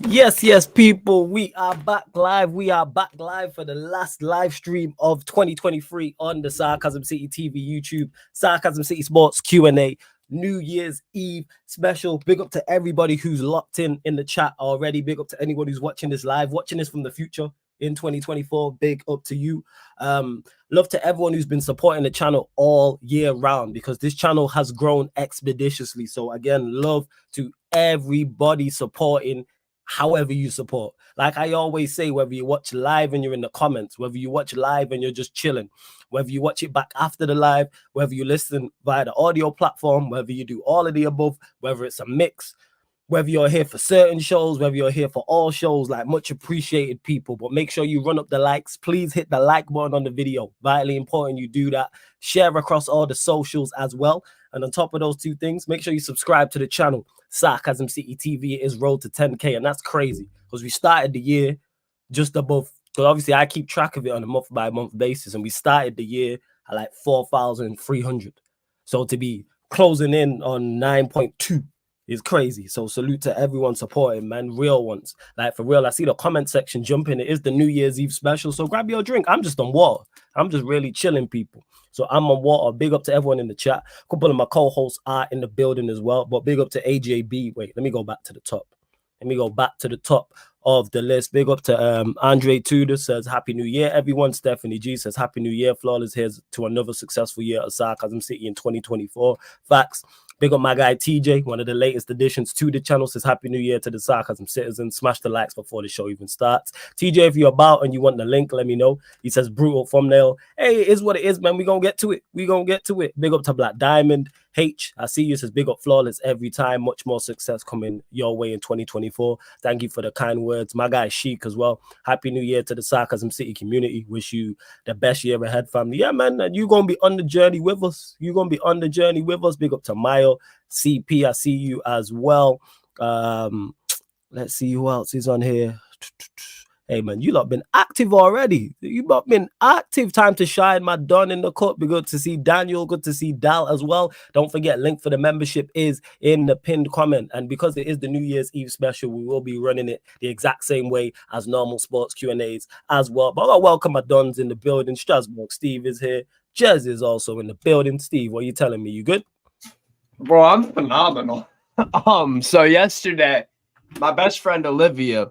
Yes, people. We are back live. We are back live for the last live stream of 2023 on the Sarcasm City TV YouTube, Sarcasm City Sports Q&A, New Year's Eve special. Big up to everybody who's locked in the chat already. Big up to anyone who's watching this live, watching this from the future in 2024. Big up to you. Love to everyone who's been supporting the channel all year round, because this channel has grown expeditiously. So again, love to everybody supporting however you support. Like I always say, whether you watch live and you're in the comments, whether you watch live and you're just chilling, whether you watch it back after the live, whether you listen via the audio platform, whether you do all of the above, whether it's a mix, whether you're here for certain shows, whether you're here for all shows, like much appreciated, people. But make sure you run up the likes. Please hit the like button on the video. Vitally important you do that. Share across all the socials as well. And on top of those two things, make sure you subscribe to the channel, Sarcasm City TV. It is road to 10K, and that's crazy because we started the year just above. Because obviously I keep track of it on a month by month basis, and we started the year at like 4,300. So to be closing in on 9.2 is crazy. So salute to everyone supporting, man. Real ones. Like for real, I see the comment section jumping. It is the New Year's Eve special. So grab your drink. I'm just on water. I'm just really chilling, people. So I'm on water. Big up to everyone in the chat. A couple of my co-hosts are in the building as well. But big up to AJB. Wait, let me go back to the top. Let me go back to the top of the list. Big up to Andre Tudor, says Happy New Year, everyone. Stephanie G says Happy New Year. Flawless, here's to another successful year of Sarcasm City in 2024. Facts. Big up my guy TJ, one of the latest additions to the channel, says Happy New Year to the Sarcasm citizens. Smash the likes before the show even starts. TJ, if you're about and you want the link, let me know. He says brutal thumbnail. Hey, it is what it is, man. We gonna get to it. We gonna get to it. Big up to Black Diamond. H, I see you, says big up Flawless every time. Much more success coming your way in 2024. Thank you for the kind words. My guy Sheik as well. Happy New Year to the Sarcasm City community. Wish you the best year ahead, family. Yeah, man, you gonna be on the journey with us. You gonna be on the journey with us. Big up to Mayo. CP, I see you as well. Let's see who else is on here. Hey, man, you lot been active already. You lot been active. Time to shine, my Don in the cut. Be good to see Daniel. Good to see Dal as well. Don't forget, link for the membership is in the pinned comment. And because it is the New Year's Eve special, we will be running it the exact same way as normal sports Q&As as well. But I welcome my Dons in the building. Strasbourg, Steve is here. Jez is also in the building. Steve, what are you telling me? You good? Bro, I'm phenomenal. So yesterday, my best friend Olivia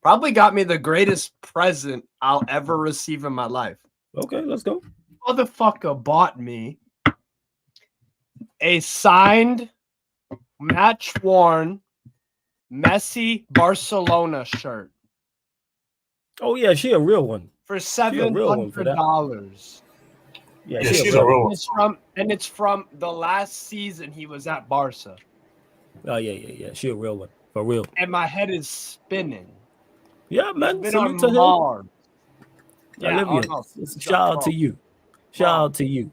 probably got me the greatest present I'll ever receive in my life. Okay, let's go. Motherfucker bought me a signed, match-worn Messi Barcelona shirt. Oh yeah, she a real one. For $700. Yeah, she's a real one. It's from the last season he was at Barca. Oh yeah. She a real one. For real. And my head is spinning. Yeah, man. Salute to him. Yeah, Olivia, shout out to you. Shout out to you.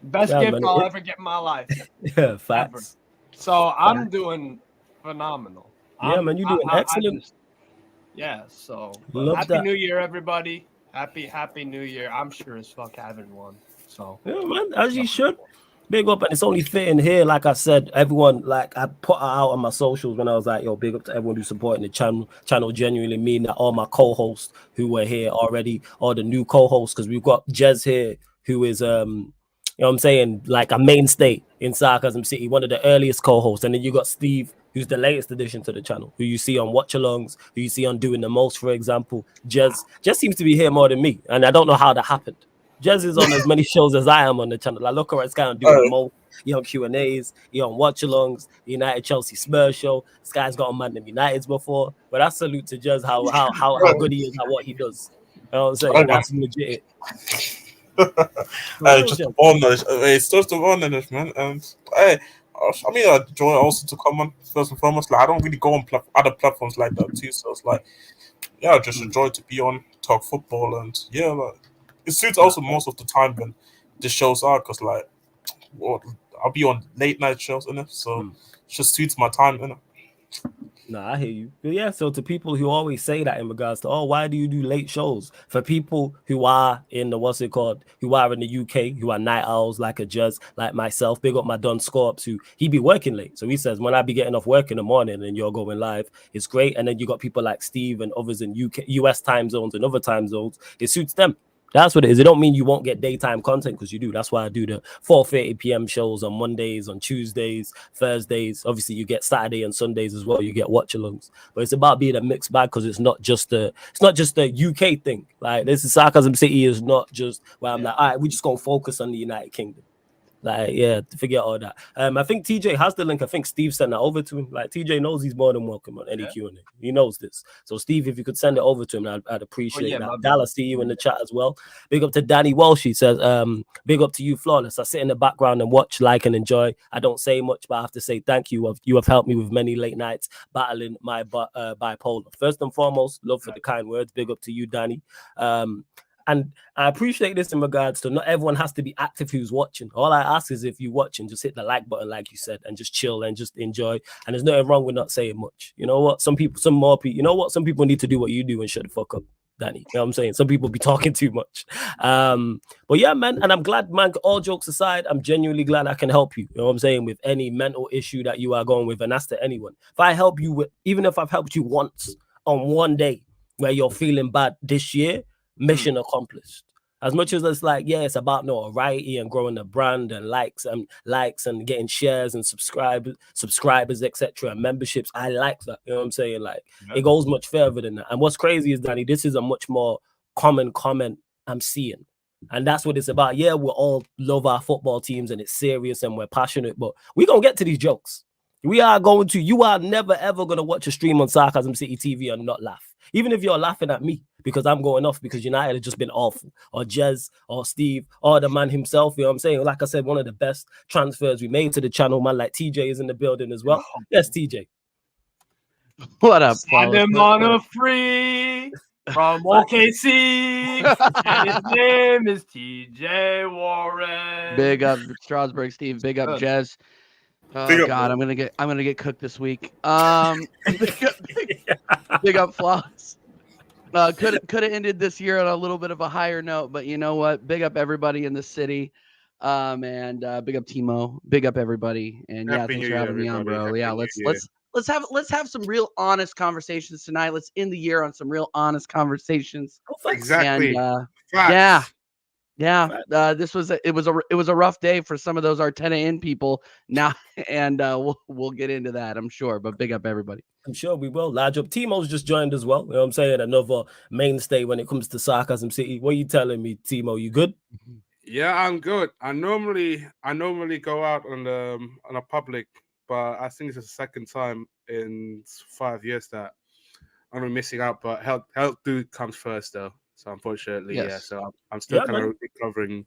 Best gift I'll ever get in my life. Yeah, facts. Ever. So I'm doing phenomenal. Yeah, man, you're doing excellent. So Happy New Year, everybody. Happy New Year. I'm sure as fuck having one. So yeah, man, as you should. Big up, and it's only fitting here. Like I said, everyone, like I put her out on my socials when I was like, yo, big up to everyone who's supporting the channel genuinely mean that all my co-hosts who were here already, all the new co-hosts, because we've got Jez here, who is you know what I'm saying, like a mainstay in Sarcasm City, one of the earliest co-hosts. And then you got Steve, who's the latest addition to the channel, who you see on watch-alongs, who you see on Doing the Most, for example. Jez seems to be here more than me, and I don't know how that happened. Jez is on as many shows as I am on the channel. I look at this guy on Doing the Most. He on Q&As. He on watch-alongs. The United Chelsea Spurs show. This guy's got on Man United's before. But I salute to Jez how good he is at what he does. You know what I'm saying? That's legit. Just honest. It's just an honest, man. And I mean, I enjoy also to come on first and foremost. Like I don't really go on other platforms like that too. So it's like, yeah, I just enjoy to be on, talk football, and yeah, like it suits also most of the time when the shows are, because like, I'll be on late night shows, innit? So it just suits my time, innit? No, I hear you. But yeah, so to people who always say that in regards to, oh, why do you do late shows? For people who are in the, what's it called, who are in the UK, who are night owls like a Jez, like myself, big up my Don Scorps, who he be working late. So he says, when I be getting off work in the morning and you're going live, it's great. And then you got people like Steve and others in US time zones and other time zones. It suits them. That's what it is. It don't mean you won't get daytime content, because you do. That's why I do the 4:30 p.m. shows on Mondays, on Tuesdays, Thursdays. Obviously, you get Saturday and Sundays as well. You get watch-alongs. But it's about being a mixed bag, because it's not just a UK thing. Like, this is Sarcasm City is not just where I'm like, all right, we're just gonna focus on the United Kingdom. Like, yeah, forget all that. I think TJ has the link. I think Steve sent that over to him. Like, TJ knows he's more than welcome on any Q&A. He knows this. So, Steve, if you could send it over to him, I'd appreciate that. Dallas, see you in the chat as well. Big up to Danny Walsh. He says, big up to you, Flawless. I sit in the background and watch, like, and enjoy. I don't say much, but I have to say thank you. You have helped me with many late nights battling my bipolar. First and foremost, love for the kind words. Big up to you, Danny. And I appreciate this in regards to not everyone has to be active who's watching. All I ask is if you watch and just hit the like button, like you said, and just chill and just enjoy. And there's nothing wrong with not saying much. You know what? Some people need to do what you do and shut the fuck up, Danny. You know what I'm saying? Some people be talking too much. But yeah, man, and I'm glad, man, all jokes aside, I'm genuinely glad I can help you. You know what I'm saying? With any mental issue that you are going with, and that's to anyone. If I help you with, even if I've helped you once on one day where you're feeling bad this year, mission accomplished. As much as it's like, yeah, it's about notoriety and growing the brand and likes and getting shares and subscribers, etc. and memberships. I like that. You know what I'm saying? Like, it goes much further than that. And what's crazy is, Danny, this is a much more common comment I'm seeing. And that's what it's about. Yeah, we all love our football teams and it's serious and we're passionate, but we're going to get to these jokes. You are never, ever going to watch a stream on Sarcasm City TV and not laugh. Even if you're laughing at me because I'm going off because United have just been awful, or Jez, or Steve, or the man himself, you know what I'm saying? Like I said, one of the best transfers we made to the channel, man, like TJ is in the building as well. Yes, TJ. What up, Signed him on a free from OKC, and his name is TJ Warren. Big up Strasburg, Steve. Big up Jez. Oh God, I'm gonna get cooked this week. Big up Floss. Could have ended this year on a little bit of a higher note, but you know what? Big up everybody in the city, and big up Timo. Big up everybody, and thanks for having me on, bro. Yeah, let's have some real honest conversations tonight. Let's end the year on some real honest conversations. Exactly. And, this was a rough day for some of those Arteta in people now, and we'll get into that, I'm sure. But big up everybody. I'm sure we will. Large up. Timo's just joined as well. You know what I'm saying? Another mainstay when it comes to Sarcasm City. What are you telling me, Timo? You good? Yeah, I'm good. I normally go out on a public, but I think it's the second time in 5 years that I'm missing out. But health comes first, though. So unfortunately, So I'm still kind of recovering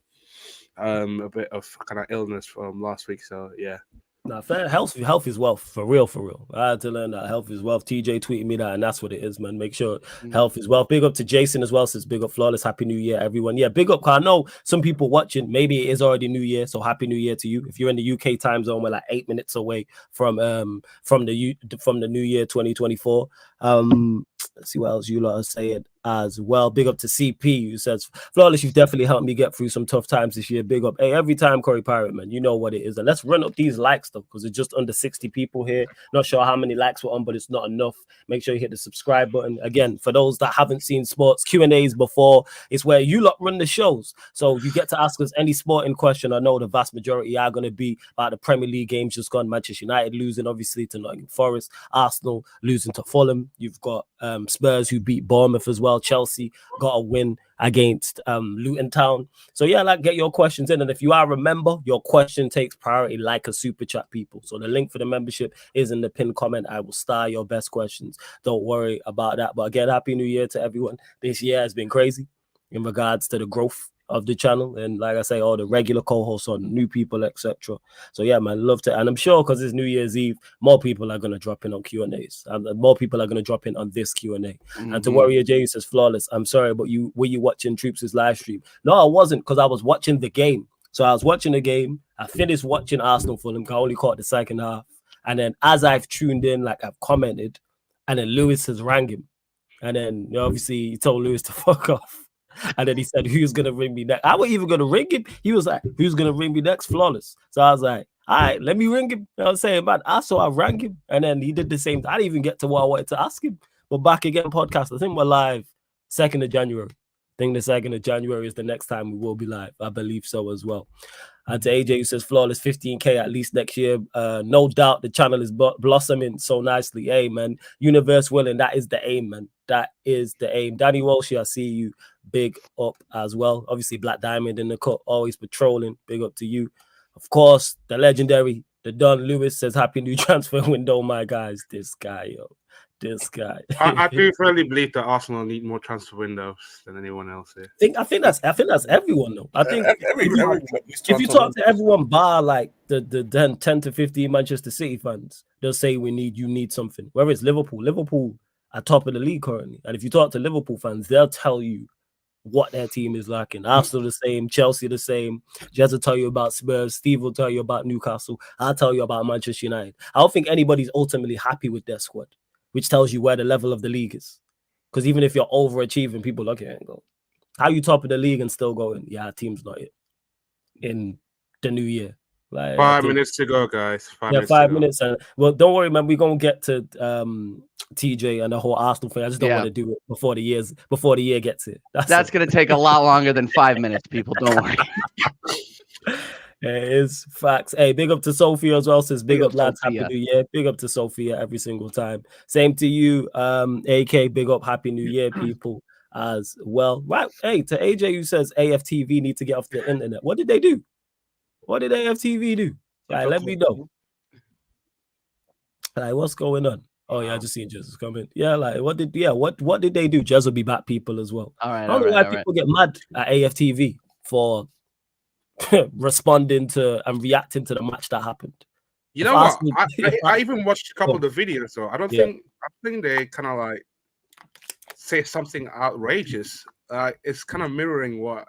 a bit of kind of illness from last week. So yeah. Nah, fair. Health is wealth, for real. I had to learn that health is wealth. TJ tweeted me that, and that's what it is, man. Make sure health is wealth. Big up to Jason as well. Says big up, Flawless. Happy New Year, everyone. Yeah, big up. Cause I know some people watching. Maybe it is already New Year, so Happy New Year to you. If you're in the UK time zone, we're like 8 minutes away from the New Year 2024. Let's see what else you lot are saying as well. Big up to CP, who says, Flawless, you've definitely helped me get through some tough times this year. Big up. Hey, every time, Corey Pirate, man, you know what it is. And let's run up these likes, though, because it's just under 60 people here. Not sure how many likes we're on, but it's not enough. Make sure you hit the subscribe button. Again, for those that haven't seen sports Q&As before, it's where you lot run the shows. So you get to ask us any sporting question. I know the vast majority are going to be about the Premier League games just gone. Manchester United losing, obviously, to Nottingham Forest. Arsenal losing to Fulham. You've got Spurs, who beat Bournemouth as well. Chelsea got a win against Luton Town. So yeah, like, get your questions in, and if you are a member, your question takes priority like a super chat, people. So the link for the membership is in the pinned comment. I will star your best questions. Don't worry about that. But again, Happy New Year to everyone. This year has been crazy in regards to the growth of the channel, and like I say, all the regular co-hosts on new people, etc. So yeah, man, love to, and I'm sure because it's New Year's Eve, more people are gonna drop in on Q&As, and more people are gonna drop in on this Q&A. And to Warrior J says, Flawless, I'm sorry, but were you watching Troops' live stream? No, I wasn't, because I was watching the game. So I was watching the game. I finished watching Arsenal Fulham. I only caught the second half, and then as I've tuned in, like I've commented, And then Lewis has rang him. And then obviously he told Lewis to fuck off. And then he said, who's going to ring me next? I wasn't even going to ring him. He was like, who's going to ring me next? Flawless. So I was like, all right, let me ring him. You know what I'm saying, man? I rang him. And then he did the same. I didn't even get to what I wanted to ask him. But back again, podcast. I think we're live 2nd of January. I think the 2nd of January is the next time we will be live. I believe so as well. And to AJ who says, Flawless 15K at least next year. No doubt the channel is blossoming so nicely. Hey, man. Universe willing. That is the aim, man. That is the aim. Danny Walsh, I see you. Big up as well. Obviously, Black Diamond in the cut, always patrolling. Big up to you. Of course, the legendary, the Don Lewis says, happy new transfer window, my guys. This guy, yo. This guy. I do firmly believe that Arsenal need more transfer windows than anyone else here. I think that's everyone though. I think if you talk to everyone bar like the 10 to 15 Manchester City fans, they'll say you need something. Whether it's Liverpool are top of the league currently. And if you talk to Liverpool fans, they'll tell you what their team is lacking. Arsenal the same, Chelsea the same. Jez will tell you about Spurs. Steve will tell you about Newcastle. I'll tell you about Manchester United. I don't think anybody's ultimately happy with their squad, which tells you where the level of the league is. Because even if you're overachieving, people look at it and go, how you top of the league and still going, yeah, team's not it in the new year. Like, 5 minutes to go, guys. 5 minutes. And well, don't worry, man. We're gonna get to TJ and the whole Arsenal thing. I just don't want to do it before the year gets here. That's gonna take a lot longer than 5 minutes, people. Don't worry. It is facts. Hey, big up to Sophia as well. Says big up lads, happy new year. Big up to Sophia every single time. Same to you, AK. Big up, happy new year, people as well. Right. Hey, to AJ who says AFTV need to get off the internet. What did they do? What did AFTV do? Like, let me know. Like, what's going on? Oh yeah, I just seen Jesus coming. Yeah, like what did they do? Jez will be back, people as well. All right. I don't know why people get mad at AFTV for responding to and reacting to the match that happened. You know what? I even watched a couple of the videos, so I think they kind of like say something outrageous. It's kind of mirroring what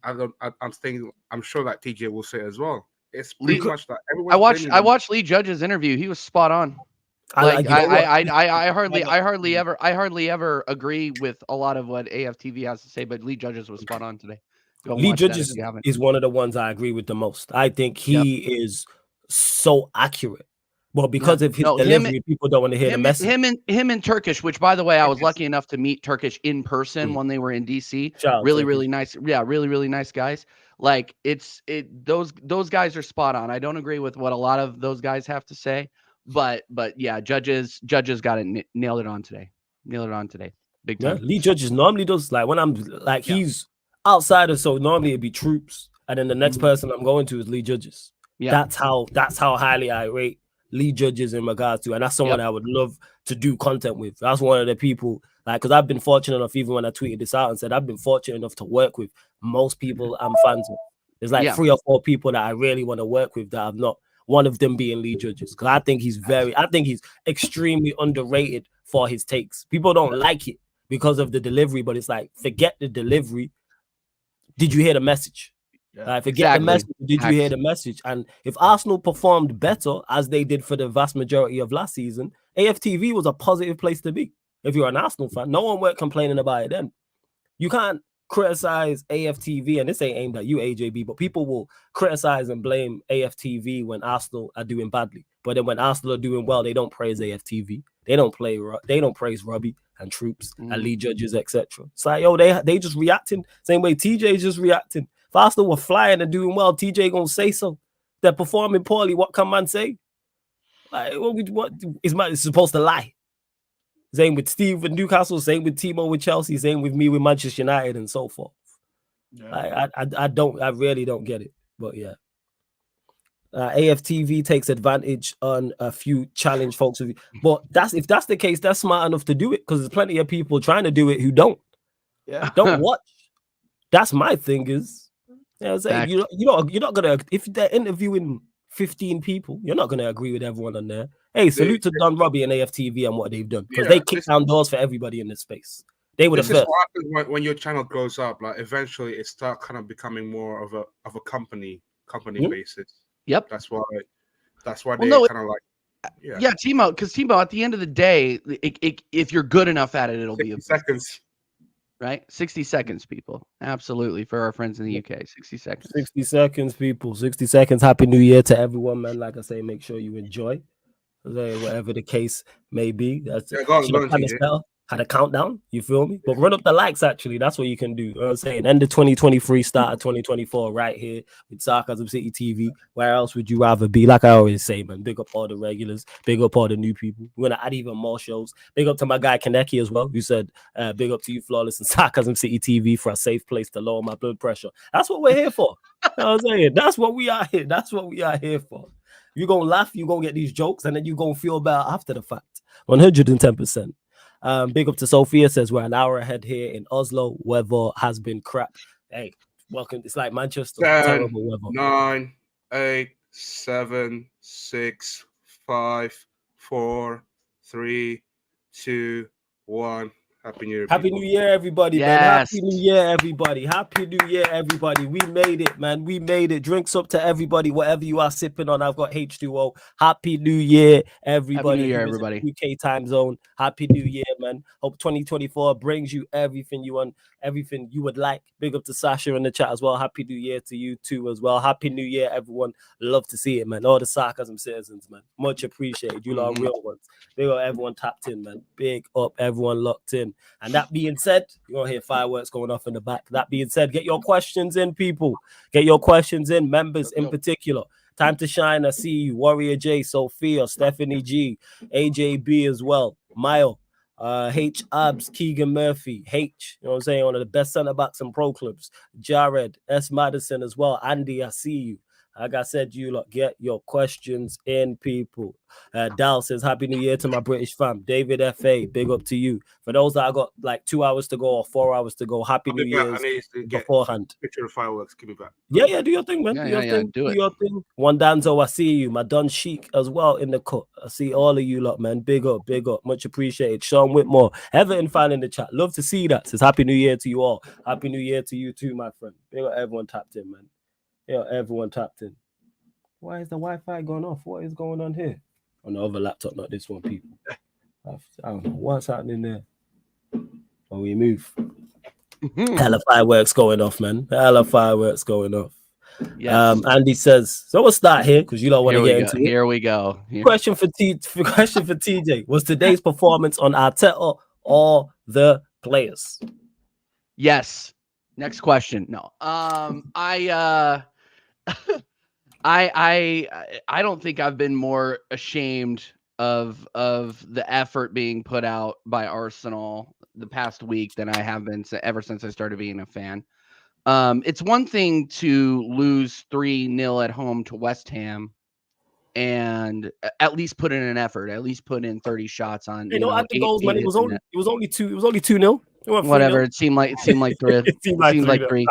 I'm sure that TJ will say as well. It's pretty much that everyone. I watched Lee Judge's interview. He was spot on. Like I hardly ever agree with a lot of what AFTV has to say, but Lee Judge's was spot on today. Lee Judge's is one of the ones I agree with the most. I think he is so accurate. Well, because of his delivery, people don't want to hear the message. Him and Turkish, which by the way, I was lucky enough to meet Turkish in person when they were in DC. Really nice. Yeah, really nice guys. Like those guys are spot on. I don't agree with what a lot of those guys have to say, but yeah, Judges got it nailed it on today. Big time. Yeah, Lee Judges normally does like when I'm like he's outside of so normally it'd be Troops, and then the next person I'm going to is Lee Judges. Yeah, that's how highly I rate Lee Judges in regards to, and that's someone I would love to do content with. That's one of the people, like, because I've been fortunate enough, even when I tweeted this out and said I've been fortunate enough to work with most people I'm fans of. There's like 3 or 4 people that I really want to work with that I've not. One of them being Lee Judges, because I think he's extremely underrated for his takes. People don't like it because of the delivery, but it's like, forget the delivery. Did you hear the message? Forget the message. Did you hear the message? And if Arsenal performed better as they did for the vast majority of last season, AFTV was a positive place to be. If you're an Arsenal fan, no one weren't complaining about it then. You can't criticize AFTV, and this ain't aimed at you, AJB, but people will criticize and blame AFTV when Arsenal are doing badly. But then when Arsenal are doing well, they don't praise AFTV. They don't praise Robbie and Troops and Lee Judges, etc. It's like, yo, they just reacting same way TJ's just reacting. If Arsenal were flying and doing well, TJ gonna say so. They're performing poorly. What can man say? Like, what is man supposed to lie? Same with Steve with Newcastle. Same with Timo with Chelsea. Same with me with Manchester United and so forth. Yeah. I really don't get it. But yeah, AFTV takes advantage on a few challenge folks. But if that's the case, that's smart enough to do it, because there's plenty of people trying to do it who don't. Yeah, don't watch. That's my thing is. Yeah, you're not gonna, if they're interviewing 15 people, you're not gonna agree with everyone on there. Hey, salute to Don Robbie and AFTV and what they've done, because they kick down doors for everybody in this space. They would have. This is what happens when your channel grows up. Like eventually, it starts kind of becoming more of a company basis. Yep. That's why they kind of like Yeah, Timo, because Timo, at the end of the day, if you're good enough at it, it'll be 60 seconds. Right? 60 seconds, people. Absolutely. For our friends in the UK, 60 seconds. 60 seconds, people. 60 seconds. Happy New Year to everyone, man. Like I say, make sure you enjoy. Whatever the case may be. That's Yeah, go on, TJ. had a countdown, you feel me? But run up the likes, actually. That's what you can do. You know what I'm saying? End of 2023, start of 2024, right here with Sarcasm City TV. Where else would you rather be? Like I always say, man, big up all the regulars, big up all the new people. We're gonna add even more shows. Big up to my guy Kaneki as well, who said, big up to you, Flawless, and Sarcasm City TV for a safe place to lower my blood pressure. That's what we're here for. You know what I'm saying? That's what we are here. That's what we are here for. You're gonna laugh, you're gonna get these jokes, and then you're gonna feel better after the fact. 110%. Big up to Sophia, says we're an hour ahead here in Oslo. Weather has been crap. Hey, welcome. It's like Manchester. 10, terrible weather. 9, 8, 7, 6, 5, 4, 3, 2, 1. Happy New Year. Happy New Year, everybody, man. Happy New Year, everybody. Happy New Year, everybody. We made it, man. We made it. Drinks up to everybody, whatever you are sipping on. I've got H2O. Happy New Year, everybody. Happy New Year, everybody. UK time zone. Happy New Year, man. Hope 2024 brings you everything you want, everything you would like. Big up to Sasha in the chat as well. Happy New Year to you too as well. Happy New Year, everyone. Love to see it, man. All the Sarcasm citizens, man. Much appreciated. You lot are real ones. Big up everyone tapped in, man. Big up everyone locked in. And that being said, you're going to hear fireworks going off in the back. That being said, get your questions in, people. Get your questions in, members in particular. Time to shine. I see you. Warrior J, Sophia, Stephanie G, AJB as well. Mile, H Abs, Keegan Murphy, H, you know what I'm saying? One of the best center backs in pro clubs. Jared, S. Madison as well. Andy, I see you. Like I said, you lot get your questions in, people. Dal says, Happy New Year to my British fam. David F.A., big up to you. For those that I got like 2 hours to go or 4 hours to go, Happy New Year's beforehand. Picture of fireworks. Give me back. Yeah, do your thing, man. Do your thing. One Danzo, I see you. My Don Chic as well in the cut. I see all of you lot, man. Big up. Much appreciated. Sean Whitmore, Everton fan in the chat. Love to see that. Says Happy New Year to you all. Happy New Year to you too, my friend. Big up everyone tapped in, man. Yeah, everyone tapped in. Why is the Wi-Fi going off? What is going on here? On the other laptop, not this one, people. I don't know what's happening there. Oh, we move. Hella fireworks going off, man. Hella fireworks going off. Yes. Andy says, so we'll start here because you don't want to get into it. Here we go. Question for TJ. Was today's performance on Arteta or the players? Yes. Next question. No. I don't think I've been more ashamed of the effort being put out by Arsenal the past week than I have been ever since I started being a fan. It's one thing to lose 3-0 at home to West Ham and at least put in an effort, at least put in 30 shots on. You know, at the goals, man, it was only 2-0. Whatever. It seemed like 3. It seemed like 3.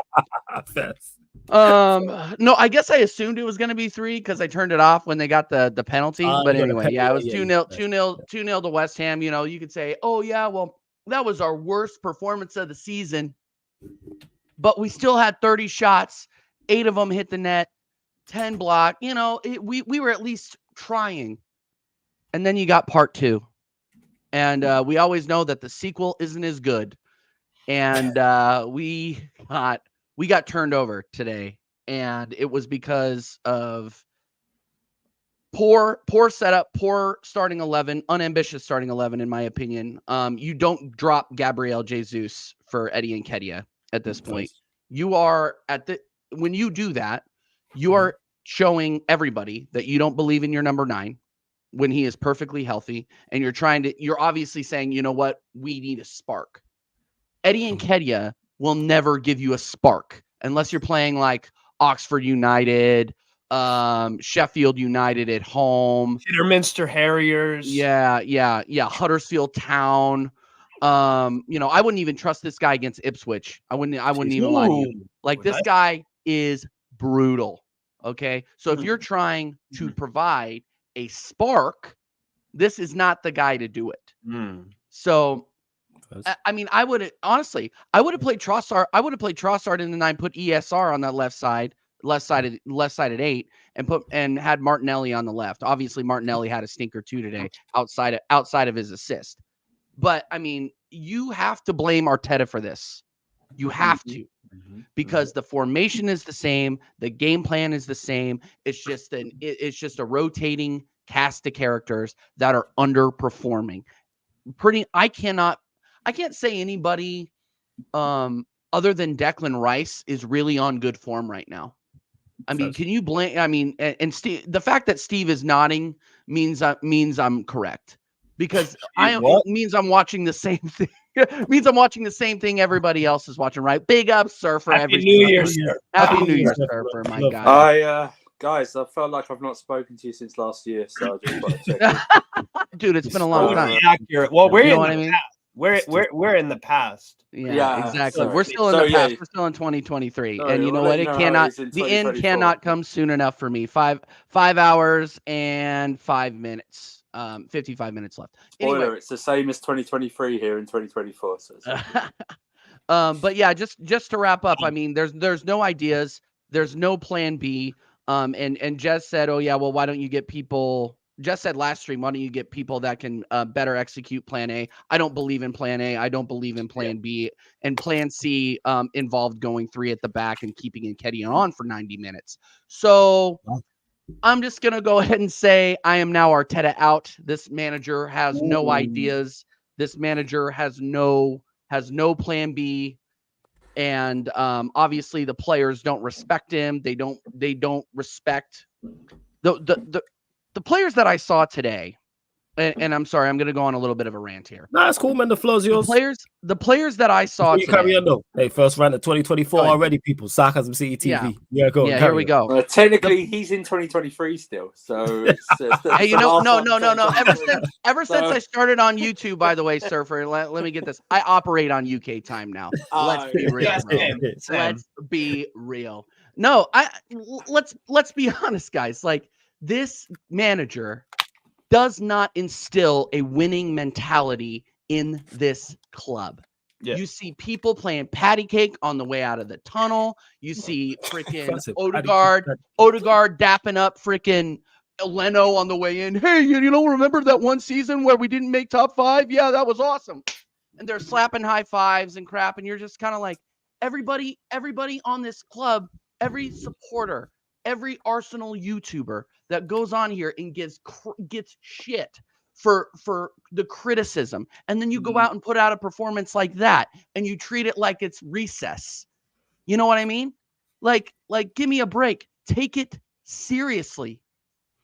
No, I guess I assumed it was going to be 3 because I turned it off when they got the penalty. But anyway, it was 2-0 to West Ham. You know, you could say, oh yeah, well, that was our worst performance of the season, but we still had 30 shots, 8 of them hit the net, 10 block. You know, we were at least trying. And then you got part 2, and we always know that the sequel isn't as good. And we got turned over today, and it was because of poor setup, poor starting 11, unambitious starting 11, in my opinion. You don't drop Gabriel Jesus for Eddie Nketiah at this point. You are when you do that, you are showing everybody that you don't believe in your number 9 when he is perfectly healthy, and you're obviously saying, you know what, we need a spark. Eddie Nketiah will never give you a spark unless you're playing like Oxford United, Sheffield United at home, Kidderminster Harriers. Yeah. Huddersfield Town. You know, I wouldn't even trust this guy against Ipswich. I wouldn't even lie to you. Like, this guy is brutal. Okay. So if you're trying to provide a spark, this is not the guy to do it. So I mean, I would have played Trossard. I would have played Trossard in the 9, put ESR on that left side, left sided 8, and had Martinelli on the left. Obviously, Martinelli had a stinker too today, outside of his assist. But I mean, you have to blame Arteta for this. You have to, because the formation is the same, the game plan is the same. It's just a rotating cast of characters that are underperforming. I can't say anybody other than Declan Rice is really on good form right now. I mean, can you blame? I mean, and Steve, the fact that Steve is nodding means I'm correct, because it means I'm watching the same thing. It means I'm watching the same thing everybody else is watching, right? Big up, Surfer. Happy New Year, sir. Happy New Year, Surfer. My God. Guys, I felt like I've not spoken to you since last year, so I just want to check in. Dude, it's been a long time. Accurate. Well, we're You know in what the I mean? past. We're in the past. Yeah, exactly. sorry. We're still in the past. We're still in 2023, Sorry, and you know well, what? let It me know how cannot. it's in The end 2024. cannot come soon enough for me. 5 hours and 5 minutes. 55 minutes left. Spoiler, Anyway, it's the same as 2023 here in 2024. So but yeah, just to wrap up, I mean, there's no ideas, there's no plan B. And Jess said, oh yeah, well, why don't you get people? Jess said last stream, why don't you get people that can better execute plan A? I don't believe in plan A. I don't believe in plan B, and plan C involved going 3 at the back and keeping Nketiah on for 90 minutes. So I'm just going to go ahead and say I am now Arteta out. This manager has no ideas. This manager has no plan B. And obviously the players don't respect him. They don't respect the players that I saw today. And I'm sorry, I'm going to go on a little bit of a rant here. Nah, it's cool, man. The flow's yours. The players that I saw You carry today. on though. Hey, first round of 2024 already, people. Sarcasm City TV. Yeah, go. Yeah, here we go. technically, he's in 2023 still. So hey, you know, no. Ever since I started on YouTube, by the way, Surfer, let me get this. I operate on UK time now. Let's be real, bro. Let's be real. No, let's be honest, guys. Like, this manager does not instill a winning mentality in this club. Yeah. You see people playing patty cake on the way out of the tunnel. You see freaking Odegaard dapping up freaking Leno on the way in. Hey, you don't remember that one season where we didn't make top 5? Yeah, that was awesome. And they're slapping high fives and crap. And you're just kind of like, everybody on this club, every supporter, every Arsenal YouTuber that goes on here and gets shit for the criticism, and then you go out and put out a performance like that, and you treat it like it's recess. You know what I mean? Like, give me a break. Take it seriously.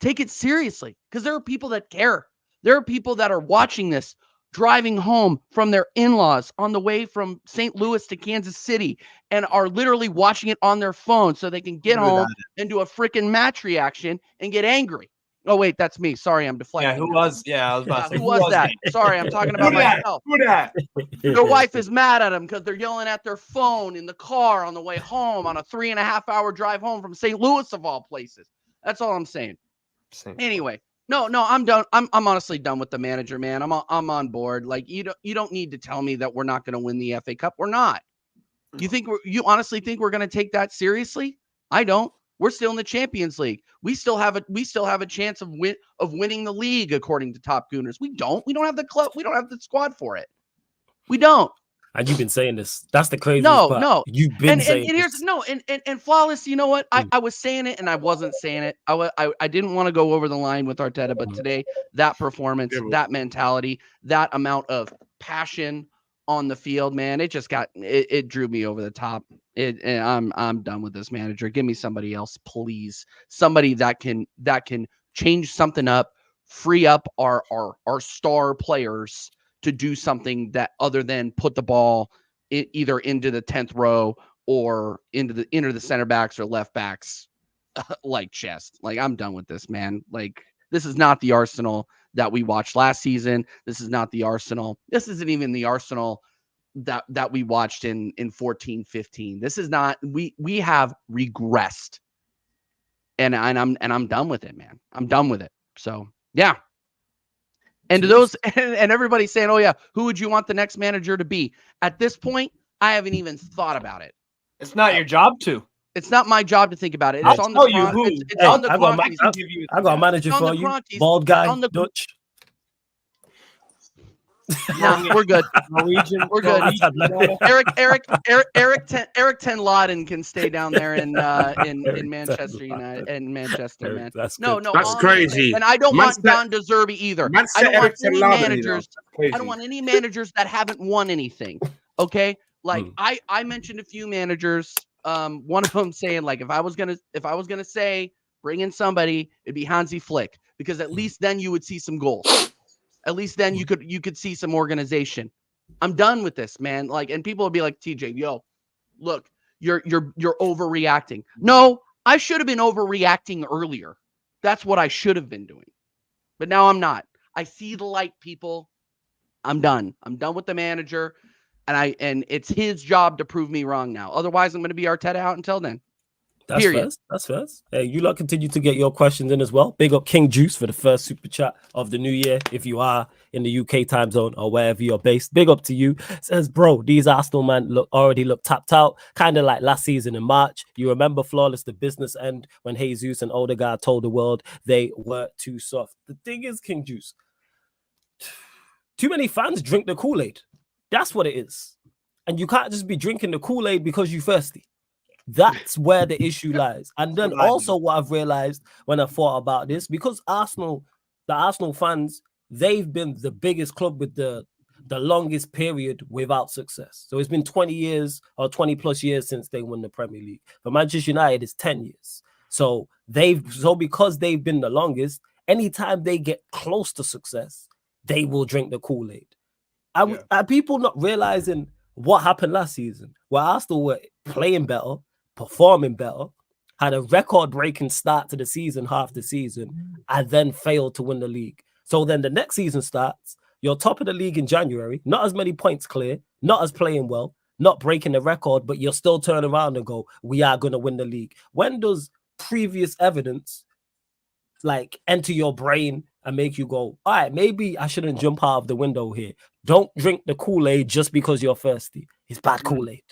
Because there are people that care. There are people that are watching this, driving home from their in-laws on the way from St. Louis to Kansas City, and are literally watching it on their phone so they can get home and do a freaking match reaction and get angry. Oh, wait, that's me. Sorry, I'm deflecting. Yeah, I was about to say, who was that? Sorry, I'm talking about myself. Who that? Their wife is mad at them because they're yelling at their phone in the car on the way home on a 3.5-hour drive home from St. Louis, of all places. That's all I'm saying. Anyway. No, I'm done. I'm honestly done with the manager, man. I'm on board. Like, you don't need to tell me that we're not going to win the FA Cup. We're not. You honestly think we're going to take that seriously? I don't. We're still in the Champions League. We still have a chance of winning the league, according to Top Gooners. We don't. We don't have the club. We don't have the squad for it. We don't. And you've been saying this. That's the craziest part. No. You've been saying this. And Flawless, you know what? I was saying it and I wasn't saying it. I didn't want to go over the line with Arteta, but today, that performance, that mentality, that amount of passion on the field, man, it just it drew me over the top. And I'm done with this manager. Give me somebody else, please. Somebody that can change something up, free up our star players to do something that other than put the ball either into the 10th row or into the center backs or left backs like chest. Like, I'm done with this, man. Like, this is not the Arsenal that we watched last season. This is not the Arsenal. This isn't even the Arsenal that we watched in 14-15. This is not, we have regressed. And I'm done with it, man. I'm done with it. So yeah. And to those, and everybody's saying, oh yeah, who would you want the next manager to be? At this point, I haven't even thought about it. It's not your job to. It's not my job to think about it. It's I'll on the tell you Cron- who. It's Hey, on the I got a Cronties. I got a manager It's on for the you. Cronties. Bald guy, On the- Dutch. Nah, we're good. Norwegian. We're good. Norwegian. Eric Ten Laden can stay down there in Manchester United and Manchester, man. That's No, good. no, That's honestly. crazy. And I don't Man want said- Don Deserby either. Man I don't said want Eric Ten any Laden, you know. managers. Crazy. I don't want any managers that haven't won anything. Okay, like I mentioned a few managers. One of them saying like if I was gonna say bring in somebody, it'd be Hansi Flick because at least then you would see some goals. At least then you could see some organization. I'm done with this, man. Like, and people would be like, TJ, yo, look, you're overreacting. No, I should have been overreacting earlier. That's what I should have been doing. But now I'm not. I see the light, people. I'm done. I'm done with the manager. And it's his job to prove me wrong now. Otherwise, I'm going to be Arteta out until then. That's Period. first. That's first. Hey, you lot continue to get your questions in as well. Big up King Juice for the first super chat of the new year. If you are in the UK time zone or wherever you're based, big up to you. Says, bro, these Arsenal man already look tapped out, kind of like last season in March. You remember flawless the business end when Jesus and Odegaard told the world they were too soft. The thing is, King Juice, too many fans drink the Kool-Aid. That's what it is. And you can't just be drinking the Kool-Aid because you're thirsty. That's where the issue lies. And then also what I've realized when I thought about this, because the Arsenal fans, they've been the biggest club with the longest period without success. So it's been 20 years or 20 plus years since they won the Premier League. For Manchester United, it's 10 years. So because they've been the longest, anytime they get close to success, they will drink the Kool-Aid. Are people not realizing what happened last season? Where Arsenal were playing better, performing better, had a record-breaking start to the season, half the season, and then failed to win the league. So then the next season starts, you're top of the league in January, not as many points clear, not as playing well, not breaking the record, but you're still turning around and go, we are going to win the league. When does previous evidence like enter your brain and make you go, all right, maybe I shouldn't jump out of the window here. Don't drink the Kool-Aid just because you're thirsty. It's bad Kool-Aid.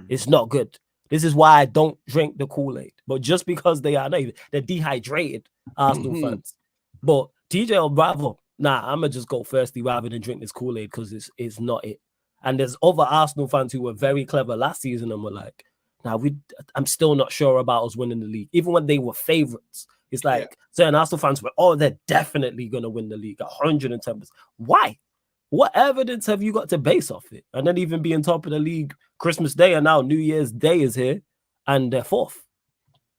It's not good. This is why I don't drink the Kool-Aid. But just because they're dehydrated Arsenal fans. But TJ will rather, I'm going to just go thirsty rather than drink this Kool-Aid because it's not it. And there's other Arsenal fans who were very clever last season and were like, I'm still not sure about us winning the league. Even when they were favorites. It's like certain Arsenal fans were, they're definitely going to win the league, 110%. Why? What evidence have you got to base off it? And then even being top of the league Christmas Day and now New Year's Day is here and they're fourth.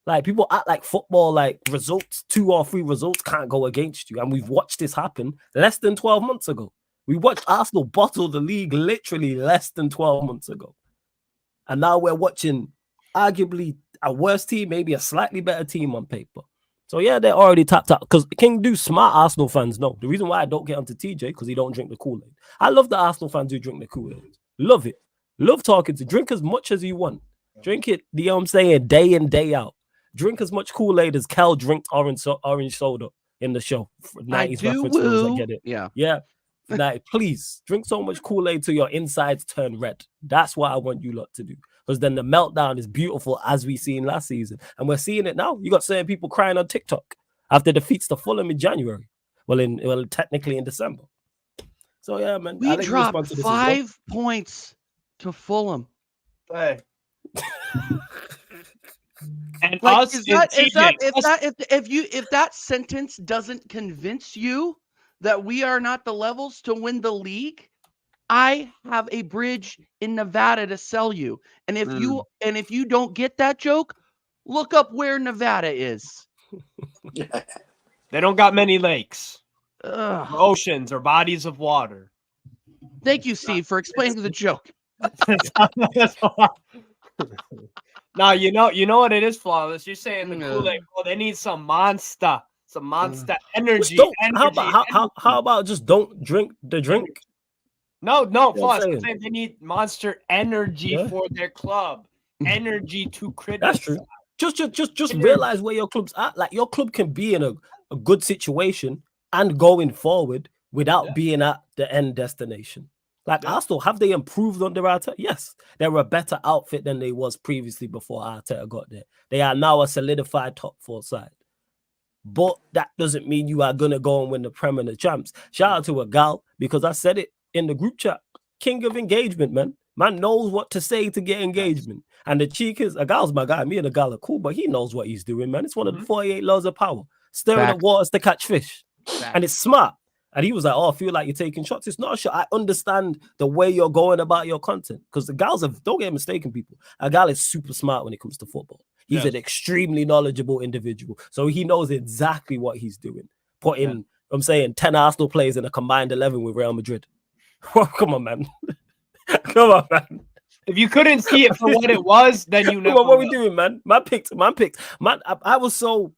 Like people act like football, like results, 2 or 3 results can't go against you. And we've watched this happen less than 12 months ago. We watched Arsenal bottle the league literally less than 12 months ago. And now we're watching arguably a worse team, maybe a slightly better team on paper. So yeah, they're already tapped out. Because King do smart Arsenal fans know. The reason why I don't get onto TJ because he don't drink the Kool-Aid. I love the Arsenal fans who drink the Kool-Aid. Love it. Love talking to. Drink as much as you want. Drink it, you know what I'm saying, day in, day out. Drink as much Kool-Aid as Kel drinks orange soda in the show. 90s reference, I get it. Yeah. Like, please drink so much Kool-Aid till your insides turn red. That's what I want you lot to do. Because then the meltdown is beautiful as we seen last season. And we're seeing it now. You got certain people crying on TikTok after defeats to Fulham in January. Well, technically in December. So yeah, man. We dropped 5 points to Fulham. Hey. And like, us, if that sentence doesn't convince you that we are not the levels to win the league, I have a bridge in Nevada to sell you. And if you don't get that joke, look up where Nevada is. They don't got many lakes, oceans, or bodies of water. Thank you, Steve, for explaining the joke. Now you know what it is, flawless. You're saying the Kool-Aid. Well, they need some monster energy. How about just don't drink the drink? No, flawless. They need monster energy for their club. Energy to criticize. That's true. Just realize where your club's at. Like your club can be in a good situation and going forward without being at the end destination. Like Arsenal, have they improved under Arteta? Yes, they're a better outfit than they was previously before Arteta got there. They are now a solidified top 4 side. But that doesn't mean you are gonna go and win the Premier and the champs. Shout out to a gal, because I said it in the group chat. King of engagement, man. Man knows what to say to get engagement. And the cheek is, a gal's my guy. Me and a gal are cool, but he knows what he's doing, man. It's one of the 48 laws of power. Stirring the waters to catch fish. And it's smart. And he was like, I feel like you're taking shots. It's not a shot. I understand the way you're going about your content. Because the gals don't get mistaken, people. A gal is super smart when it comes to football. He's an extremely knowledgeable individual. So he knows exactly what he's doing. Putting, I'm saying, 10 Arsenal players in a combined 11 with Real Madrid. Come on, man. Come on, man. If you couldn't see it for what it was, then you know. What are we doing, man? Man picked. Man, I was so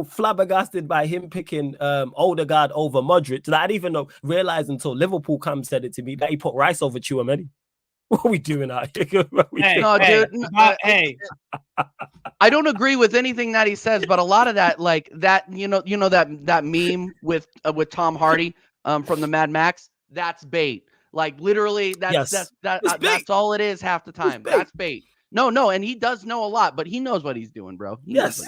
flabbergasted by him picking Odegaard over Modric that I didn't even realize until Liverpool said it to me that he put Rice over Tchouaméni. What are we doing out here? Hey, I don't agree with anything that he says, but a lot of that, like that, that meme with Tom Hardy from the Mad Max, that's bait. Like literally, that's all it is half the time. That's bait. No, and he does know a lot, but he knows what he's doing, bro. He's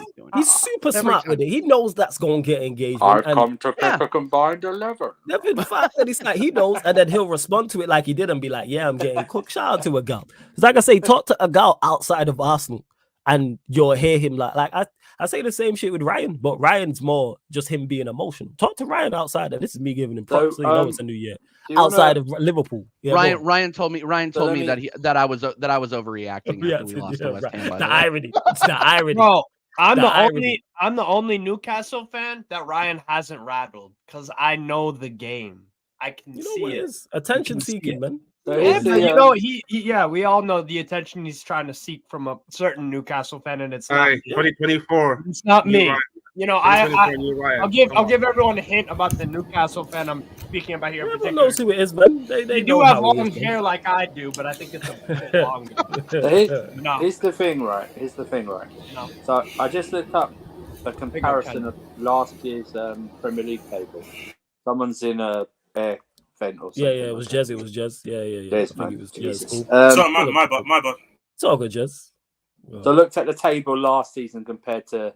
super smart with it. He knows that's going to get engagement. I've come to pick a combined 11. The fact that it's like he knows, and then he'll respond to it like he did and be like, yeah, I'm getting cooked. Shout out to a gal. It's like I say, talk to a gal outside of Arsenal and you'll hear him like I say the same shit with Ryan, but Ryan's more just him being emotional. Talk to Ryan outside, and this is me giving him props, so you know it's a new year. Outside of Liverpool, Ryan told me that I was overreacting after we lost to West Ham. The irony, it's the irony, bro. I'm the only Newcastle fan that Ryan hasn't rattled because I know the game. I can see what it. Is attention seeking, man. We all know the attention he's trying to seek from a certain Newcastle fan, and it's not 2024. It's not me. Right. You know, I'll give everyone a hint about the Newcastle fan I'm speaking about here. Everyone knows who it is, man. They do have long hair like I do, but I think it's a bit longer. Here's the thing, right? No. So I just looked up a comparison of last year's Premier League table. Someone's in a air vent or something. Yeah, it was Jez. Yeah. Yes, I think it was Jez. Sorry, my bad. It's all good, Jez. So I looked at the table last season compared to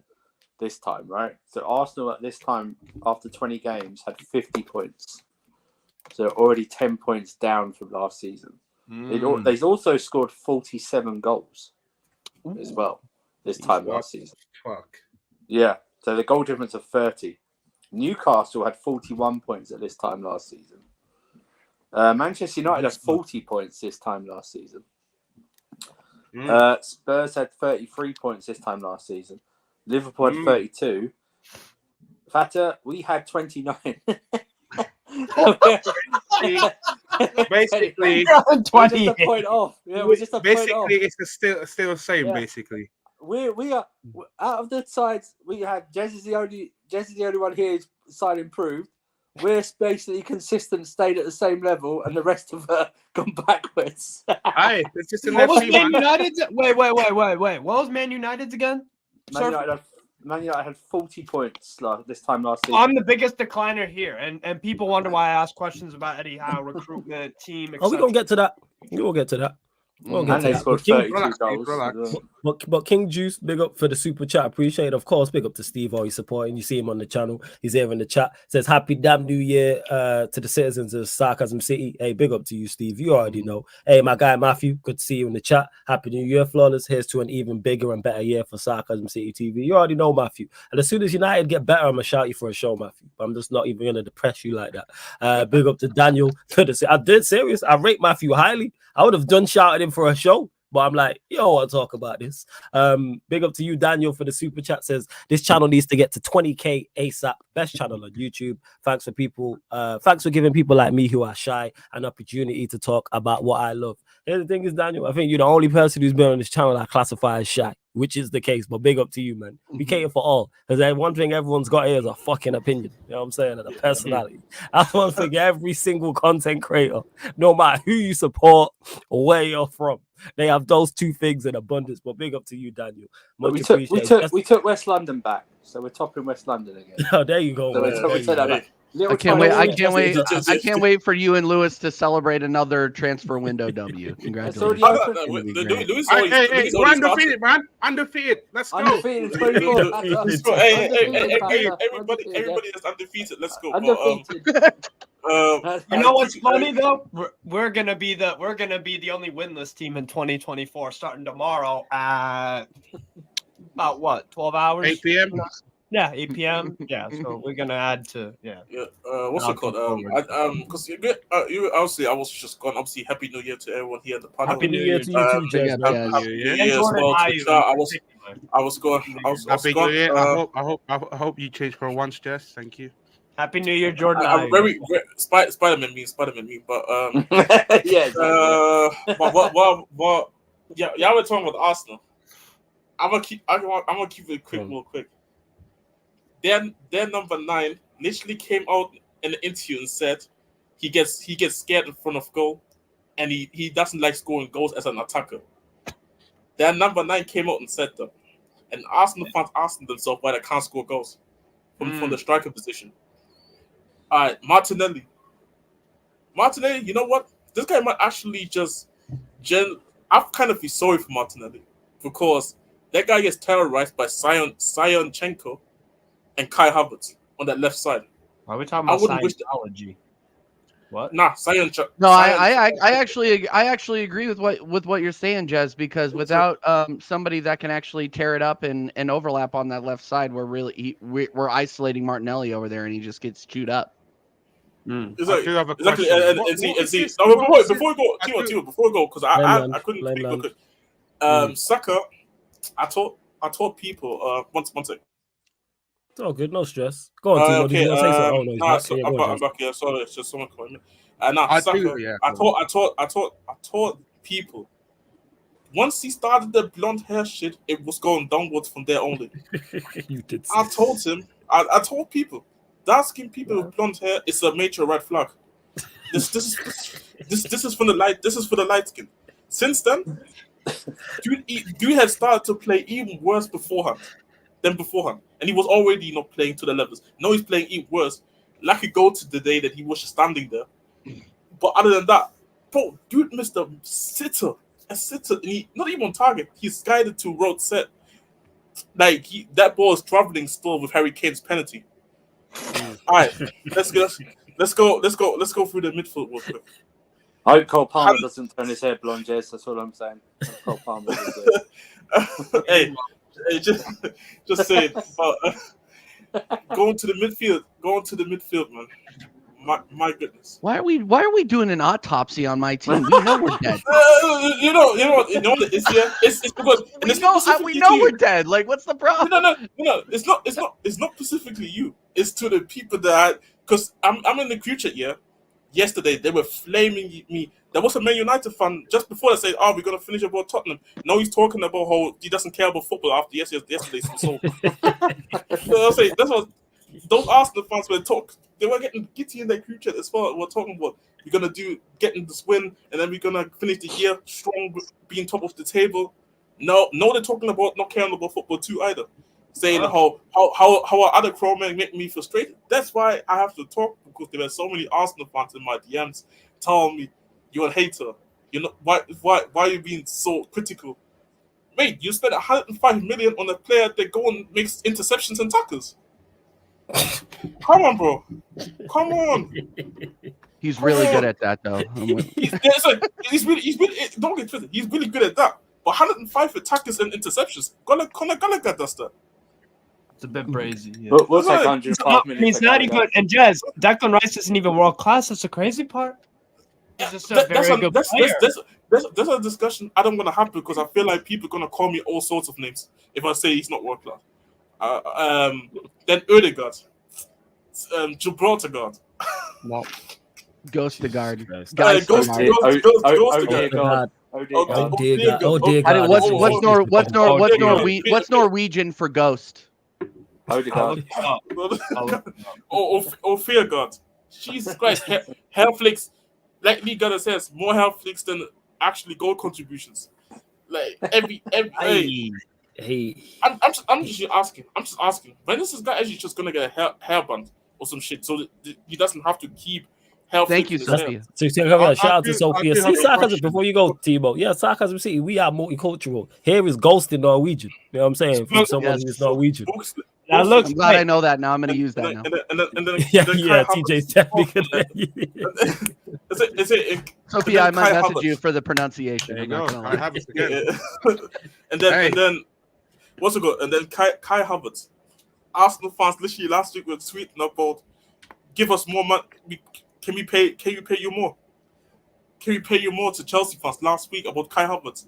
this time, right? So Arsenal at this time, after 20 games, had 50 points. So already 10 points down from last season. They've also scored 47 goals as well this time last season. Fuck. Yeah, so the goal difference of 30. Newcastle had 41 points at this time last season. Manchester United had 40 points this time last season. Spurs had 33 points this time last season. Liverpool had 32. Fata, we had 29. Basically, we're just a point off. Yeah, we're just a point off. Basically, it's still the same. Yeah. Basically, we are out of the sides. We have Jez is the only one here who's side improved. We're basically consistent, stayed at the same level, and the rest of gone backwards. Hey, it's just an What was Man United's? Wait. What was Man United's again? Man United had 40 points this time last season. I'm the biggest decliner here, and people wonder why I ask questions about Eddie Howe, recruitment, team, etc. We're going to get to that. We'll get to that. And they scored 32 goals. But King Juice, big up for the super chat. Appreciate it. Of course, big up to Steve, always supporting. You see him on the channel. He's here in the chat. Says, happy damn new year to the citizens of Sarcasm City. Hey, big up to you, Steve. You already know. Hey, my guy, Matthew, good to see you in the chat. Happy New Year, Flawless. Here's to an even bigger and better year for Sarcasm City TV. You already know, Matthew. And as soon as United get better, I'm going to shout you for a show, Matthew. I'm just not even going to depress you like that. Big up to Daniel. I did serious. I rate Matthew highly. I would have done shouted him for a show, but I'm like, yo, I want to talk about this. Big up to you, Daniel, for the super chat. Says this channel needs to get to 20k ASAP. Best channel on YouTube. Thanks for giving people like me who are shy an opportunity to talk about what I love. Here's the thing is, Daniel, I think you're the only person who's been on this channel I classify as shy, which is the case. But big up to you, man. We cater for all. Because one thing everyone's got here is a fucking opinion. You know what I'm saying? And a personality. That's one thing every single content creator, no matter who you support or where you're from, they have those two things in abundance. But big up to you, Daniel. We took West London back. So we're topping West London again. Oh, there you go. So we took that back. Little I can't wait. I tiny- can't wait. Just- I can't wait for you and Lewis to celebrate another transfer window W. It's Congratulations. already No, open. no, It's gonna be no, great. Lewis Hey, already- hey, Lewis hey, we're already started. undefeated, man. Undefeated. Let's go. Undefeated 24. Let's go. Hey, Undefeated, Papa. everybody that's undefeated. Let's go. Undefeated. You know what's funny though? We're gonna be the only winless team in 2024 starting tomorrow at about what 12 hours? 8 p.m. Yeah, 8 p.m. Yeah, so we're gonna add to Yeah. What's I'll it called? look forward. Because you obviously I was just gone. Obviously, Happy New Year to everyone here at the panel. Happy New Year to you too, Jez, Big man. up, Happy Jez. New Yeah. Year as Jordan well to Ayew Char. in particular. I was going. Happy New Year. I hope you change for once, Jess. Thank you. Happy New Year, Jordan. I'm Ayew. very Spider-Man me, but Yeah. Exactly. what? Yeah, y'all were talking about Arsenal. I'm gonna keep it quick, real quick. Their number 9 literally came out in the interview and said he gets scared in front of goal, and he doesn't like scoring goals as an attacker. Their number 9 came out and said that, and Arsenal fans asking themselves why they can't score goals from the striker position. All right, Martinelli, you know what? This guy might actually I kind of feel sorry for Martinelli because that guy gets terrorized by Sionchenko and Kai Havertz on that left side. Are we talking I about wouldn't wish Scientology? What? Nah, Sionchenko. No, I actually agree with what you're saying, Jez, because without somebody that can actually tear it up and overlap on that left side, we're isolating Martinelli over there, and he just gets chewed up. I do have a Exactly, question. and see. No, before we go, Timo, before we go, because I couldn't Blame speak man. real quick. Saka, I told people one second. It's all good, no stress. Go on, Timo. Did you want to say something? Oh, no, he's back. Yeah, go on, I'm Jez. back here. Sorry, it's just someone calling me. Now, I Saka, do, yeah. I told people once he started the blonde hair shit, it was going downwards from there only. You did. I told him, I told people, dark skinned people with blonde hair is a major red flag. This is for the light. This is for the light skin. Since then, dude had started to play even worse beforehand, and he was already not playing to the levels. Now he's playing even worse. Like a goal to the day that he was just standing there. But other than that, bro, dude missed a sitter, and he not even on target. He's guided to road set. Like that ball is traveling still with Harry Kane's penalty. All right, let's go through the midfield real quick. I hope Cole Palmer doesn't turn his hair blonde, Jez. That's all I'm saying. Cole Palmer doesn't do it. hey, just say it. But going to the midfield, man. My goodness. Why are we doing an autopsy on my team? We know we're dead. You know what? It's because we know we're dead. Like, what's the problem? No. It's not specifically you. It's to the people that because I'm in the group chat. Yeah, yesterday they were flaming me. There was a Man United fan just before they said, "Oh, we're gonna finish about Tottenham." Now he's talking about how he doesn't care about football after yesterday's result. I'll say that's what those Arsenal fans were talking. They were getting giddy in their group chat as well. We're talking about we're gonna getting this win, and then we're gonna finish the year strong, being top of the table. No, they're talking about not caring about football too either. Saying how our other crewmen make me frustrated. That's why I have to talk because there were so many Arsenal fans in my DMs telling me you're a hater. You know why are you being so critical? Mate, you spent 105 million on a player that go and makes interceptions and tackles. Come on, bro. Come on. He's really good at that, though. He's really don't get twisted. He's really good at that. But 105 for tackles and interceptions. Gonna get that stuff. It's a bit brazy. Yeah. We'll take 105 million. He's not even. And Jez, Declan Rice isn't even world class. That's the crazy part. He's just a very good player. That's a discussion I don't want to have because I feel like people are gonna call me all sorts of names if I say he's not world class. Then Odegaard, Gibraltar guard. No. Ghost the guard. Ghost the guard. What's Norwegian for ghost? Odegaard. Fear God. Jesus Christ. Hair flicks, like Lee Gunner says, more hair flicks than actually goal contributions. Like every Hey. I'm just asking. When is this guy actually just gonna get a hair band? or some shit, so that he doesn't have to keep health. Thank you, in his hair. Sophia. So shout out to I Sophia. do See, have a sarcasm question. before you go, Timo. Yeah, sarcasm city. We are multicultural. Here is ghosting Norwegian. You know what I'm saying? From someone who is Norwegian. That looks I'm glad I great. know that now. I'm going to use that now. And then Yeah, Kai yeah. Havertz. TJ's definitely gonna. Is it Sophia, I might Kai message Havertz. you for the pronunciation. There you I'm not go. gonna I lie. have it again. and Hey. then what's it called? And then Kai Havertz. Arsenal fans literally last week were tweeting about, give us more money. Can we pay you more? Can we pay you more to Chelsea fans last week about Kai Havertz?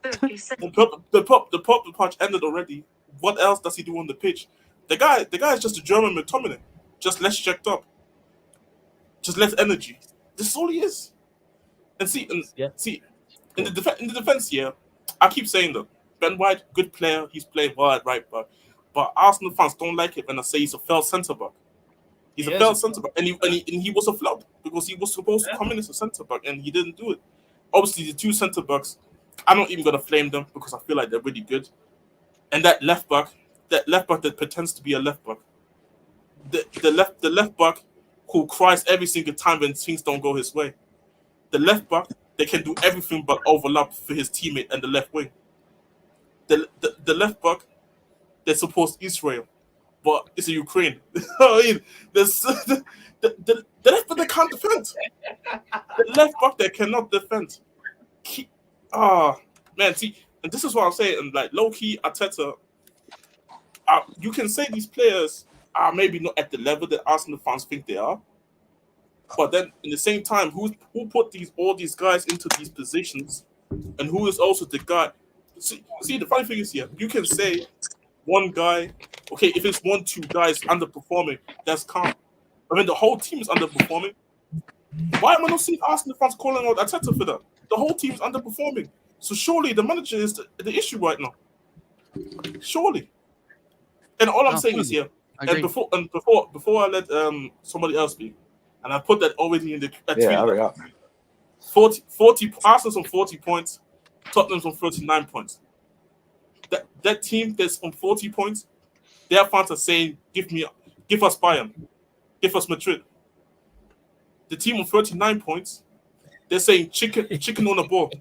The pop punch ended already. What else does he do on the pitch? The guy is just a German McTominay, just less checked up, just less energy. This is all he is. And see, in the defense here, I keep saying that Ben White, good player, he's playing well at right back, but Arsenal fans don't like it when I say he's a failed centre back. He's a failed centre back, and he was a flop because he was supposed to come in as a centre back and he didn't do it. Obviously, the two centre backs, I'm not even gonna flame them because I feel like they're really good. And that left back that pretends to be a left back, the left back who cries every single time when things don't go his way. The left back that can do everything but overlap for his teammate and the left wing. The left back that supports Israel, but it's a Ukraine. I mean, there's the left back that can't defend. The left back that cannot defend. Man, see, and this is what I'm saying. And like low key, Arteta, you can say these players are maybe not at the level that Arsenal fans think they are, but then in the same time, who put all these guys into these positions, and who is also the guy? See, the funny thing is here, you can say one guy, okay, if it's 1-2 guys underperforming, that's calm. I mean, the whole team is underperforming. Why am I not seeing Arsenal fans calling out Arteta for that? The whole team is underperforming. So surely the manager is the issue right now. Surely. And all I'm saying is here, and before I let somebody else speak, and I put that already in the tweet. Hurry up. 40 Arsenal's on 40 points, Tottenham's on 39 points. That team that's on 40 points, their fans are saying, give us Bayern, give us Madrid. The team on 39 points, they're saying chicken on the ball,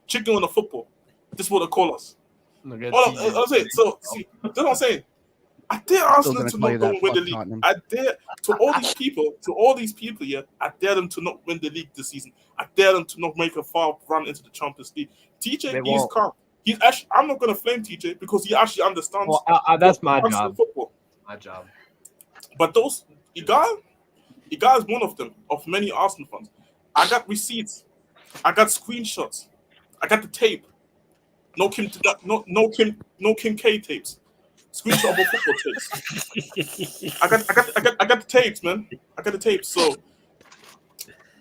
chicken on the football. This is what they call us. I'm saying, so see, that's what I'm saying. I dare Arsenal to not go and win the league. Tottenham. I dare to all these people here. I dare them to not win the league this season. I dare them to not make a far run into the Champions League. TJ, he's calm. He's actually. I'm not gonna flame TJ because he actually understands. Well, that's my job. Football. My job. But Igal is one of them, of many Arsenal fans. I got receipts. I got screenshots. I got the tape. No Kim K tapes. Screenshot of football tapes. I got the tapes, man. I got the tapes. So,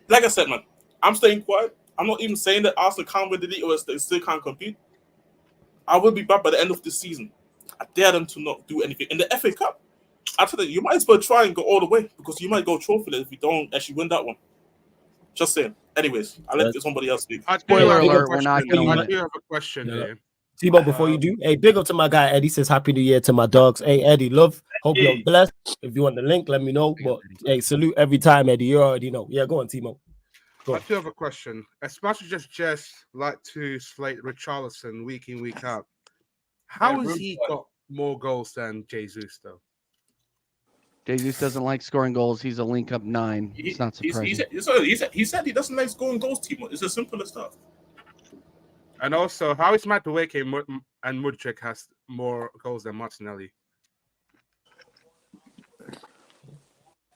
like I said, man, I'm staying quiet. I'm not even saying that Arsenal can't win the league or they still can't compete. I will be back by the end of the season. I dare them to not do anything. In the FA Cup, I tell you, you might as well try and go all the way because you might go trophyless if you don't actually win that one. Just saying. Anyways, I'll let somebody else speak. Spoiler alert, we're not going going to to I do have a question here. Timo, before you do, hey, big up to my guy Eddie. Says Happy New Year to my dogs. Hey, Eddie, love. Hope you're blessed. If you want the link, let me know. But hey, salute every time, Eddie. You already know. Yeah, go on, Timo. I do have a question. As much as Jess like to slate Richarlison week in, week out, how has he got more goals than Jesus, though? Jesus doesn't like scoring goals. He's a link up 9. It's not surprising. He said he doesn't like scoring goals, Timo. It's as simple as that. And also, how is Madueke and Mudryk has more goals than Martinelli?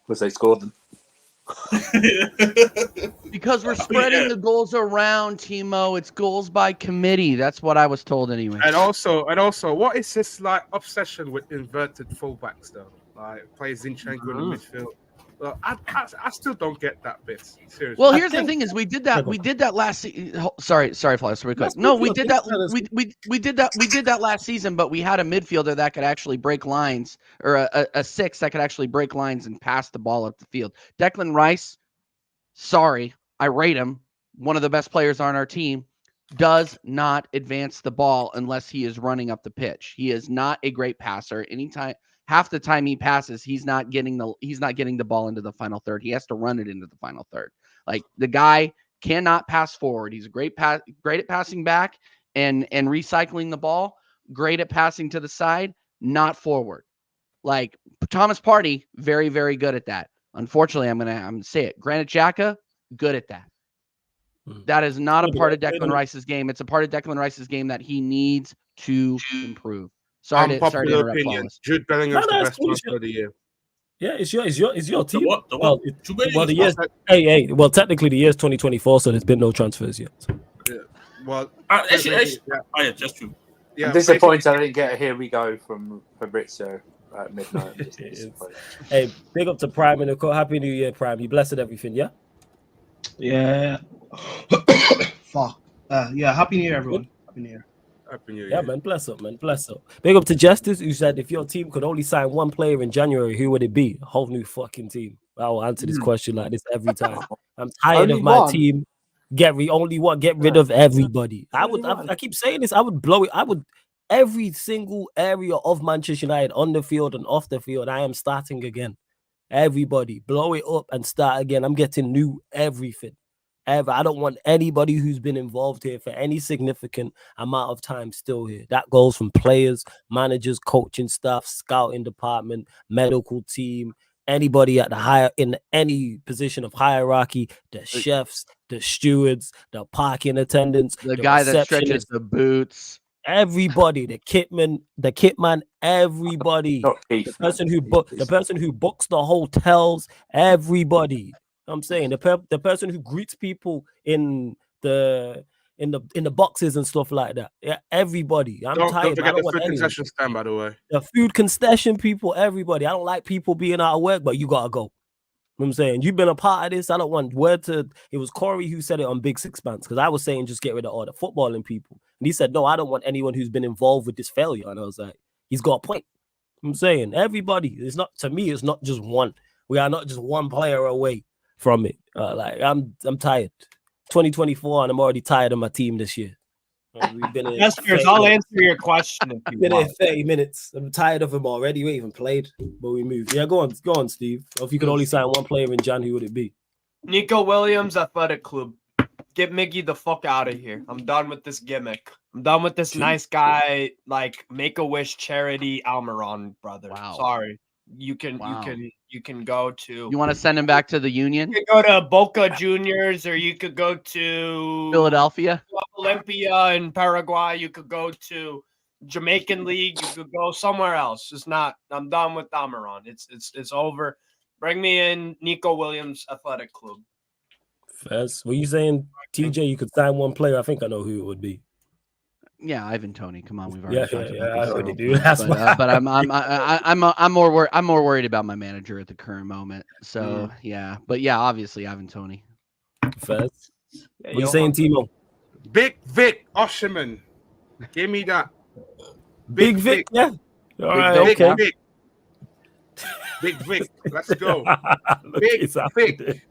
Because they scored them. Because we're spreading the goals around, Timo. It's goals by committee. That's what I was told anyway. And also, what is this like obsession with inverted fullbacks though? Like plays Zinchenko in the midfield. I still don't get that bit. Seriously. Well, here's the thing: is we did that last. Sorry, Flash, really quick. No, we did that. We did that last season, but we had a midfielder that could actually break lines, or a 6 that could actually break lines and pass the ball up the field. Declan Rice, sorry, I rate him, one of the best players on our team, does not advance the ball unless he is running up the pitch. He is not a great passer. half the time he passes, he's not getting the ball into the final third. He has to run it into the final third. Like, the guy cannot pass forward. He's great at passing back and recycling the ball, great at passing to the side, not forward. Like, Thomas Partey, very, very good at that. Unfortunately, I'm gonna say it. Granit Xhaka, good at that. That is not a part of Declan Rice's game. It's a part of Declan Rice's game that he needs to improve. Sorry to interrupt. Opinion. Jude Bellingham's the best transfer of the year. Yeah, it's your team. What? Well, the years. Hey. Well, technically, the year's 2024, so there's been no transfers yet. Yeah. Well, actually, yeah, just true. Yeah, I'm disappointed I didn't get a here we go from Fabrizio at midnight. Hey, big up to Prime and Happy New Year, Prime. You blessed everything, yeah? Yeah. Fuck. Yeah, Happy New Year, everyone. Happy New Year. Happy New Year. Yeah, man. Bless up, man. Bless up. Big up to Justice, who said if your team could only sign one player in January, who would it be? A whole new fucking team. I will answer this question like this every time. I'm tired of my team. Get rid of everybody. I keep saying this. I would blow it. I would every single area of Manchester United on the field and off the field. I am starting again. Everybody, blow it up and start again. I'm getting new everything. I don't want anybody who's been involved here for any significant amount of time still here. That goes from players, managers, coaching staff, scouting department, medical team, anybody at in any position of hierarchy, the chefs, the stewards, the parking attendants, the guy that stretches the boots, everybody, the kitman, everybody, the person who books the hotels, everybody. I'm saying the person who greets people in the boxes and stuff like that. Yeah, everybody. I'm tired. Don't forget the food concession stand, by the way. The food concession people, everybody. I don't like people being out of work, but you gotta go. You know what I'm saying, you've been a part of this. I don't want it was Corey who said it on Big Sixpence, because I was saying just get rid of all the footballing people. And he said, no, I don't want anyone who's been involved with this failure. And I was like, he's got a point. I'm saying everybody. It's not just one. We are not just one player away from it. I'm tired. 2024, and I'm already tired of my team this year. We've been I'll answer your question. If you been in 30 minutes. I'm tired of them already. We even played, but we moved. Yeah, go on, Steve. If you could only sign one player in Jan, who would it be? Nico Williams, Athletic Club. Get Miggy the fuck out of here. I'm done with this gimmick. I'm done with this nice guy, like Make-A-Wish charity Almiron brother. Wow. Sorry. You can go to. You want to send him back to the Union? You could go to Boca Juniors, or you could go to Philadelphia, Olympia in Paraguay. You could go to Jamaican League. You could go somewhere else. It's not. I'm done with Almiron. It's over. Bring me in Nico Williams, Athletic Club. Fez, were you saying, TJ, you could sign one player? I think I know who it would be. Yeah, Ivan Toney. Come on, we've already talked about this. I already do. But I'm more worried about my manager at the current moment. So yeah, but yeah, obviously Ivan Toney. Fez, what are you saying, Timo? Big Vic Osherman, give me that. Big Vic, yeah. All right, okay. Big Vic, let's go. Big Vic.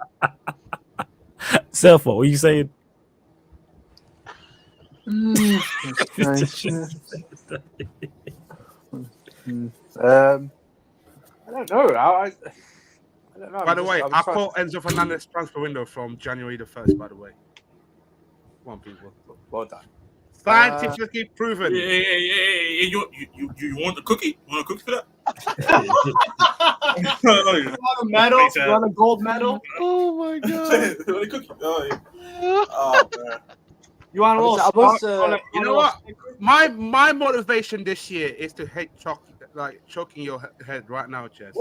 Selfo, what are you saying? I don't know. I don't know. By the way, I caught Enzo Fernandez transfer window from January the 1st, by the way. Come on, people. Well done. Scientifically proven. Hey, you want a cookie? You want a cookie for that? You want a medal? You want a gold medal? Oh my god. You want a cookie? Oh man. You want a little? You know what? My motivation this year is to hate choking your head right now, Jess.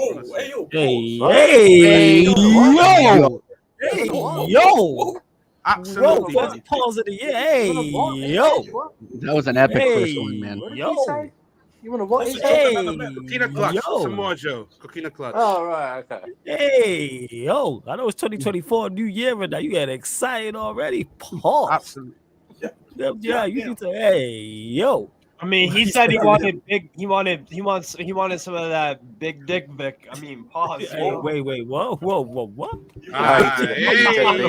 Yo. Absolutely. Whoa, first pause of the year. Hey, yo. That was an epic first one, man. Yo. You want to watch? Coquina Clutch. Some more, Joe. Coquina Clutch. Oh, right. Okay. Hey, yo. I know it's 2024, new year, and now you get excited already. Pause. Absolutely. Yeah, you need to. Hey, yo. I mean, he said he wanted big. He wanted some of that big dick Vic. I mean, pause. Hey, wait, whoa, what? Hey,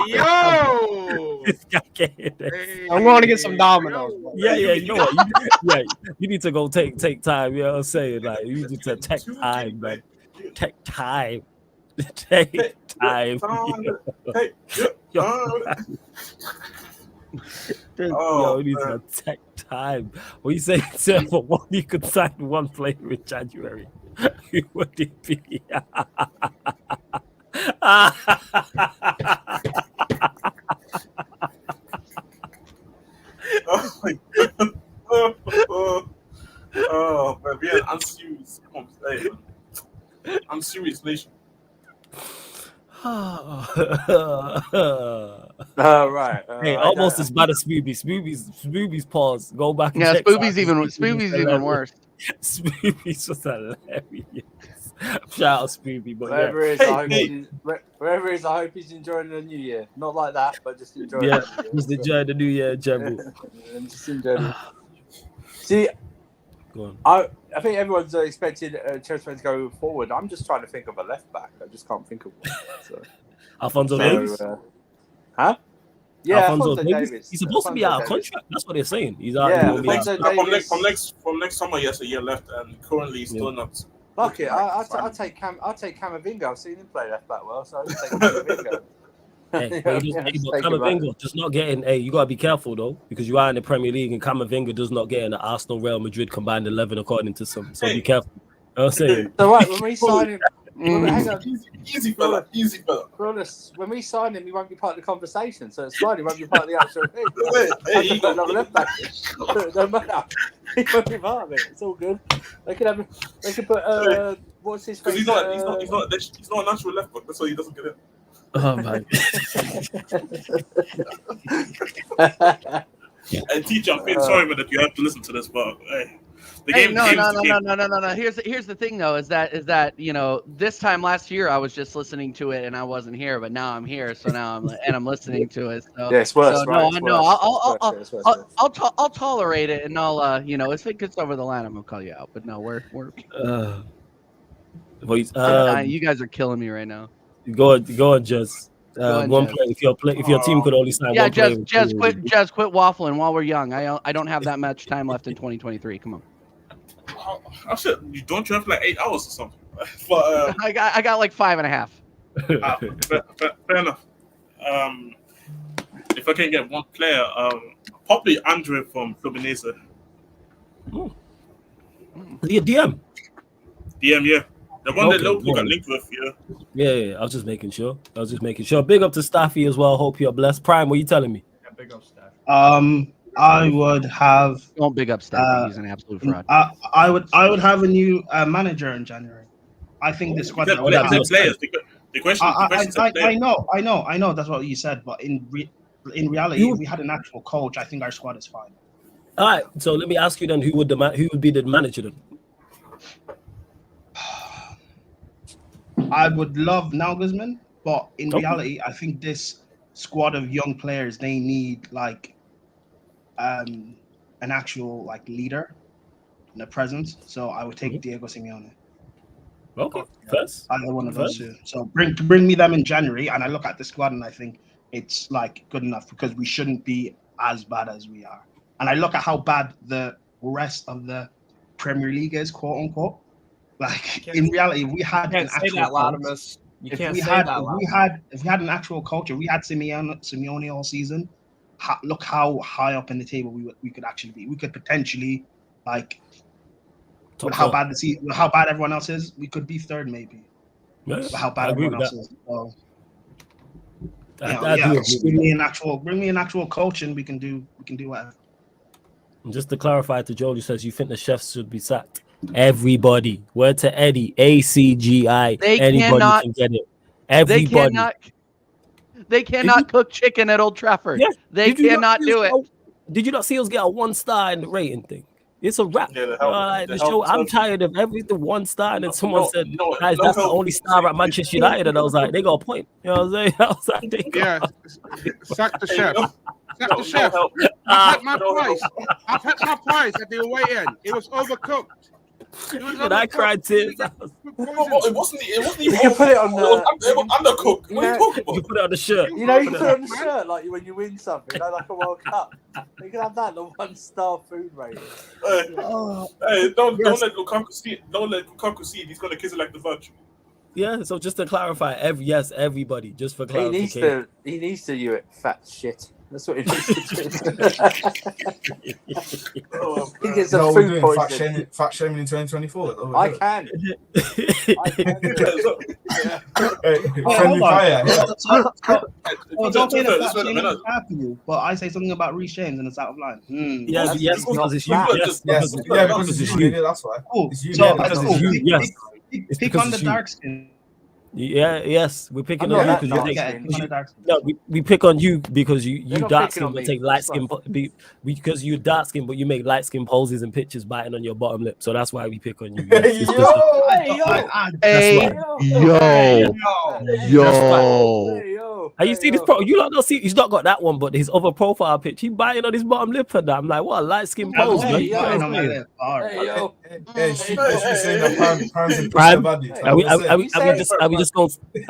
yo! This guy can't. Hey, I'm going to get some Domino's. yeah, you know what? You need to go take time. You know what I'm saying? Like, you need to take time, man. Take time. Take time. Yo, you need to take time. What you say, sir? For one, you could sign one player in January. Who would it be? Oh my god. Oh man, I'm serious. Come on, hey, man. I'm serious, nation. Right. Hey, almost as bad as Spooby's pause. Go back. And Yeah, check Spooby's even worse. Spooby's was hilarious. Shout out Spooby, but wherever yeah. it is, wherever it is, I hope he's enjoying the new year. Not like that, but just enjoying the new year. Just enjoy the new year in general. And just enjoy it. See, Go on. I think everyone's expecting Chelsea to go forward. I'm just trying to think of a left back. I just can't think of one. So. Alphonso Davies? Huh? Yeah, Alphonso Davies. He's supposed to be out of contract. That's what they're saying. He's out. Yeah, from next summer, he has a year left, and currently he's still not. Fuck it, I'll take Camavinga. I've seen him play left back well, so I'll just take Camavinga. Hey, Camavinga just not getting. Hey, you gotta be careful though, because you are in the Premier League, and Camavinga does not get in the Arsenal, Real Madrid combined 11, according to some. So be careful. You know what I'm saying? So right, when we sign him, hang on. Easy fella. When we sign him, he won't be part of the conversation. So it's fine. He won't be part of the actual thing. Hey, put another left back. No matter. He won't be part of it. It's all good. They could put what's his face? He's not a natural left back. That's why he doesn't get it. Oh man. And teacher, I'm sorry, man, that you have to listen to this, but hey. No. Here's the thing though, is that you know, this time last year I was just listening to it and I wasn't here, but now I'm here, so now I'm listening to it. So yeah, it's worse. So, right? I'll tolerate it, and I'll you know, if it gets over the line, I'm gonna call you out. But no, we're you guys are killing me right now. Go on, Jez. One player. If your team could only sign one player. Jez, quit waffling while we're young. I don't have that much time left in 2023. Come on. I said, you don't have like 8 hours or something. But I got like 5.5. Fair enough. If I can get one player, probably Andre from Fluminense. DM, yeah. The one that Liverpool got linked with, yeah. I was just making sure. Big up to Staffy as well. Hope you're blessed. Prime, what are you telling me? Yeah, big up Staffy. I would have. Don't big up Staffy. He's an absolute fraud. I would have a new manager in January. I think the squad. Players. The question. I know. That's what you said, but in reality, if we had an actual coach, I think our squad is fine. All right. So let me ask you then, who would be the manager then? I would love Nagelsmann, but in reality, I think this squad of young players, they need like an actual like leader and a presence. So I would take Diego Simeone. Okay, first. Either one of those two. So bring me them in January, and I look at the squad and I think it's like good enough because we shouldn't be as bad as we are. And I look at how bad the rest of the Premier League is, quote unquote. Like in reality, we had an actual coach. If we had an actual coach, if we had Simeone all season, look how high up in the table we could actually be. We could potentially like with how bad everyone else is, we could be third maybe. Yes, how bad everyone else is. So, bring me an actual coach and we can do whatever. And just to clarify to Joel, who says you think the chefs should be sacked. Everybody, word to Eddie, ACGI. Anybody can get it. Everybody. They cannot cook chicken at Old Trafford. Yeah. They cannot do it. Did you not see us get a 1 star in the rating thing? It's a wrap. Yeah, the show. I'm tired of everything 1 star, and then someone said, "Guys, that's the only star at Manchester United," and I was like, "They got a point." You know what I'm saying? I was like, "Yeah, sack the chef." That's the chef. I've had my price at the away end. It was overcooked. And I cried tears. It wasn't even. You can put it on the. It was undercooked. What are you talking You about? put it on the shirt. You know, you can put it on the shirt like when you win something, like a World Cup. You can have that, the 1-star food rating. Hey, don't let Lukaku see it. Don't let Lukaku see it. He's gonna kiss it like the virtue. Yeah, so just to clarify, everybody, just for clarification. He needs to you it fat shit. That's what he needs to do. He gets a food poisoning. Fat shaming in 2024. I can. But I say something about Reece James and it's out of line. Yes, because it's you. Yes, because it's you. That's why. Pick on the dark skin. Yes, we're picking on you because we pick on you because you dark skin but take light skin because you dark skin but you make light skin poses and pictures biting on your bottom lip, so that's why we pick on you. And you see this you don't see he's not got that one, but his other profile picture, he biting on his bottom lip and that. I'm like, what a light skin pose, man. Are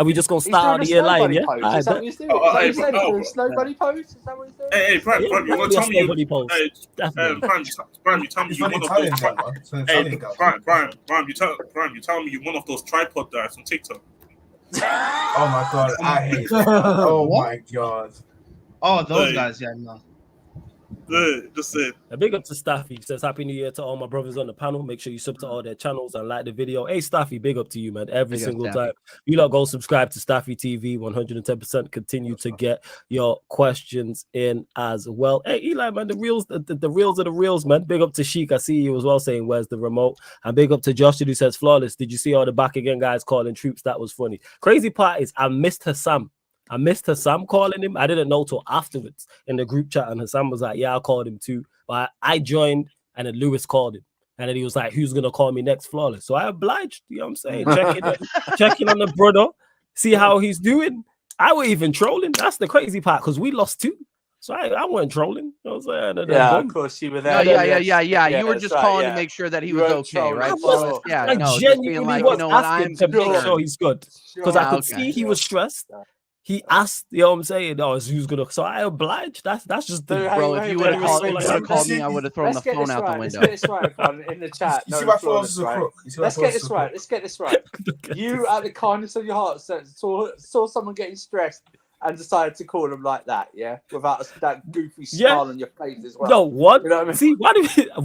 we just gonna start the year line? Yeah. Is that what he's doing? Is that what he's doing? Snowbody pose? Is that what he's doing? Hey, Prime, you want to tell me? Prime, you tell me you one of those. Hey, Prime, you tell me you one of those tripod guys on TikTok. Oh my god, I hate that. Oh my god. Oh, those guys, yeah, no. Just say. A big up to Staffy. He says Happy New Year to all my brothers on the panel. Make sure you sub to all their channels and like the video. Hey Staffy, big up to you, man. Every single time. You lot go subscribe to Staffy TV. 110% continue to get your questions in as well. Hey Eli, man, the reels are the reels, man. Big up to Sheik. I see you as well saying where's the remote. And big up to Josh who says flawless. Did you see all the back again guys calling troops? That was funny. Crazy part is I missed Hassam calling him. I didn't know till afterwards in the group chat, and Hassam was like, yeah, I called him too. But I joined, and then Lewis called him. And then he was like, who's going to call me next, flawless? So I obliged, you know what I'm saying? Checking on the brother, see how he's doing. I was even trolling. That's the crazy part, because we lost 2. So I wasn't trolling. You know what I'm saying? Yeah, of course you were there. Yeah. You were just calling to make sure that he was okay, right? I genuinely was asking to make sure he's good. Because I could see he was stressed. He asked, you know what I'm saying? Oh, who's gonna? So I obliged. That's just the bro. If you would have called me, I would have thrown the phone out the window. Let's get this right, in the chat. Let's get this right. You, out of the kindness of your heart, saw someone getting stressed and decided to call him like that, yeah, without that goofy smile on your face as well. No, what? You know what I mean? See, it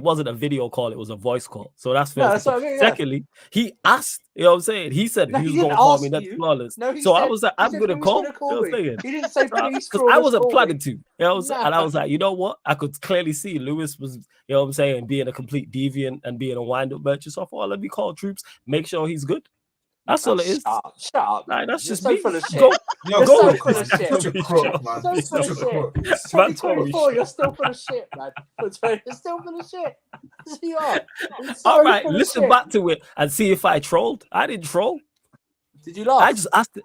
wasn't a video call. It was a voice call. So that's first. No, that's what I mean, Secondly, he asked. You know what I'm saying? He said he was going to call me next flawless. No, so I was like, I'm going to call. You know what I'm saying? He didn't say please. Because I wasn't planning to. You know, and I was like, you know what? I could clearly see Lewis was, you know what I'm saying, being a complete deviant and being a wind-up merchant. So I thought, let me call troops, make sure he's good. That's all it is. Shut up. Like, that's just so me. full of shit. Go. So full of shit. Such a crook, man. So full of shit. 2024, you're still full of shit, man. You're still full of shit. Yes, you are. All right, listen back to it and see if I trolled. I didn't troll. Did you laugh?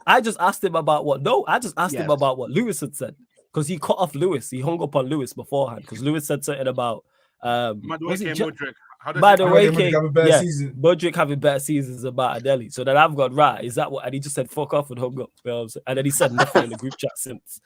I just asked him about what. No, I just asked him about what Lewis had said, because he cut off Lewis. He hung up on Lewis beforehand because Lewis said something about By the way, Mudryk having better seasons about Adeli. So then I've got right. Is that what? And he just said fuck off and hung up. You know what I'm saying? And then he said nothing in the group chat since.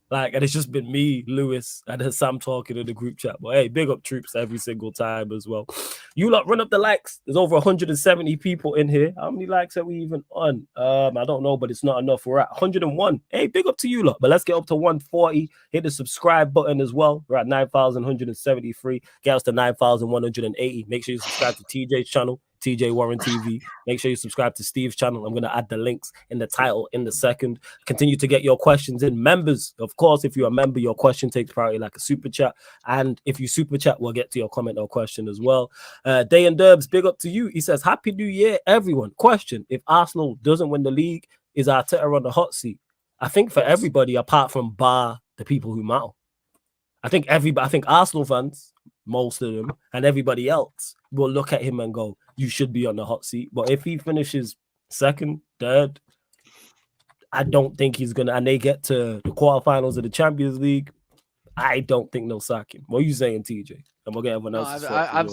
Like, and it's just been me, Lewis, and Hassam talking in the group chat. But hey, big up troops every single time as well. You lot run up the likes. There's over 170 people in here. How many likes are we even on? I don't know, but it's not enough. We're at 101. Hey, big up to you lot. But let's get up to 140. Hit the subscribe button as well. We're at 9,173. Get us to 9,180. Make sure you subscribe to TJ's channel, TJ Warren TV. Make sure you subscribe to Steve's channel. I'm going to add the links in the title in the second. Continue to get your questions in. Members, of course, if you're a member, your question takes priority like a super chat. And if you super chat, we'll get to your comment or question as well. Day and Derbs, big up to you. He says, Happy New Year, everyone. Question, if Arsenal doesn't win the league, is Arteta on the hot seat? I think for everybody, apart from bar the people who matter. I think Arsenal fans, most of them, and everybody else will look at him and go, you should be on the hot seat. But if he finishes second, third, I don't think he's gonna. And they get to the quarterfinals of the Champions League. I don't think they'll sack him. What are you saying, TJ? And we'll get everyone No, else. I've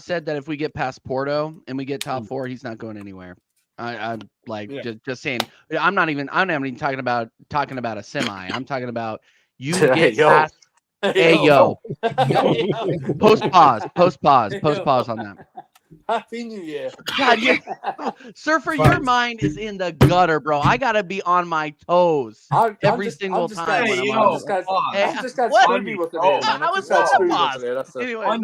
said that if we get past Porto and we get top 4, he's not going anywhere. I'm like just saying. I'm not even talking about a semi. I'm talking about you get past. Hey yo. Post pause on that. Happy New Year. God, Surfer, your mind is in the gutter, bro. I gotta be on my toes every single time. I'm just screaming with the man. I was pause. Anyway,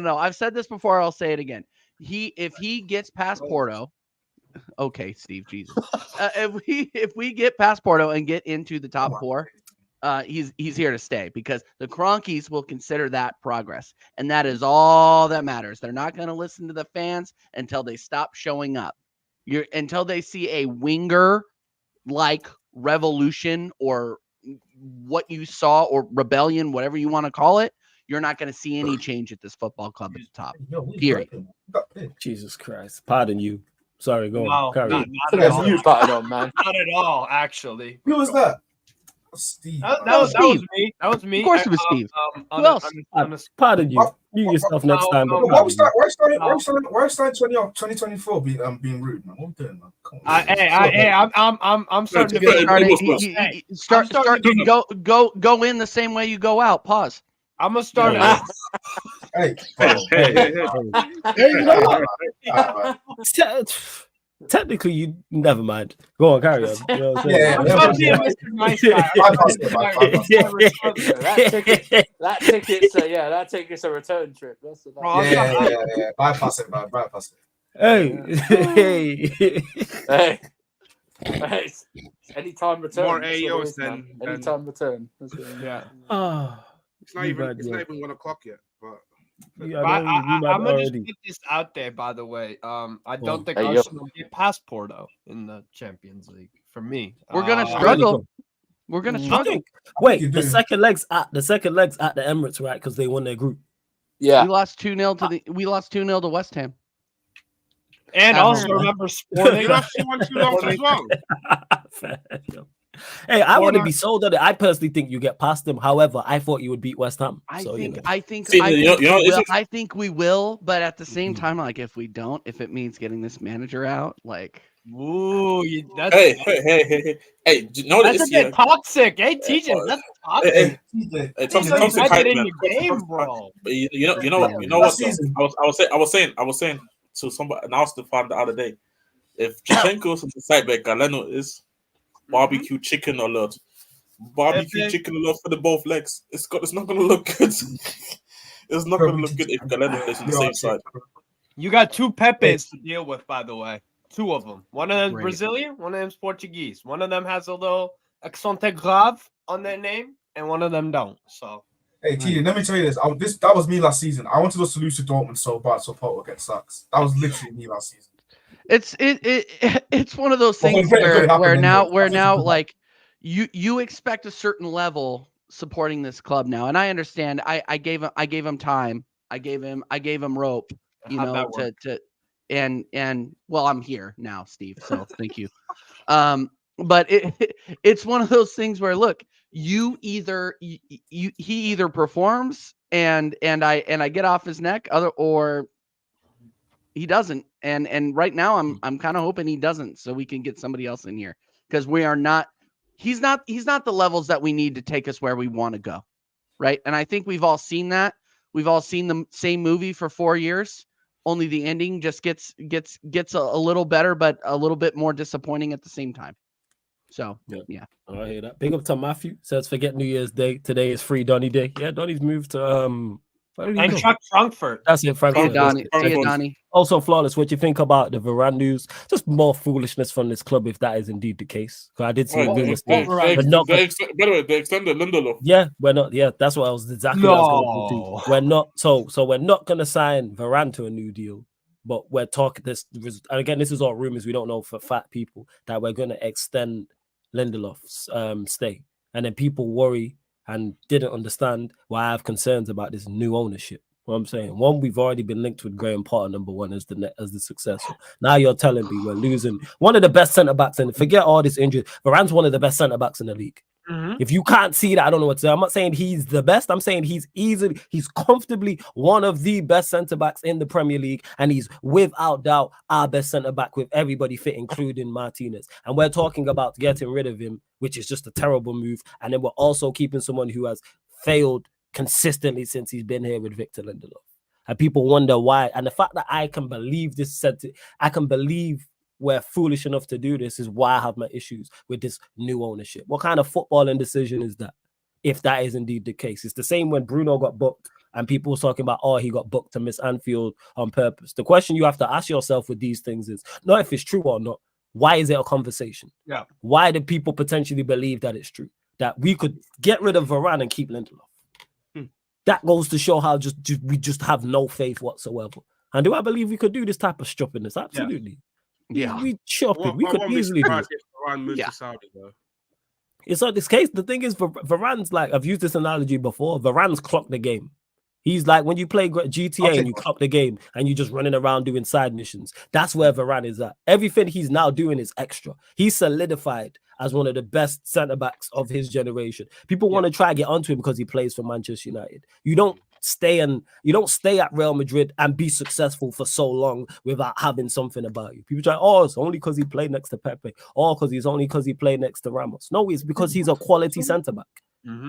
no. I've said this before. I'll say it again. If he gets past Porto, okay, Steve, Jesus. If we get past Porto and get into the top 4. He's here to stay because the Cronkies will consider that progress, and that is all that matters. They're not going to listen to the fans until they stop showing up. Until they see a winger like revolution or what you saw or rebellion, whatever you want to call it. You're not going to see any change at this football club at the top. Period. Jesus Christ! Pardon you. Sorry, go on. Not at all. Man. Not at all. Actually, who was that? Steve. That was me. That was me. Of course, it was Steve. Who else? Pardon you. You yourself next time. Why are starting 2024 being rude, man? What are we doing, man? Come on. I'm starting to go in the same way you go out. Pause. I'm gonna start. Hey. Technically, you never mind. Go on, carry on. You know what I'm saying? That ticket's a return trip. Bypass it, man. Bypass it. Hey. Anytime return. More AOs than anytime return. Yeah. It's not even 1 o'clock yet, but. Yeah, I'm gonna just put this out there, by the way. I don't think Arsenal will get past Porto in the Champions League. For me, we're gonna struggle. We're gonna struggle. Wait, the second leg's at the Emirates, right? Because they won their group. Yeah, we lost 2-0 to West Ham. And also remember, Sporting actually won 2-0 as well. Hey, I wouldn't be sold on it. I personally think you get past them. However, I thought you would beat West Ham. I think we will, but at the same time, like if we don't, if it means getting this manager out, like ooh, hey, you know that's a bit toxic. Hey, TJ, that's toxic. Toxic hype, man. Game, bro. But you know what? I was saying to somebody, an Arsenal fan the other day, if Zinchenko's on the side back, Galeno is barbecue chicken alert. Barbecue chicken alert for the both legs. It's not gonna look good. It's not gonna look good if Galeno is on the same side. You got 2 Pepes to deal with, by the way. 2 of them. One of them's Brazilian, one of them's Portuguese. One of them has a little accent grave on their name, and one of them don't. So hey T, let me tell you this. That was me last season. I wanted us to lose to Dortmund so bad so Porto get sacks. That was literally me last season. It's one of those things where now like you expect a certain level supporting this club now, and I understand. I gave him time. I gave him rope. You know, and well, I'm here now, Steve. So thank you. But it's one of those things where look, he either performs and I get off his neck, or he doesn't. And right now I'm kind of hoping he doesn't, so we can get somebody else in here, because he's not the levels that we need to take us where we want to go. Right. And I think we've all seen that. We've all seen the same movie for 4 years, only the ending just gets a little better, but a little bit more disappointing at the same time. So yeah. Oh, I hear that. Big up to Matthew. Says forget New Year's Day. Today is free Donny Day. Yeah, Donny's moved to Frankfurt. That's it, Frankfurt. See you, Donny. Also, Flawless, what you think about the Varane news? Just more foolishness from this club, if that is indeed the case. Because I did see rumors. By the way, they extended Lindelof. Yeah, we're not. Yeah, that's what I was exactly. What I was going to do. We're not. So we're not going to sign Varane to a new deal. But we're talking this. And again, this is all rumors. We don't know for fat people that we're going to extend Lindelof's stay, and then people worry and didn't understand why I have concerns about this new ownership. What I'm saying, one, we've already been linked with Graham Potter, number one, as the successor. Now you're telling me we're losing one of the best centre backs, and forget all this injury. Varane's one of the best centre backs in the league. If you can't see that, I don't know what to say. I'm not saying he's the best. I'm saying he's comfortably one of the best centre backs in the Premier League, and he's without doubt our best centre back with everybody fit, including Martinez. And we're talking about getting rid of him, which is just a terrible move. And then we're also keeping someone who has failed consistently since he's been here with Victor Lindelof. And people wonder why. And the fact that I can believe I can believe we're foolish enough to do this is why I have my issues with this new ownership. What kind of footballing decision is that? If that is indeed the case, it's the same when Bruno got booked and people were talking about, oh, he got booked to miss Anfield on purpose. The question you have to ask yourself with these things is not if it's true or not. Why is it a conversation? Yeah. Why do people potentially believe that it's true? That we could get rid of Varane and keep Lindelof? That goes to show how we just have no faith whatsoever. And do I believe we could do this type of stupidness? Absolutely. Yeah. We chop it. We could easily do it. To Saudi, though. It's not this case. The thing is, Varane's like, I've used this analogy before. Varane's clocked the game. He's like when you play GTA and you clock the game and you're just running around doing side missions. That's where Varane is at. Everything he's now doing is extra. He's solidified as one of the best centre-backs of his generation. People want to try to get onto him because he plays for Manchester United. You don't stay at Real Madrid and be successful for so long without having something about you. People try, oh, it's only because he played next to Pepe, or because he played next to Ramos. No, it's because he's a quality centre-back.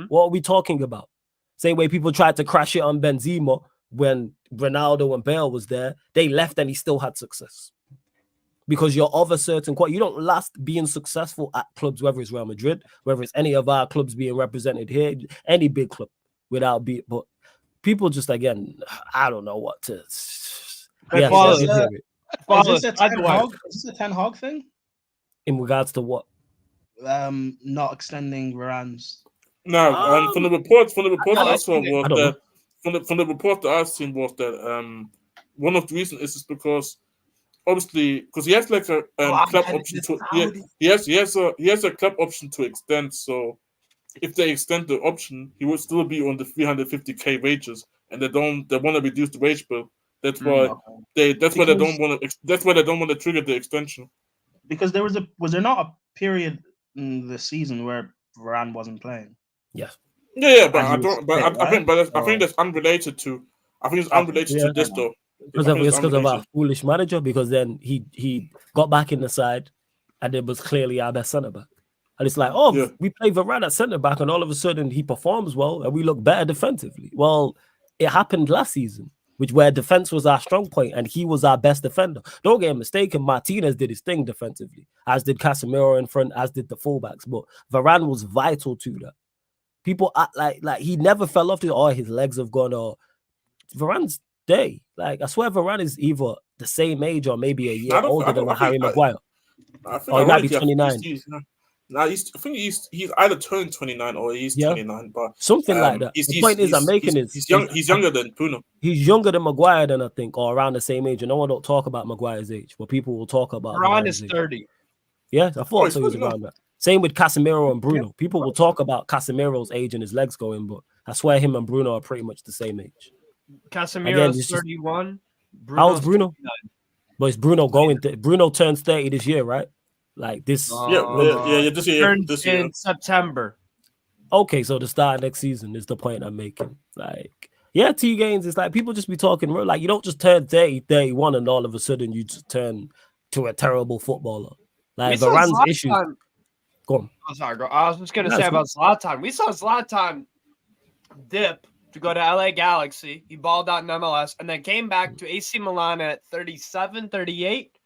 What are we talking about? Same way people tried to crash it on Benzema when Ronaldo and Bale was there. They left and he still had success. Because you're of a certain quality. You don't last being successful at clubs, whether it's Real Madrid, whether it's any of our clubs being represented here, any big club, without being. But people just, again, I don't know what to. Yeah, Is this a Ten Hag thing? In regards to what? Not extending Varane's. No, from the report I saw was that from the report that I've seen was that one of the reasons is because obviously because he has like a club option to he has a club option to extend. So if they extend the option, he would still be on the 350k wages, and they want to reduce the wage bill. That's why they don't want to trigger the extension. Because was there not a period in the season where Varane wasn't playing? Yes. Yeah, but I think that's unrelated to. I think it's unrelated to this though. Because of our foolish manager. Because then he got back in the side, and it was clearly our best centre back. And it's like, we play Varane at centre back, and all of a sudden he performs well, and we look better defensively. Well, it happened last season, where defense was our strong point, and he was our best defender. Don't get mistaken, Martinez did his thing defensively, as did Casemiro in front, as did the fullbacks. But Varane was vital to that. People act like he never fell off his legs have gone, or Varane's day. Like, I swear Varane is either the same age or maybe a year older than Harry Maguire. Or he might be 29. I think he's either turning 29 or he's 29, but something like that. The point is, I'm making is he's younger than Bruno. He's younger than Maguire, then I think, or around the same age. And no one don't talk about Maguire's age, but people will talk about. Varane is 30. Yeah, I thought so. He was around that. Same with Casemiro and Bruno. People will talk about Casemiro's age and his legs going, but I swear him and Bruno are pretty much the same age. Casemiro's 31. How old's Bruno? 29. But it's Bruno going. Bruno turns 30 this year, right? Like this. This year. In September. Okay, so the start of next season is the point I'm making. Like, yeah, T Gaines, it's like people just be talking like you don't just turn 30, 31 and all of a sudden you just turn to a terrible footballer. Like Varane's issues. Go on. Oh, sorry, I was just gonna say about Zlatan. We saw Zlatan dip to go to LA Galaxy. He balled out in MLS and then came back to AC Milan at 37, 38,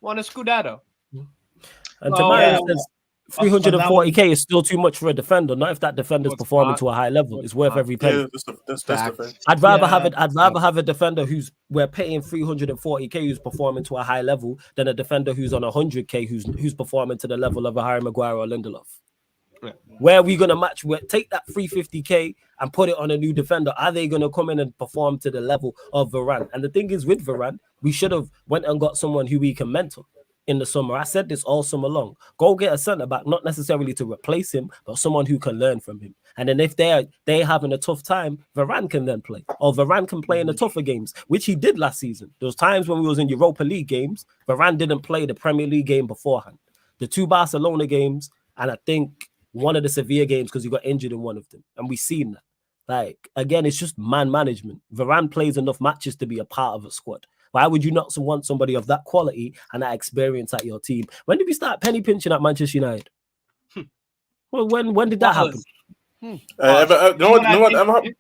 won a Scudetto. And Tamara says 340k is still too much for a defender. Not if that defender's performing to a high level. It's worth every penny. That's the thing. I'd rather have a defender we're paying 340k who's performing to a high level than a defender who's on 100k who's performing to the level of a Harry Maguire or Lindelof. Yeah. Where are we gonna match? Take that 350k and put it on a new defender. Are they gonna come in and perform to the level of Varane? And the thing is, with Varane, we should have went and got someone who we can mentor. in the summer. I said this all summer long. Go get a centre back, not necessarily to replace him, but someone who can learn from him. And then if they're having a tough time, Varane can then play, or Varane can play in the tougher games, which he did last season. There was times when we was in Europa League games, Varane didn't play the Premier League game beforehand. The 2 Barcelona games, and I think one of the Sevilla games because he got injured in one of them, and we've seen that. Like, again, it's just man management. Varane plays enough matches to be a part of a squad. Why would you not want somebody of that quality and that experience at your team? When did we start penny pinching at Manchester United? Well, when did that happen? You know what happened?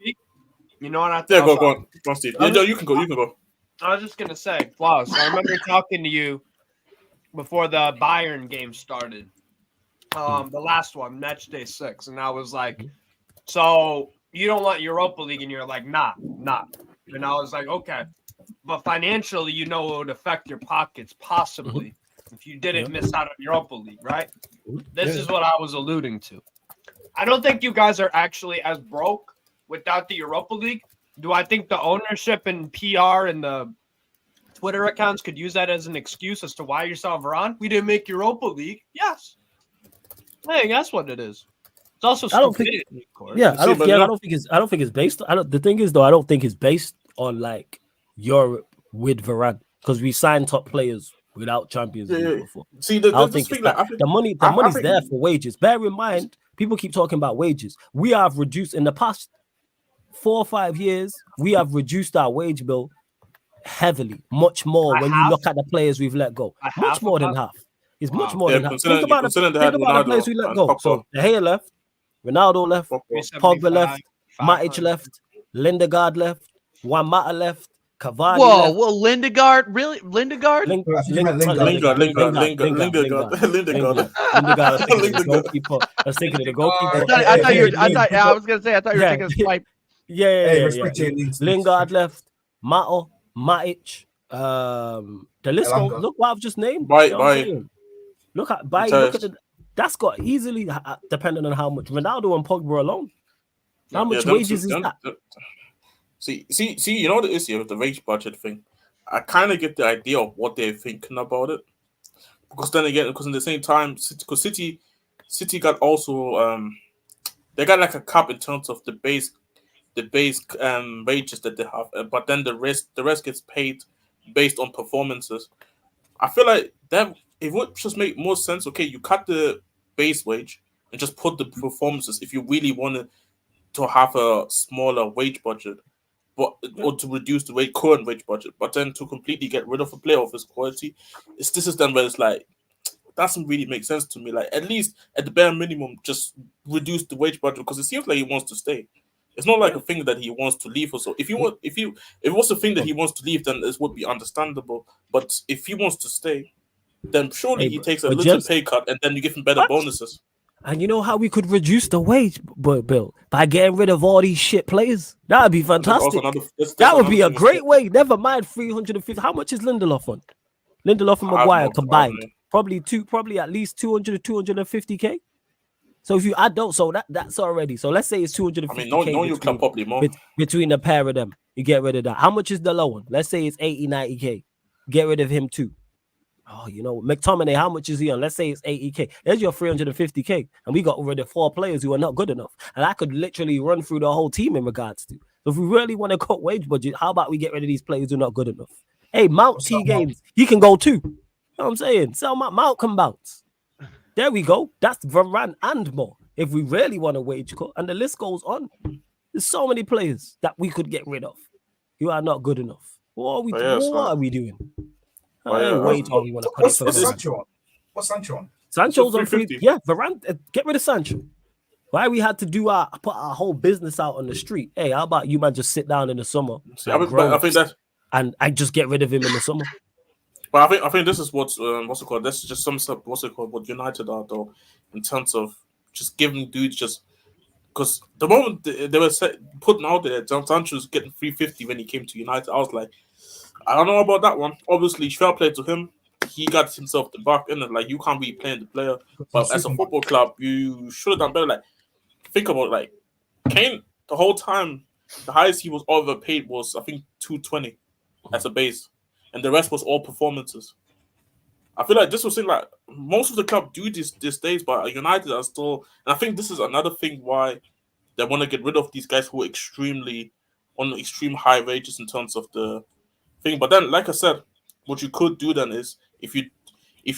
You know what I thought? Yeah, go on, Steve. You can go. I was just gonna say, Klaus. I remember talking to you before the Bayern game started. The last one, match day 6, and I was like, so you don't want Europa League, and you're like, nah. And I was like, okay, but financially, it would affect your pockets possibly if you didn't miss out on Europa League, right? This is what I was alluding to. I don't think you guys are actually as broke without the Europa League. Do I think the ownership and PR and the Twitter accounts could use that as an excuse as to why you saw Varane? We didn't make Europa League. Yes. Hey, that's what it is. It's also stupidity, of course. Yeah, I don't think it's based. The thing is, though, I don't think it's based on like Europe with Varane because we signed top players without Champions League before. See, I don't think the money's there for wages. Bear in mind, people keep talking about wages. We have reduced in the past 4 or 5 years. We have reduced our wage bill heavily, much more when you look at the players we've let go. Much more than half. It's much more than half. Think about the players we let go. So De Gea left, Ronaldo left, Pogba left, Matic left, Lindegaard left, Juan Mata left, Cavani left. Whoa, Lindegaard? Really? Lindegaard? Lindegaard. Goalkeeper. I was thinking of the goalkeeper. I was gonna say I thought you were taking a swipe. Yeah. Lingard left, Matic. The list goes. Look what I've just named. Look at that's got easily depending on how much Ronaldo and Pogba alone. How much wages is that? See, you know what it is here with the wage budget thing? I kind of get the idea of what they're thinking about it. Because then again, because in the same time, because City got also they got like a cap in terms of the base wages that they have, but then the rest gets paid based on performances. I feel like that it would just make more sense. Okay, you cut the base wage and just put the performances if you really wanted to have a smaller wage budget, but or to reduce the current wage budget. But then to completely get rid of a player of his quality, this is then where it's like doesn't really make sense to me. Like at least at the bare minimum, just reduce the wage budget because it seems like he wants to stay. It's not like a thing that he wants to leave or so. If it was a thing that he wants to leave, then this would be understandable. But if he wants to stay, then surely he takes a little pay cut and then you give him better bonuses. And you know how we could reduce the wage, Bill? By getting rid of all these shit players. That would be fantastic. That would be a great way. Never mind 350. How much is Lindelof on? Lindelof and Maguire combined. Probably at least 200 to 250k. So if you add those, so that's already. So let's say it's 250k. I mean, no, you can probably more. Between the pair of them, you get rid of that. How much is the low one? Let's say it's 80, 90k. Get rid of him too. Oh, McTominay, how much is he on? Let's say it's 80k. There's your 350k. And we got rid of 4 players who are not good enough. And I could literally run through the whole team in regards to. So if we really want to cut wage budget, how about we get rid of these players who are not good enough? Hey, Mount T Games, he can go too. You know what I'm saying? So Mount can bounce. There we go. That's Varane and more. If we really want a wage cut, and the list goes on. There's so many players that we could get rid of. You are not good enough. What are we doing? What's Sancho on? What's Sancho on? Sancho's on 350. Yeah, Varane. Get rid of Sancho. Why we had to put our whole business out on the street? Hey, how about you man just sit down in the summer? I think that, and I just get rid of him in the summer. But I think this is what's it called? This is just some stuff. What United are though, in terms of just giving dudes just because the moment they were putting out there, Sancho's getting 350 when he came to United. I was like, I don't know about that one. Obviously, fair play to him. He got himself the back in it. Like you can't be playing the player, but as a football club, you should have done better. Like think about like Kane. The whole time, the highest he was overpaid was I think 220 as a base. And the rest was all performances. I feel like this was like most of the club do these days, but United are still. And I think this is another thing why they want to get rid of these guys who are extremely on extreme high wages in terms of the thing. But then, like I said, what you could do then is if you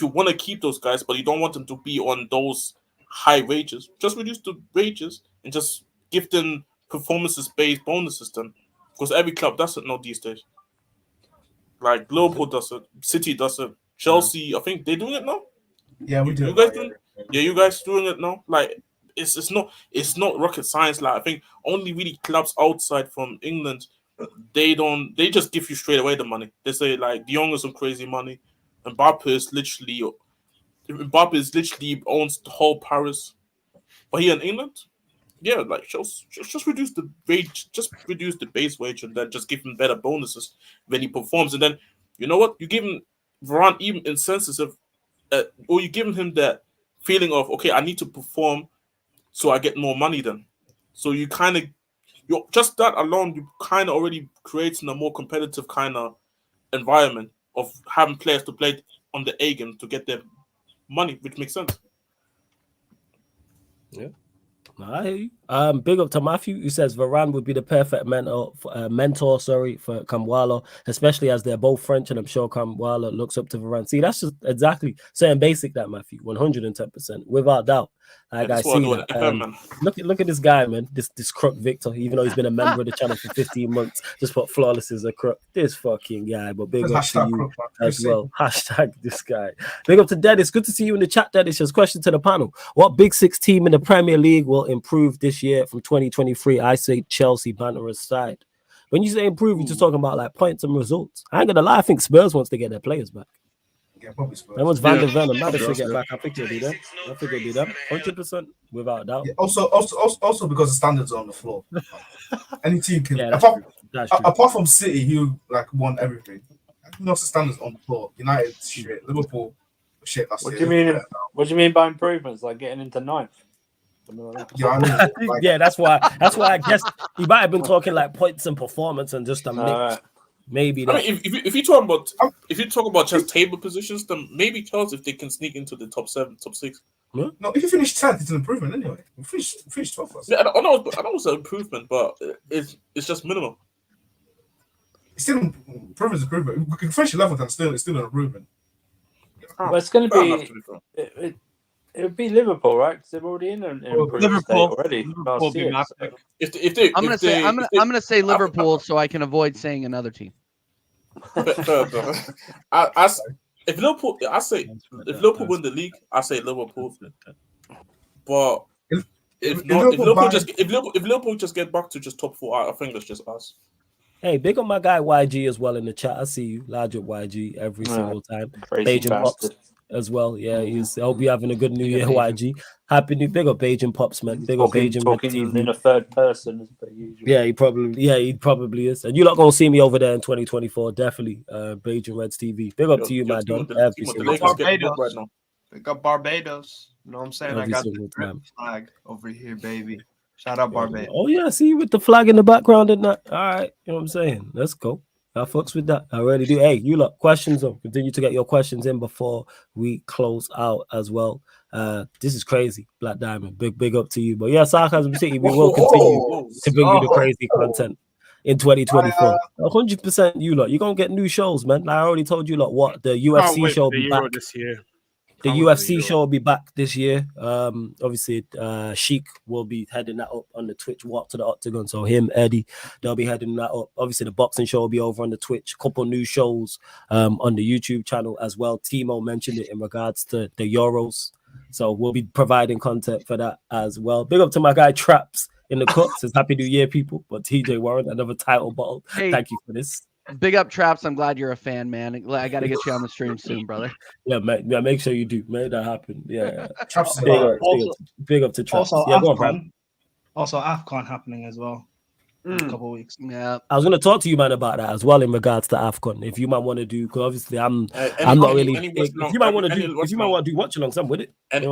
want to keep those guys, but you don't want them to be on those high wages, just reduce the wages and just give them performances-based bonuses then. Because every club does it now these days. Like Liverpool does it, City does it, Chelsea, I think they're doing it now. Yeah, we do. You guys doing? Yeah, you guys doing it now. Like it's not rocket science. Like I think only really clubs outside from England, they just give you straight away the money. They say like De Jong is some crazy money, and Mbappe is literally owns the whole Paris. But here in England, yeah, like just reduce the wage, just reduce the base wage, and then just give him better bonuses when he performs. And then you know what? You give him Varane even insensitive, or you give him that feeling of okay, I need to perform so I get more money. Then, so you kind of just that alone, you kind of already creating a more competitive kind of environment of having players to play on the A game to get their money, which makes sense. Yeah. I hear you. Big up to Matthew, who says Varane would be the perfect mentor for Kamwala, especially as they're both French, and I'm sure Kamwala looks up to Varane. See, that's just exactly saying basic that, Matthew, 110%, without doubt. Like I see that. Look at this guy, man. This crook Victor, even though he's been a member of the channel for 15 months, just put flawless as a crook. This fucking guy, but big up to you as well. Hashtag this guy. Big up to Dennis. Good to see you in the chat, Dennis. Just question to the panel. What Big Six team in the Premier League will improve this year from 2023? I say Chelsea, banner aside. When you say improve, you're just talking about like points and results. I ain't gonna lie, I think Spurs wants to get their players back. Yeah, probably Spurs. That was Van der Ven and Madison get back. I think they'll be them. 100%, without doubt. Yeah, also because the standards are on the floor. Any team can. Yeah, apart from City, who like won everything. The standards on the floor. United shit. Liverpool shit. What do you mean? What do you mean by improvements? Like getting into ninth? Yeah, I mean, yeah, that's why I guess he might have been talking like points and performance and just a mix. Maybe. I mean, if you talk about just table positions, then maybe Chelsea if they can sneak into the top 7, top 6. No, if you finish 10th, it's an improvement anyway. You finish 12th. Yeah, I know it's an improvement, but it's just minimal. It's still improvement. We can finish 11th and it's still an improvement. Well, it's going to be. It would be Liverpool, right? Because they're already in an improved state already. Liverpool be my pick. I'm gonna say Liverpool so I can avoid saying another team. If Liverpool win the league, I say Liverpool. But if Liverpool just get back to just top 4, I think that's just us. Hey, big on my guy YG as well in the chat. I see you, large up YG every single time. Beijing Pops as well. Yeah, I hope you're having a good New Year, YG. Happy New Big up Beijing Pops, man. Big up Beijing talking in a third person as per usual. Yeah, he probably is. And you're not gonna see me over there in 2024. Definitely. Beijing Reds TV. Big up to you, my dog. Every single time. Barbados. Pick up Barbados. You know what I'm saying? Every I got single the time. flag over here, baby. Shout out Barbados. Oh yeah, I see you with the flag in the background and that. All right, you know what I'm saying? Let's go. I fucks with that. I really do. Hey, you lot, questions though. Continue to get your questions in before we close out as well. This is crazy, Black Diamond. Big up to you. But yeah, Sarcasm City, we will continue to bring you the crazy content in 2024. 100% you lot. You're gonna get new shows, man. I already told you lot what the UFC show will be back this year. The UFC show will be back this year. Obviously, Sheik will be heading that up on the Twitch Walk to the Octagon. So him, Eddie, they'll be heading that up. Obviously, the boxing show will be over on the Twitch. A couple new shows on the YouTube channel as well. Timo mentioned it in regards to the Euros. So we'll be providing content for that as well. Big up to my guy Traps in the cut. Says Happy New Year, people. But TJ Warren, another title bottle. Hey. Thank you for this. Big up Traps. I'm glad you're a fan, man. I got to get you on the stream soon, brother. Yeah, man. Yeah, make sure you do. Make that happen. Yeah. Traps Big up to Traps. Also, yeah, AFCON happening as well. In a couple of weeks. Yeah. I was going to talk to you, man, about that as well in regards to AFCON. If you might want to do, because obviously I'm not really. If you might want to do watch alongs, I'm with it. Any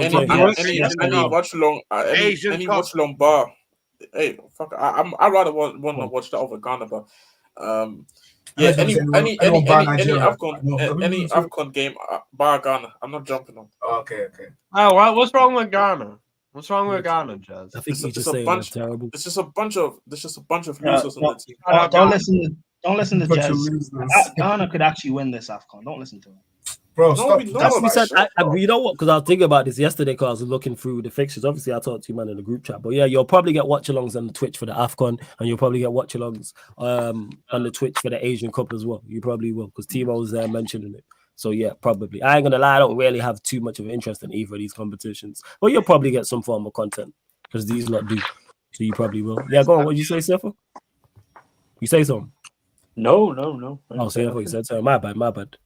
watch along bar. Hey, fuck! I rather want to watch that over Ghana, but Yeah, heard there was any anyone bar Nigeria. Any AFCON game bar Ghana, I'm not jumping on. Okay. Oh, what's wrong with Ghana? What's wrong with Ghana, Jazz? I think It's he's just a saying bunch. they're terrible. It's just a bunch of losers on the team. Don't listen to Bunch of Jez. losers. Ghana could actually win this AFCON. Don't listen to him. Bro, No, stop. we know That's what we that. said. You know what? Because I was thinking about this yesterday because I was looking through the fixtures. Obviously, I talked to you, man, in the group chat. But yeah, you'll probably get watch-alongs on the Twitch for the AFCON, and you'll probably get watch-alongs on the Twitch for the Asian Cup as well. You probably will because Timo's there mentioning it. So yeah, probably. I ain't gonna lie, I don't really have too much of an interest in either of these competitions. But you'll probably get some form of content because these lot do. So you probably will. Yeah, go on. What did you say, Sefa? You say something? No. Oh, so I thought you said something. My bad.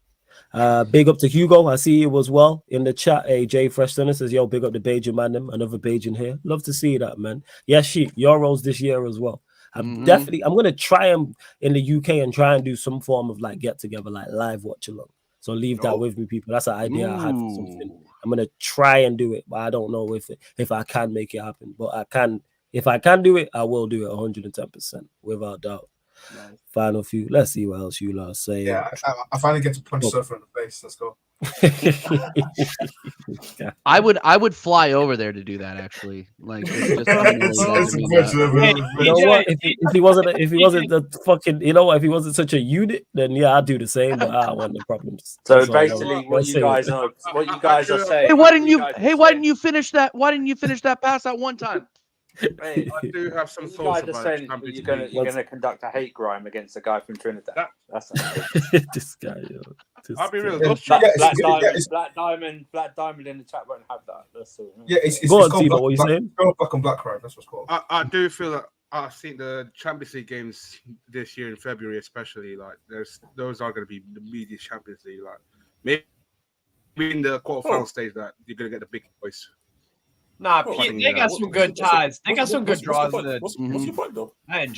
Big up to Hugo. I see you as well in the chat. Hey, Jay Fresh Center says, yo, big up the Bajan man. Another Bajan here. Love to see that, man. Yeah, Euros this year as well. I'm going to try them in the UK and try and do some form of like get together, like live watch along. So leave that with me, people. That's an idea I had for something. I'm going to try and do it, but I don't know if I can make it happen. But I can. If I can do it, I will do it 110% without doubt. Nice. Final few. Let's see what else you lot say. Yeah, I finally get to punch Surfer in the face. Let's go. I would fly over there to do that. Actually, like it's just you know what? If he wasn't the fucking, you know what? If he wasn't such a unit, then yeah, I'd do the same. But I want no problems. So basically, what you guys are saying. Hey, why didn't you finish that? Why didn't you finish that pass at one time? Hey, I do have some thoughts about it. You're gonna conduct a hate crime against a guy from Trinidad. That's this guy. I'll be real. Black Diamond in the chat won't have that. That's all. Yeah, it's go on, called Timo, what you saying? Black and Black crime. That's what's called. I do feel that I've seen the Champions League games this year in February, especially. Like, those are going to be the media Champions League. Like, maybe in the quarterfinal stage, that you're going to get the big boys. Nah, they got some good ties. They got some good draws. What's your point, though? I'm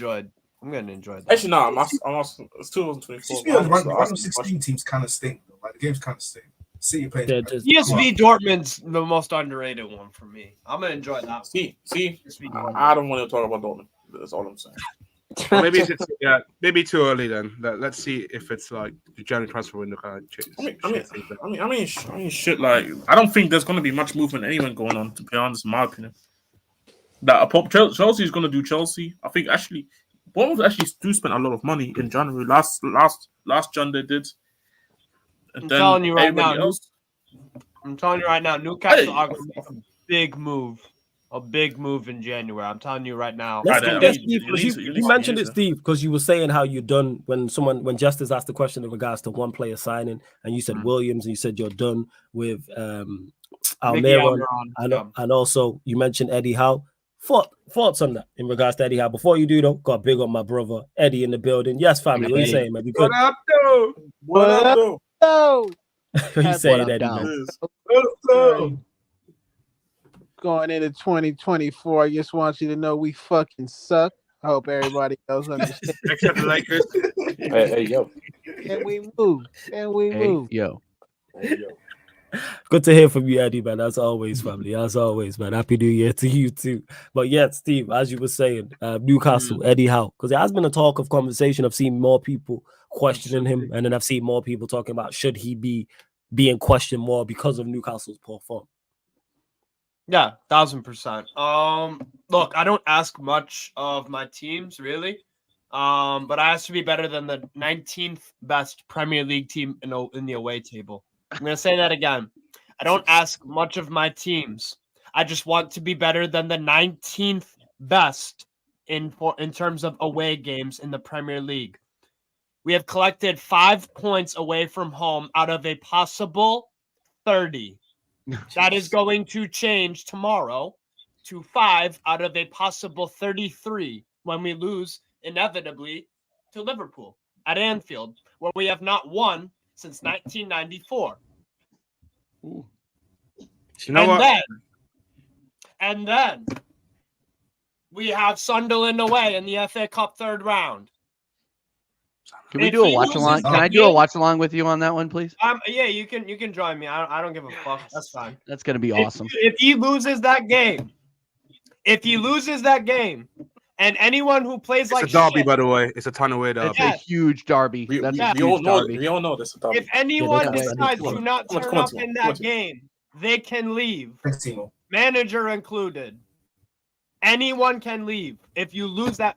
going to enjoy that. Actually, no, I'm asking. It's 2024. Random 16 teams kind of stink. Like, the games kind of stink. City playing. PSV Dortmund's the most underrated one for me. I'm going to enjoy that. See, I don't want to talk about Dortmund. That's all I'm saying. Maybe too early then. Let's see if it's like the January transfer window kind of changes. I mean, shit. Like, I don't think there's going to be much movement anyway going on. To be honest, in my opinion, that Chelsea is going to do Chelsea. I think actually, Bournemouth actually do spend a lot of money in January. Last Jan they did. And I'm telling you right now, Newcastle are going to make a big move. A big move in January. I'm telling you right now. You mentioned it, Steve, because you were saying how you done when Justice asked the question in regards to one player signing, and you said Williams, and you said you're done with Almiron, and also you mentioned Eddie Howe. Thoughts on that in regards to Eddie Howe? Before you do though, got big up my brother Eddie in the building. Yes, family. What are you saying, man? What up, though? What up, though? What you saying, Eddie? Going into 2024, I just want you to know we fucking suck. I hope everybody else understands. Except the Lakers. Hey, yo. And we move. Yo. Good to hear from you, Eddie, man. As always, family. As always, man. Happy New Year to you too. But yeah, Steve, as you were saying, Newcastle, Eddie Howe, because it has been a talk of conversation. I've seen more people questioning him, and then I've seen more people talking about should he be being questioned more because of Newcastle's poor form. Yeah, 1000%. Look, I don't ask much of my teams really, but I ask to be better than the 19th best Premier League team in the away table. I'm gonna say that again. I don't ask much of my teams. I just want to be better than the 19th best in terms of away games in the Premier League. We have collected 5 points away from home out of a possible 30. That is going to change tomorrow to 5 out of a possible 33 when we lose inevitably to Liverpool at Anfield, where we have not won since 1994. Ooh. You know and then we have Sunderland away in the FA Cup third round. Can we do a watch along? Can I do a watch along with you on that one, please? Yeah, you can join me. I don't give a fuck. That's fine. That's gonna be awesome. If he loses that game, And anyone who plays It's like a derby, shit, by the way. It's a ton of weird derby. It's a huge derby. We, That's we, a we huge all know. derby. We all know this. if anyone that's decides funny. to not Come on, turn come on, up Timo. in Come on, that Timo. game, they can leave. Thanks, Timo. Manager included. Anyone can leave if you lose that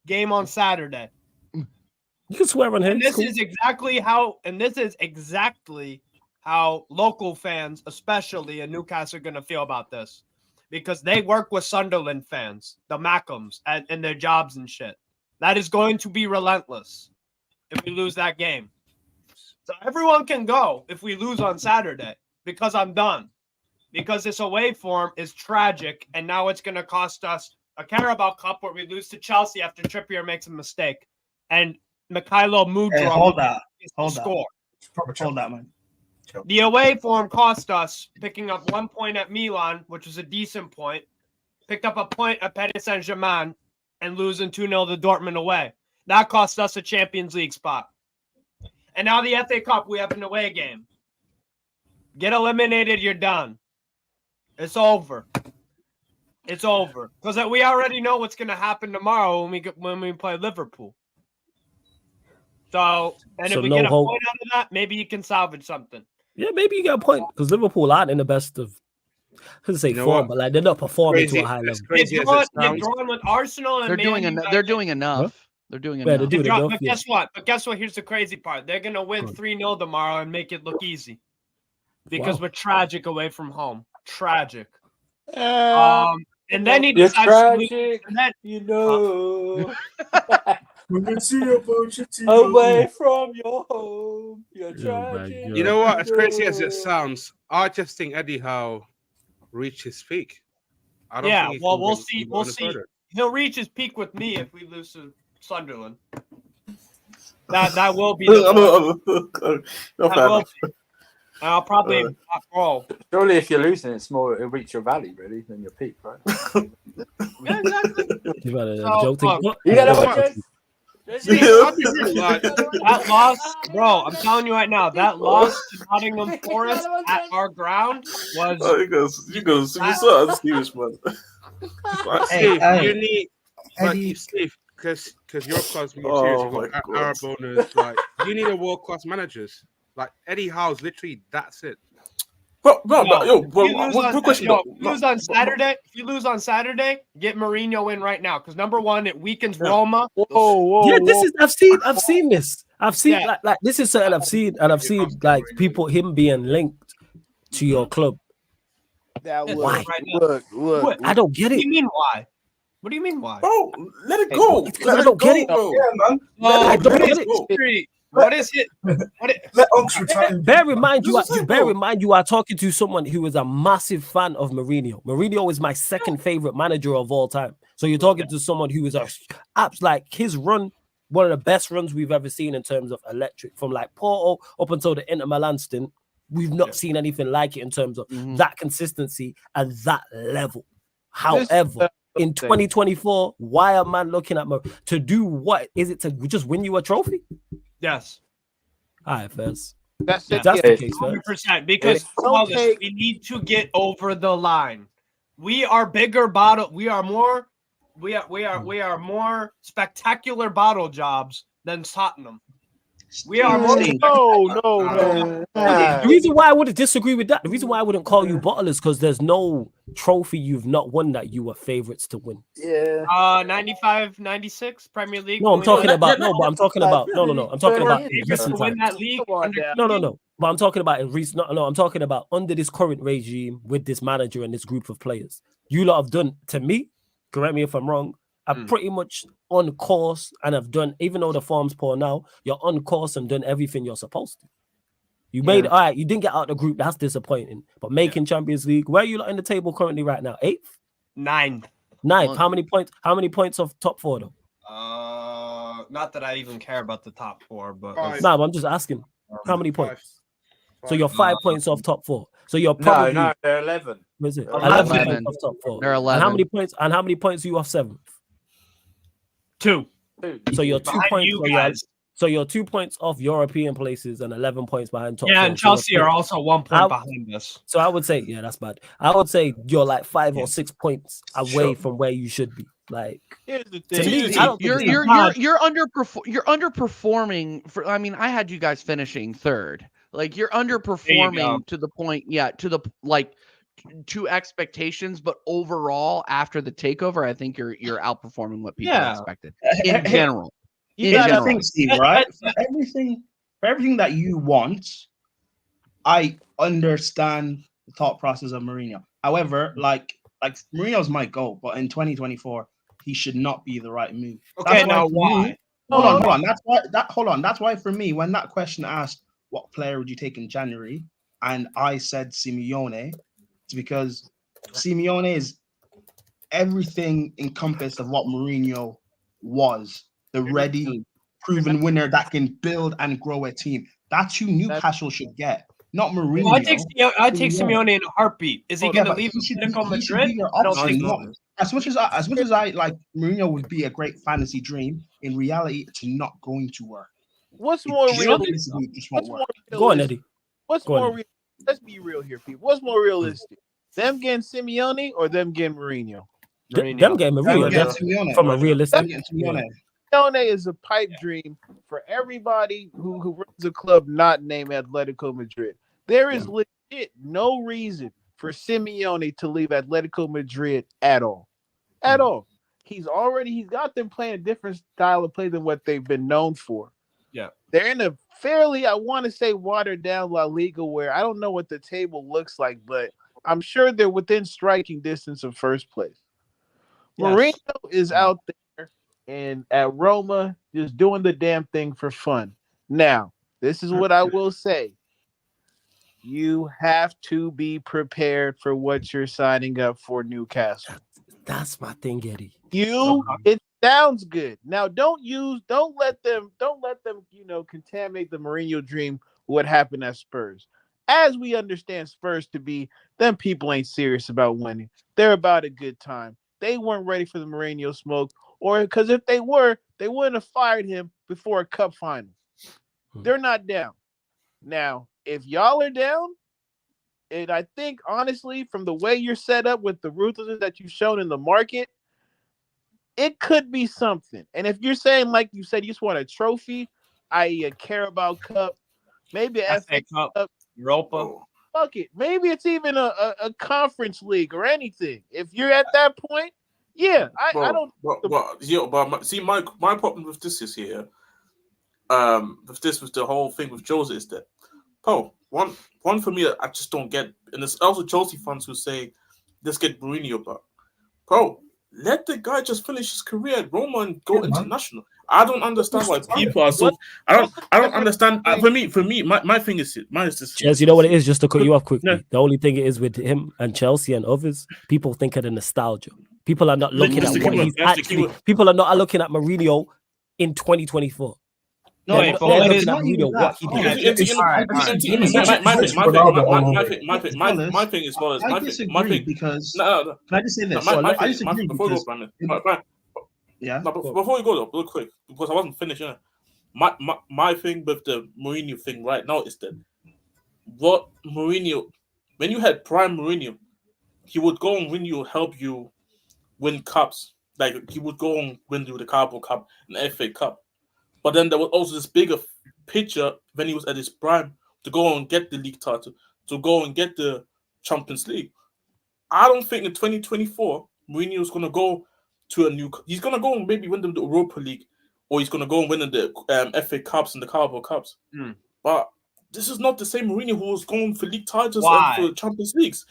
game on Saturday. You can swear on him. And it's this cool. is exactly how local fans, especially in Newcastle, are going to feel about this. Because they work with Sunderland fans, the Mackhams, and their jobs and shit. That is going to be relentless if we lose that game. So everyone can go if we lose on Saturday because I'm done. Because this away form is tragic, and now it's going to cost us a Carabao Cup where we lose to Chelsea after Trippier makes a mistake. And Mikhailo Mudryk Hey, hold that. gets Hold the that. score. Hold that, man. The away form cost us picking up 1 point at Milan, which was a decent point. Picked up a point at Paris Saint-Germain and losing 2-0 to Dortmund away. That cost us a Champions League spot. And now the FA Cup, we have an away game. Get eliminated, you're done. It's over. It's over. Because we already know what's going to happen tomorrow when we play Liverpool. So, and So if we no get a hope. point out of that, maybe you can salvage something. Yeah, maybe you get a point because Liverpool aren't in the best of, I couldn't say You know form, what? but like they're not performing to a high As level. crazy as They're it sounds, drawing with Arsenal and They're Man doing United. enough. They're doing enough. They're doing Yeah, they're enough. doing enough. But Yeah. guess what? Here's the crazy part. They're gonna win Good. 3-0 tomorrow and make it look easy. Because Wow. we're tragic away from home. Tragic. Uh, And then he You're decides to lose. tragic, And then you know. When you see a bunch of teams Away from your home, you're Oh my tragic. God. you know what? As crazy as know. it sounds, I just think Eddie Howe reached his peak. I don't Yeah, think he well, can we'll go see. any We'll see. further. He'll reach his peak with me if we lose to Sunderland. That will be the that will be. And I'll probably roll. Surely, if you're losing, it's more. It'll reach your valley, really, than your peak, right? Yeah, exactly. You got a So, joke thing. look, You gotta Yeah. watch it. I'll be real, like, That loss, bro, I'm telling you right now, that loss to Nottingham Forest at our ground was Oh, you guys, you so serious, man. Steve, hey, you need, Eddie- Steve, because your club's more Oh serious. my You've got God. Arab owners, like you need a world class managers. Like Eddie Howe's literally that's it. Bro, yo, if bro, you lose one on- quick question. yo, though. if you lose on Saturday, if you lose on Saturday, get Mourinho in right now. Because number one, it weakens Yeah. Roma. whoa, Yeah, this is I've seen this. I've seen Yeah. like this is something I've seen, and I've seen like people him being linked to your club. that Yes, look, right now. look. What? I don't get What do it. you mean why? What do you mean why? Bro, let it Hey, go. it's 'cause Let I it don't go, get it. bro. Yeah, man. I don't what get is it. history? What is it? Let Unks retire. Bear in mind, This is it, bear bro. in mind, you are talking to someone who is a massive fan of Mourinho. Mourinho is my second favorite manager of all time. So you're talking to someone who is apps like his run, one of the best runs we've ever seen in terms of electric, from like Porto up until the Inter Milan stint. We've not seen anything like it in terms of that consistency and that level. However, in 2024, why are man looking at to do what? Is it to just win you a trophy? Yes. All right, first. That's Yeah. it. That's yeah. the case, first. 100%. Because It's Wallace, okay. we need to get over the line. We are bigger bottle. We are more spectacular bottle jobs than Tottenham. We are more. Steve, No. The reason why I wouldn't disagree with that, the reason why I wouldn't call you bottlers, because there's no trophy you've not won that you were favorites to win. Yeah. 95, 96 Premier League. No, I'm when we talking were about I'm talking about no. I'm talking about in favorites recent to win times. that league. Come on under now. No. But I'm talking about in recent. No, I'm talking about under this current regime with this manager and this group of players. You lot have done, to me, correct me if I'm wrong, I'm pretty much on course and have done, even though the form's poor now, you're on course and done everything you're supposed to. You made all right, you didn't get out the group, that's disappointing. But making Champions League, where are you lot in the table currently right now? 8th? 9th. 9th. How many points? How many points of top 4 though? Not that I even care about the top 4, but Five. No, I'm just asking. How many points? Five. So you're 5 points off top 4. So you're No, probably they're 11. what is it? 11. 11 points off top 4. They're And how 11. many points? And how many points are you off 7th? 2. So you're 2 Behind points. you So you're, guys. so you're 2 points off European places and 11 points behind top 4. Yeah, and So you're Chelsea are also 1 point How- behind us. So I would say, yeah, that's bad. I would say you're like 5 or 6 points away Sure. from where you should be. Here's the To thing. me, Steve. I don't think You're it's you're underperforming for. I mean, I had you guys finishing third. Like you're underperforming to the point, to expectations, but overall after the takeover, I think you're outperforming what people expected in general. You gotta think, Steve, right? For everything that you want, I understand the thought process of Mourinho. However, like Mourinho's my goal, but in 2024, he should not be the right move. Okay, now why? Hold on. That's why for me, when that question asked what player would you take in January, and I said Simeone, it's because Simeone is everything encompassed of what Mourinho was. The ready, proven winner that can build and grow a team. That's who Newcastle should get, not Mourinho. Well, I take Simeone in a heartbeat. Is he going to leave Atletico Madrid? I don't think not. As much as I like Mourinho would be a great fantasy dream. In reality, it's not going to work. What's more realistic? Go on, Eddie. Let's be real here, people. What's more realistic? Them getting Simeone or them getting Mourinho? Them getting Mourinho. That's from a realistic. Simeone is a pipe dream for everybody who runs a club not named Atletico Madrid. There is legit no reason for Simeone to leave Atletico Madrid at all. At all. He's got them playing a different style of play than what they've been known for. Yeah. They're in a fairly, I want to say, watered down La Liga where I don't know what the table looks like, but I'm sure they're within striking distance of first place. Yes. Mourinho is out there and at Roma just doing the damn thing for fun. Now, this is what I will say. You have to be prepared for what you're signing up for Newcastle. That's my thing, Eddie. It sounds good. Now, don't let them, contaminate the Mourinho dream. What happened at Spurs? As we understand Spurs to be, them people ain't serious about winning. They're about a good time. They weren't ready for the Mourinho smoke, or because if they were, they wouldn't have fired him before a cup final. They're not down. Now, if y'all are down, and I think honestly, from the way you're set up with the ruthlessness that you've shown in the market, it could be something. And if you're saying, like you said, you just want a trophy, i.e. a Carabao Cup, maybe a FA Cup, Europa. Fuck it. Maybe it's even a conference league or anything. If you're at that point, yeah, I don't. See, my problem with this is here. With the whole thing with Jose is that, one for me, I just don't get, and there's also Chelsea fans who say, let's get Mourinho back. Let the guy just finish his career at Roma and go international. I don't understand why people are so. I don't understand. For me, my thing is this. Chelsea, you know what it is? Just to cut you off quickly. The only thing it is with him and Chelsea and others, people think of the nostalgia. People are not looking at what he's actually. People are not looking at Mourinho in 2024. No, they're looking at Mourinho what he did. My thing is well. I disagree because. Can I just say this? I disagree because. Yeah. No, before you go though, real quick, because I wasn't finished. My thing with the Mourinho thing right now is that what Mourinho, when you had prime Mourinho, he would go and help you win cups. Like he would go and win you the Carabao Cup and the FA Cup. But then there was also this bigger picture when he was at his prime to go and get the league title, to go and get the Champions League. I don't think in 2024 Mourinho is going to go to a new. He's going to go and maybe win the Europa League, or he's going to go and win the FA Cups and the Carabao Cups. But this is not the same Mourinho who was going for league titles and for Champions Leagues.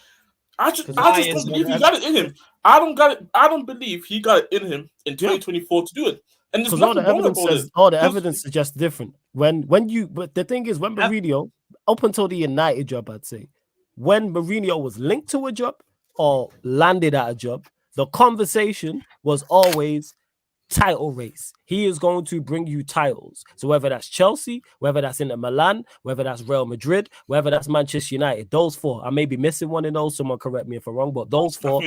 I just don't believe he got it in him. I don't believe he got it in him in 2024 to do it. And because all the evidence suggests different. But the thing is, when Mourinho, up until the United job, I'd say, when Mourinho was linked to a job or landed at a job, the conversation was always title race. He is going to bring you titles. So whether that's Chelsea, whether that's Inter Milan, whether that's Real Madrid, whether that's Manchester United, those four. I may be missing one of those. Someone correct me if I'm wrong, but those four.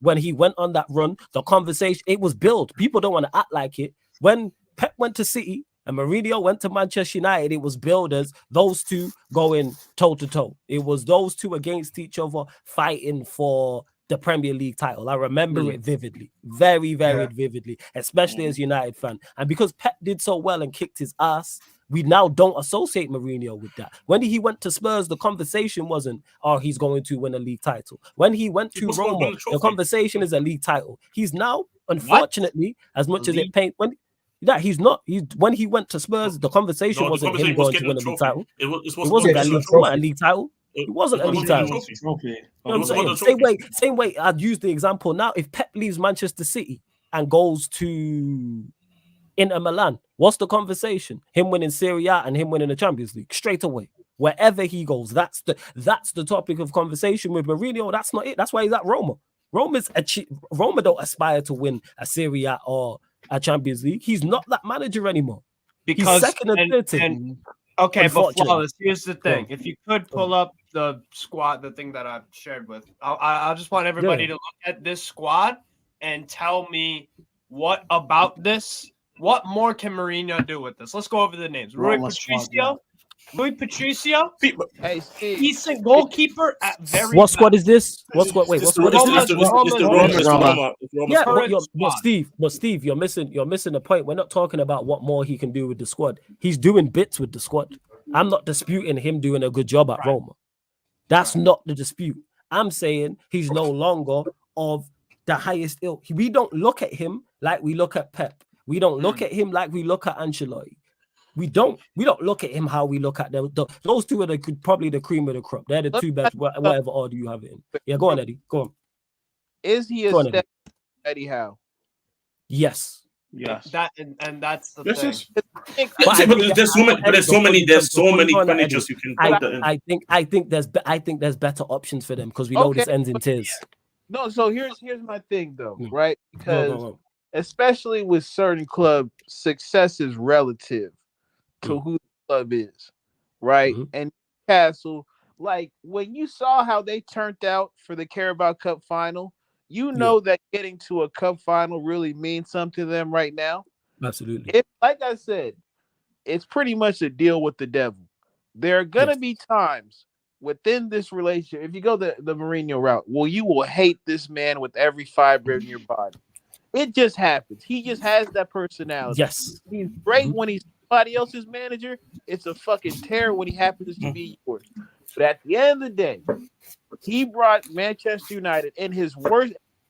When he went on that run, the conversation, it was built. People don't want to act like it. When Pep went to City and Mourinho went to Manchester United, it was billed as those two going toe-to-toe. It was those two against each other fighting for the Premier League title. I remember it vividly, very, very vividly, especially as a United fan. And because Pep did so well and kicked his ass, we now don't associate Mourinho with that. When he went to Spurs, the conversation wasn't, oh, he's going to win a league title. When he went to Roma, the conversation is a league title. He's now, unfortunately, as much as it paint when he's not. When he went to Spurs, the conversation wasn't him going to win a league title. It wasn't a league title. It wasn't a league title. You know what I'm saying? Same way. I'd use the example now. If Pep leaves Manchester City and goes to Inter Milan, what's the conversation? Him winning Serie A and him winning the Champions League straight away. Wherever he goes, that's the topic of conversation with Mourinho. That's not it. That's why he's at Roma. Roma don't aspire to win a Serie A or a Champions League. He's not that manager anymore. Because he's second and third team. Okay, but Flawless, here's the thing. If you could pull up the squad, the thing that I've shared with, I just want everybody to look at this squad and tell me what more can Mourinho do with this? Let's go over the names. Rui Patricio, hey, Steve. decent goalkeeper at very. What squad is this? What squad? Wait, what squad is this? But Steve, you're missing the point. We're not talking about what more he can do with the squad. He's doing bits with the squad. I'm not disputing him doing a good job at Roma. That's not the dispute. I'm saying he's no longer of the highest ilk. We don't look at him like we look at Pep. We don't look at him like we look at Ancelotti. We don't look at him how we look at them. Those two are probably the cream of the crop. They're the two best, whatever order you have it in. Yeah, go on, Eddie. Go on. Is he a step Eddie Howe? Yes. That's the thing. But there's so many managers you can put that in. I think there's better options for them because we know this ends in tears. No, so here's my thing though, right? Because especially with certain clubs, success is relative to who the club is, right? And Newcastle, like when you saw how they turned out for the Carabao Cup final, you know that getting to a cup final really means something to them right now. Absolutely. Like I said, it's pretty much a deal with the devil. There are gonna be times within this relationship, if you go the Mourinho route, well, you will hate this man with every fiber in your body. It just happens. He just has that personality. Yes. He's great when he's somebody else's manager. It's a fucking terror when he happens to be yours. But at the end of the day, he brought Manchester United in his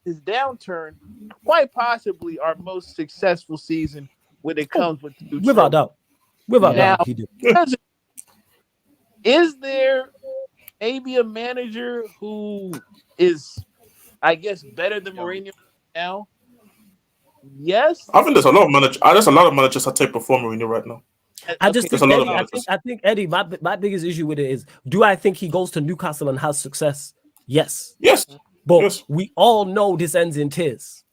downturn, quite possibly our most successful season when it comes with without doubt. He did. Is there maybe a manager who is, I guess, better than Mourinho now? Yes, I think there's a lot of managers. There's a lot of managers that take perform Mourinho right now. I think Eddie, my biggest issue with it is, do I think he goes to Newcastle and has success? Yes. But we all know this ends in tears.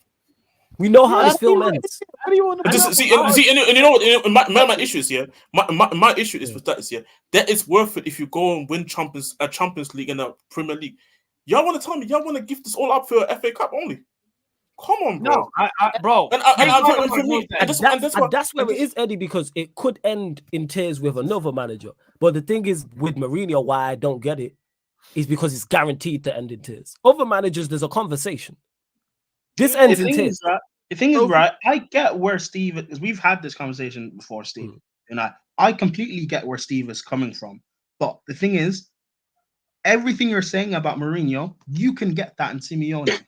We know how this film ends. How do you want to see, and you know my issue is here. My issue is with that is here. That it's worth it if you go and win a Champions League and a Premier League. Y'all want to tell me y'all want to give this all up for a FA Cup only? Come on, bro. No, bro. That's where it is, Eddie, because it could end in tears with another manager. But the thing is, with Mourinho, why I don't get it is because it's guaranteed to end in tears. Other managers, there's a conversation. This ends in tears. The thing is, right, I get where Steve is. We've had this conversation before, Steve. And I completely get where Steve is coming from. But the thing is, everything you're saying about Mourinho, you can get that in Simeone.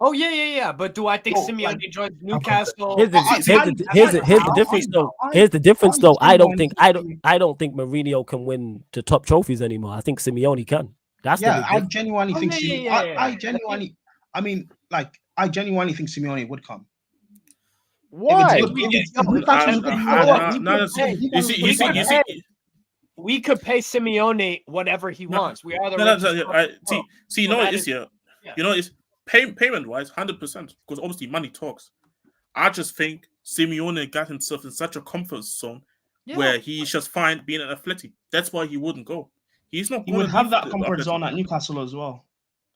Oh yeah. But do I think Simeone joins Newcastle? Here's the difference, though. Here's the difference, though. I don't think Mourinho can win the top trophies anymore. I think Simeone can. I genuinely think. I genuinely think Simeone would come. Why? We could pay Simeone whatever he wants. We are the see, you know what it is here. You know it's payment wise, 100%, because obviously money talks. I just think Simeone got himself in such a comfort zone where he's just fine being an athletic. That's why he wouldn't go. He would have that comfort zone at Newcastle as well.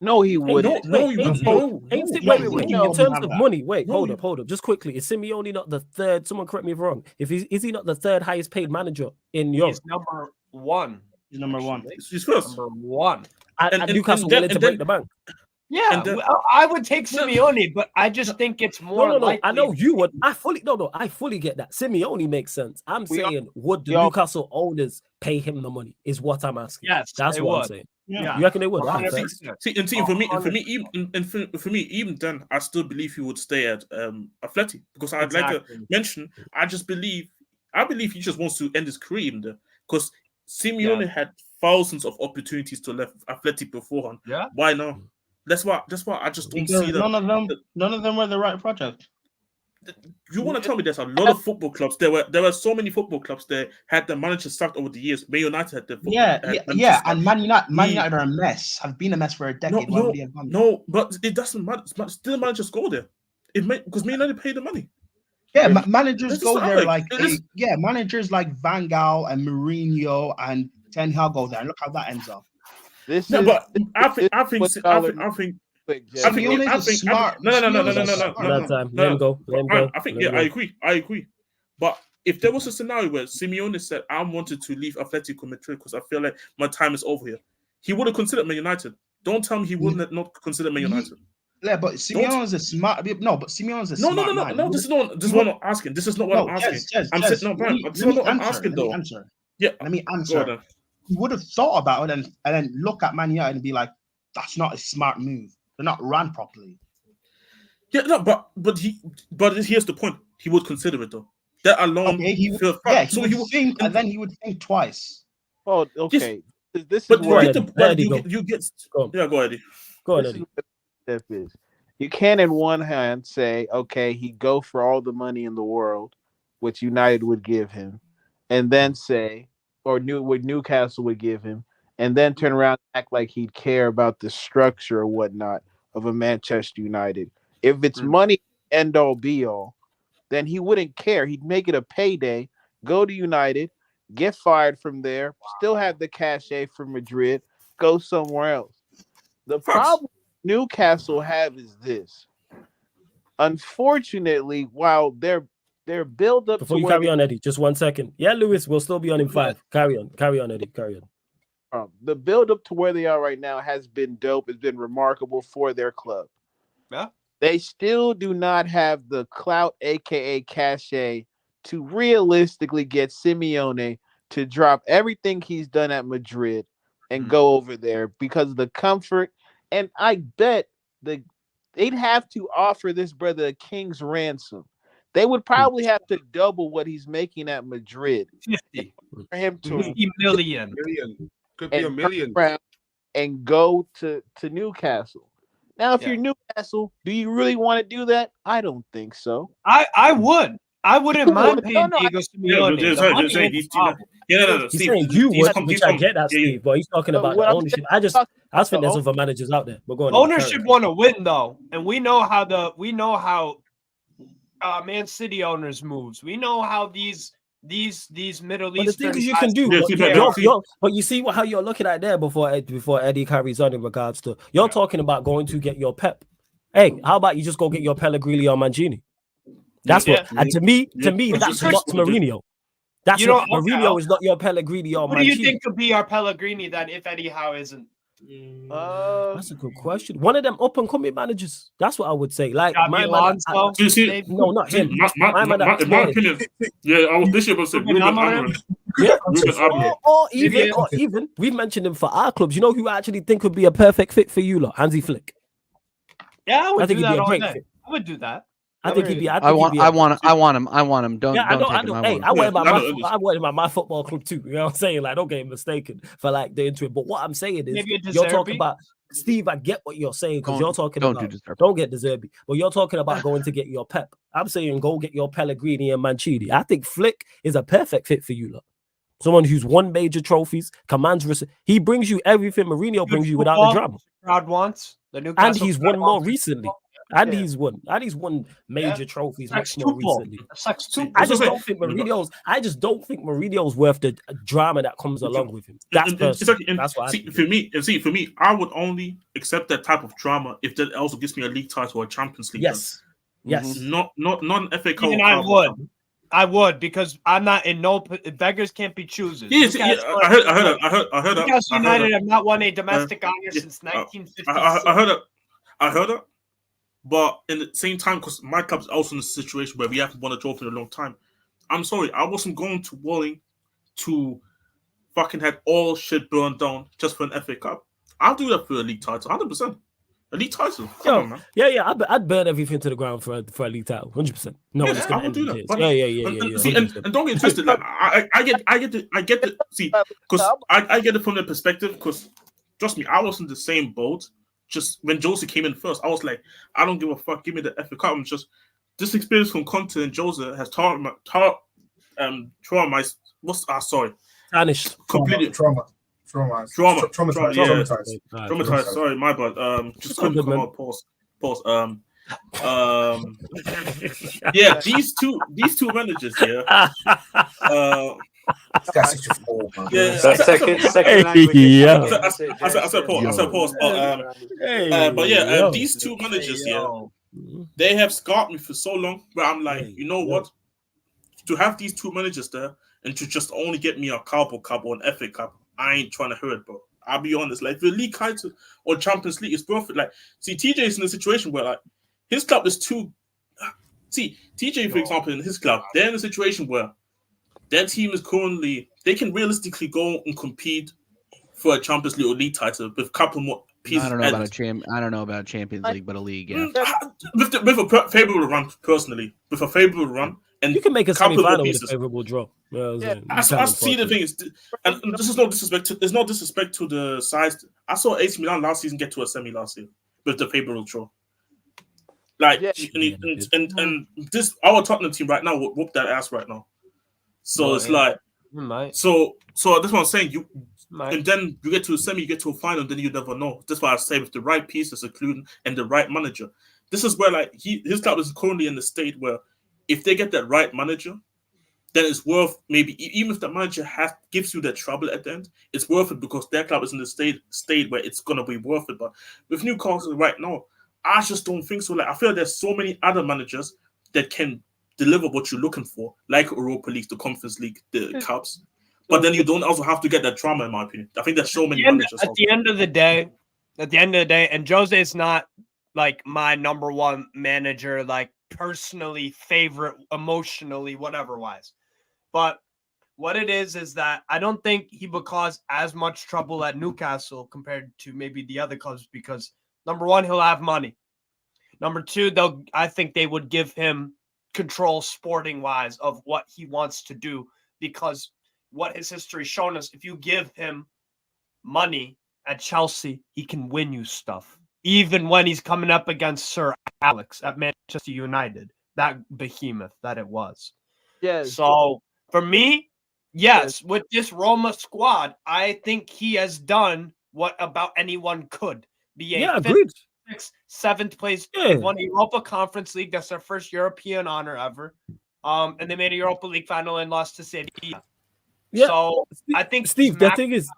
No, he wouldn't. No, he wouldn't. Wait. In terms of money, hold up. Just quickly, is Simeone not the third? Someone correct me if wrong. Is he not the third highest paid manager in Europe? He's number one. He's number one. He's first. Number one. And Newcastle willing to break the bank. Yeah, And then- I would take Simeone, but I just think it's more No. likely. I know you would. I fully get that. Simeone makes sense. I'm We all- saying, would the we all- Newcastle owners pay him the money? Is what I'm asking. Yes, That's they what I'm would. saying. Yeah. You reckon they would? Alright, fair. 100%. See, for me, even then, I still believe he would stay at Atleti because I'd like to Exactly. mention. I believe he just wants to end his career in there because Simeone had thousands of opportunities to left Atleti beforehand. Yeah. Why not? That's why I just don't Because see that. none of them were the right project. You want to tell me there's a lot of football clubs? There were so many football clubs that had the manager sacked over the years. Man United had the Yeah. And Man United are a mess. Have been a mess for a decade. Why would he have gone? No, but it doesn't matter. Still, managers go there. Because Man United pay the money. Yeah, managers This go is there like- managers like Van Gaal and Mourinho and Ten Hag go there. And look how that ends up. This No, is but I this think what Scholar- quick, Jay. Simeone's a smart. No. That time. Let him go. Let him go. I think Let him I go. agree. But if there was a scenario where Simeone said I wanted to leave Atletico Madrid because I feel like my time is over here, he would have considered Man United. Don't tell me he wouldn't not consider Man United. Yeah, but Simeone's a smart. No, but Simeone's a smart man. No. This is what I'm asking. This is not what I'm asking. I'm saying no, Brian. This is what I'm asking though. Yeah, Let me go answer. on. He would have thought about it and then look at Man United and be like, "That's not a smart move. They're not ran properly." Yeah, no, but here's the point. He would consider it though. That alone. Okay, he feels would fine. think, and then he would think twice. Oh, okay. This is But where you get. Yeah, go ahead. Go on, this is Eddie. what the step is. You can, in one hand, say, okay, he'd go for all the money in the world, which United would give him, and then say, or what Newcastle would give him, and then turn around and act like he'd care about the structure or whatnot of a Manchester United. If it's money, end all be all, then he wouldn't care. He'd make it a payday, go to United, get fired from there, still have the cachet from Madrid, go somewhere else. The problem Newcastle have is this. Unfortunately, while their build up Before you carry on, Eddie, just 1 second. Yeah, Lewis, we'll still be on in 5. Carry on, Eddie. Carry on. The build up to where they are right now has been dope. It's been remarkable for their club. Yeah. They still do not have the clout, aka cachet, to realistically get Simeone to drop everything he's done at Madrid and go over there because of the comfort. And I bet they'd have to offer this brother a king's ransom. They would probably have to double what he's making at Madrid 50 for him to 50 million. Could be a and million. turn around and go to Newcastle. Now, if you're Newcastle, do you really want to do that? I don't think so. I would. I wouldn't mind paying No, Diego Simeone. He's saying you would, which I get that, Steve, but he's talking about the ownership. I just think there's other managers out there. But go on. Ownership want to win though, and we know how Man City owners moves. We know how these Middle But the Eastern thing is, you can do. But you see how you're looking at there before Eddie carries on in regards to you're talking about going to get your Pep. Hey, how about you just go get your Pellegrini or Mancini? That's what. And to me, that's not Mourinho. That's not Mourinho is not your Pellegrini or Mancini. What do you think could be our Pellegrini then if Eddie Howe isn't? That's a good question. One of them up and coming managers. That's what I would say. Like Xabi my man, Alonso, no, not him. My opinion. Yeah, I was this year was Ruben Amorim. Yeah. Ruben Amorim. Or even we've mentioned him for our clubs. You know who I actually think would be a perfect fit for you, lot? Hansi Flick. Yeah, I would I think do he'd be that a all great day. fit. I would do that. I think he'd be. I want him. Don't. Yeah, I don't know. take him. Hey, I worry about my football club too. You know what I'm saying? Like, don't get mistaken for like the interim. But what I'm saying is, Maybe a you're De talking Zerbi? about Steve. I get what you're saying because you're talking don't about. do De Zerbi. Don't get De Zerbi, but you're talking about going to get your Pep. I'm saying go get your Pellegrini and Mancini. I think Flick is a perfect fit for you, lot. Someone who's won major trophies, commands. He brings you everything Mourinho brings you without the drama. Crowd wants the Newcastle And he's won more recently. And Yeah. he's won major trophies much more Sextuple. recently. Sextuple. I just don't think Mourinho's worth the drama that comes along with him. That's personal. That's what I think. For me, I would only accept that type of drama if that also gives me a league title or a Champions League. Yes. Not an FA Cup. Even I would because I'm not in no beggars can't be choosers. Yes, I heard that. Newcastle United have not won a domestic honor since 1956. I heard that. I heard that. But in the same time, because my club's also in a situation where we haven't won a trophy in a long time. I'm sorry, I wasn't going to willing to fucking have all shit burned down just for an FA Cup. I'll do that for a league title, 100%. A league title. Come on, man. Yeah. I'd burn everything to the ground for a league title, 100%. No one's gonna do that. But, yeah. See, and don't get twisted. Like, I get it. See, because I get it from the perspective. Because trust me, I was in the same boat. Just when Jose came in first, I was like, I don't give a fuck. Give me the FA Cup. I'm just this experience from Conte and Jose has traumatized. Tarnished. Completely Traumatized. Traumatized. Sorry, my bad. Just couldn't come out. Pause. Yeah, these two managers. Yeah. Second language. Yeah. I said pause. But yeah, these two managers. Yeah, they have scarred me for so long. Where I'm like, you know what? To have these two managers there and to just only get me a Carabao Cup or an FA Cup, I ain't trying to hear it, bro. I'll be honest. Like the league title or Champions League is worth it. Like, see, TJ is in a situation where like his club is too. See, TJ, for example, in his club, they're in a situation where their team is currently they can realistically go and compete for a Champions League or league title with a couple more pieces. I don't know about Champions League, but a league, yeah. With a favorable run, personally, with a favorable run, and you can make a semi-final with a favorable draw. I see the thing is, and this is no disrespect. There's no disrespect to the size. I saw AC Milan last season get to a semi last year with the favorable draw. Like and this our Tottenham team right now whoop that ass right now. So it's like, so that's what I'm saying. And then you get to a semi, you get to a final, then you never know. That's why I say with the right pieces, including and the right manager. This is where like his club is currently in the state where if they get that right manager, then it's worth maybe even if the manager gives you that trouble at the end, it's worth it because their club is in the state where it's gonna be worth it. But with Newcastle right now, I just don't think so. Like I feel like there's so many other managers that can deliver what you're looking for, like Europa League, the Conference League, the Cups. But then you don't also have to get that drama, in my opinion. I think there's so many managers. At the end of the day, and Jose is not like my number one manager, like personally favorite, emotionally, whatever wise. But what it is that I don't think he would cause as much trouble at Newcastle compared to maybe the other clubs because number one, he'll have money. Number two, I think they would give him control sporting wise of what he wants to do because what his history's shown us, if you give him money at Chelsea, he can win you stuff. Even when he's coming up against Sir Alex at Manchester United, that behemoth that it was. Yes. So for me, yes, with this Roma squad, I think he has done what about anyone could. Be a agreed. 6th, 7th place, won Europa Conference League. That's their first European honor ever. And they made a Europa League final and lost to Sevilla. Yeah. So I think Steve, the thing is,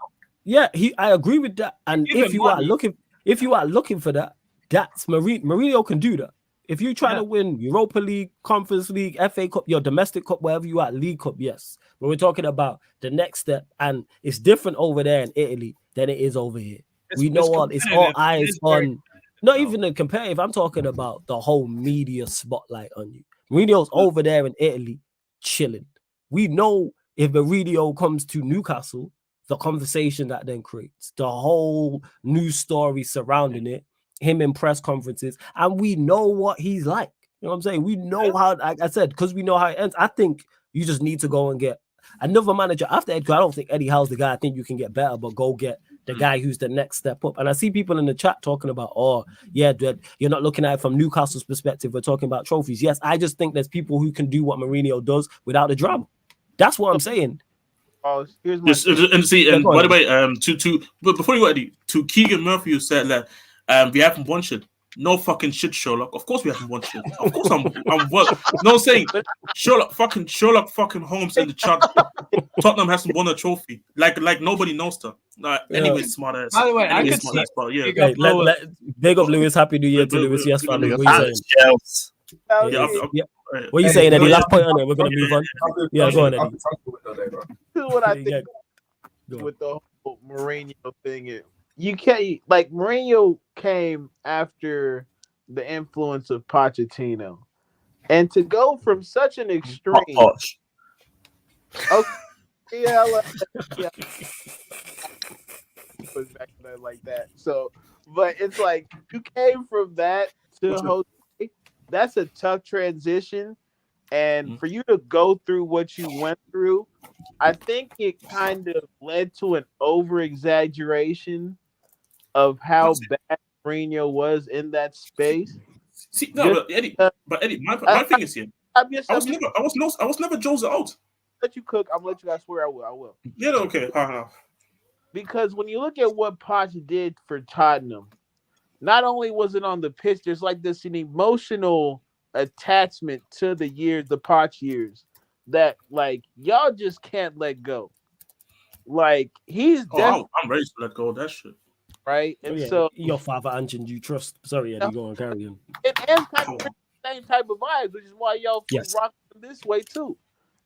I agree with that. And if you are looking for that, that's Mourinho can do that. If you're trying to win Europa League, Conference League, FA Cup, your domestic cup, wherever you are, League Cup, yes. But we're talking about the next step, and it's different over there in Italy than it is over here. It's all eyes on. Not even the competitive. I'm talking about the whole media spotlight on you. Mourinho's over there in Italy, chilling. We know if Mourinho comes to Newcastle, the conversation that then creates, the whole news story surrounding it, him in press conferences, and we know what he's like. You know what I'm saying? We know how, like I said, because we know how it ends. I think you just need to go and get another manager after Edgar. I don't think Eddie Howe's the guy. I think you can get better, but go get the guy who's the next step up. And I see people in the chat talking about, you're not looking at it from Newcastle's perspective. We're talking about trophies. Yes, I just think there's people who can do what Mourinho does without the drama. That's what I'm saying. Here's my by the way, but before you go, Eddie, to Keegan Murphy, you said that we haven't won shit. No fucking shit, Sherlock. Of course we haven't won shit. Of course I'm what? No saying Sherlock fucking Holmes in the chat. Tottenham hasn't won a trophy. Like nobody knows that. Anyway, smart ass. By the way, I could smart ass, bro. Yeah. Big up Lewis. Happy New Year to Lewis. Yes, family. What are you saying? What are you saying, Eddie? Last point on it. We're gonna move on. Yeah, go on, Eddie. This is what I think with the whole Mourinho thing. you can't like Mourinho came after the influence of Pochettino, and to go from such an extreme. Okay, yeah, yeah, put back on that like that. So, but it's like you came from that to Jose. That's a tough transition, and for you to go through what you went through, I think it kind of led to an over exaggeration of how bad Mourinho was in that space. See, no, but Eddie, my thing is here. I was never Jose out. Let you cook. I'm gonna let you guys swear. I will. Yeah, okay. Because when you look at what Poch did for Tottenham, not only was it on the pitch, there's like this an emotional attachment to the Poch years, that like y'all just can't let go. Like he's I'm ready to let go of that shit. Right, and so your father Anchin you trust. Sorry, Eddie, go on, carry on. And kind of the same type of vibes, which is why y'all rock this way too.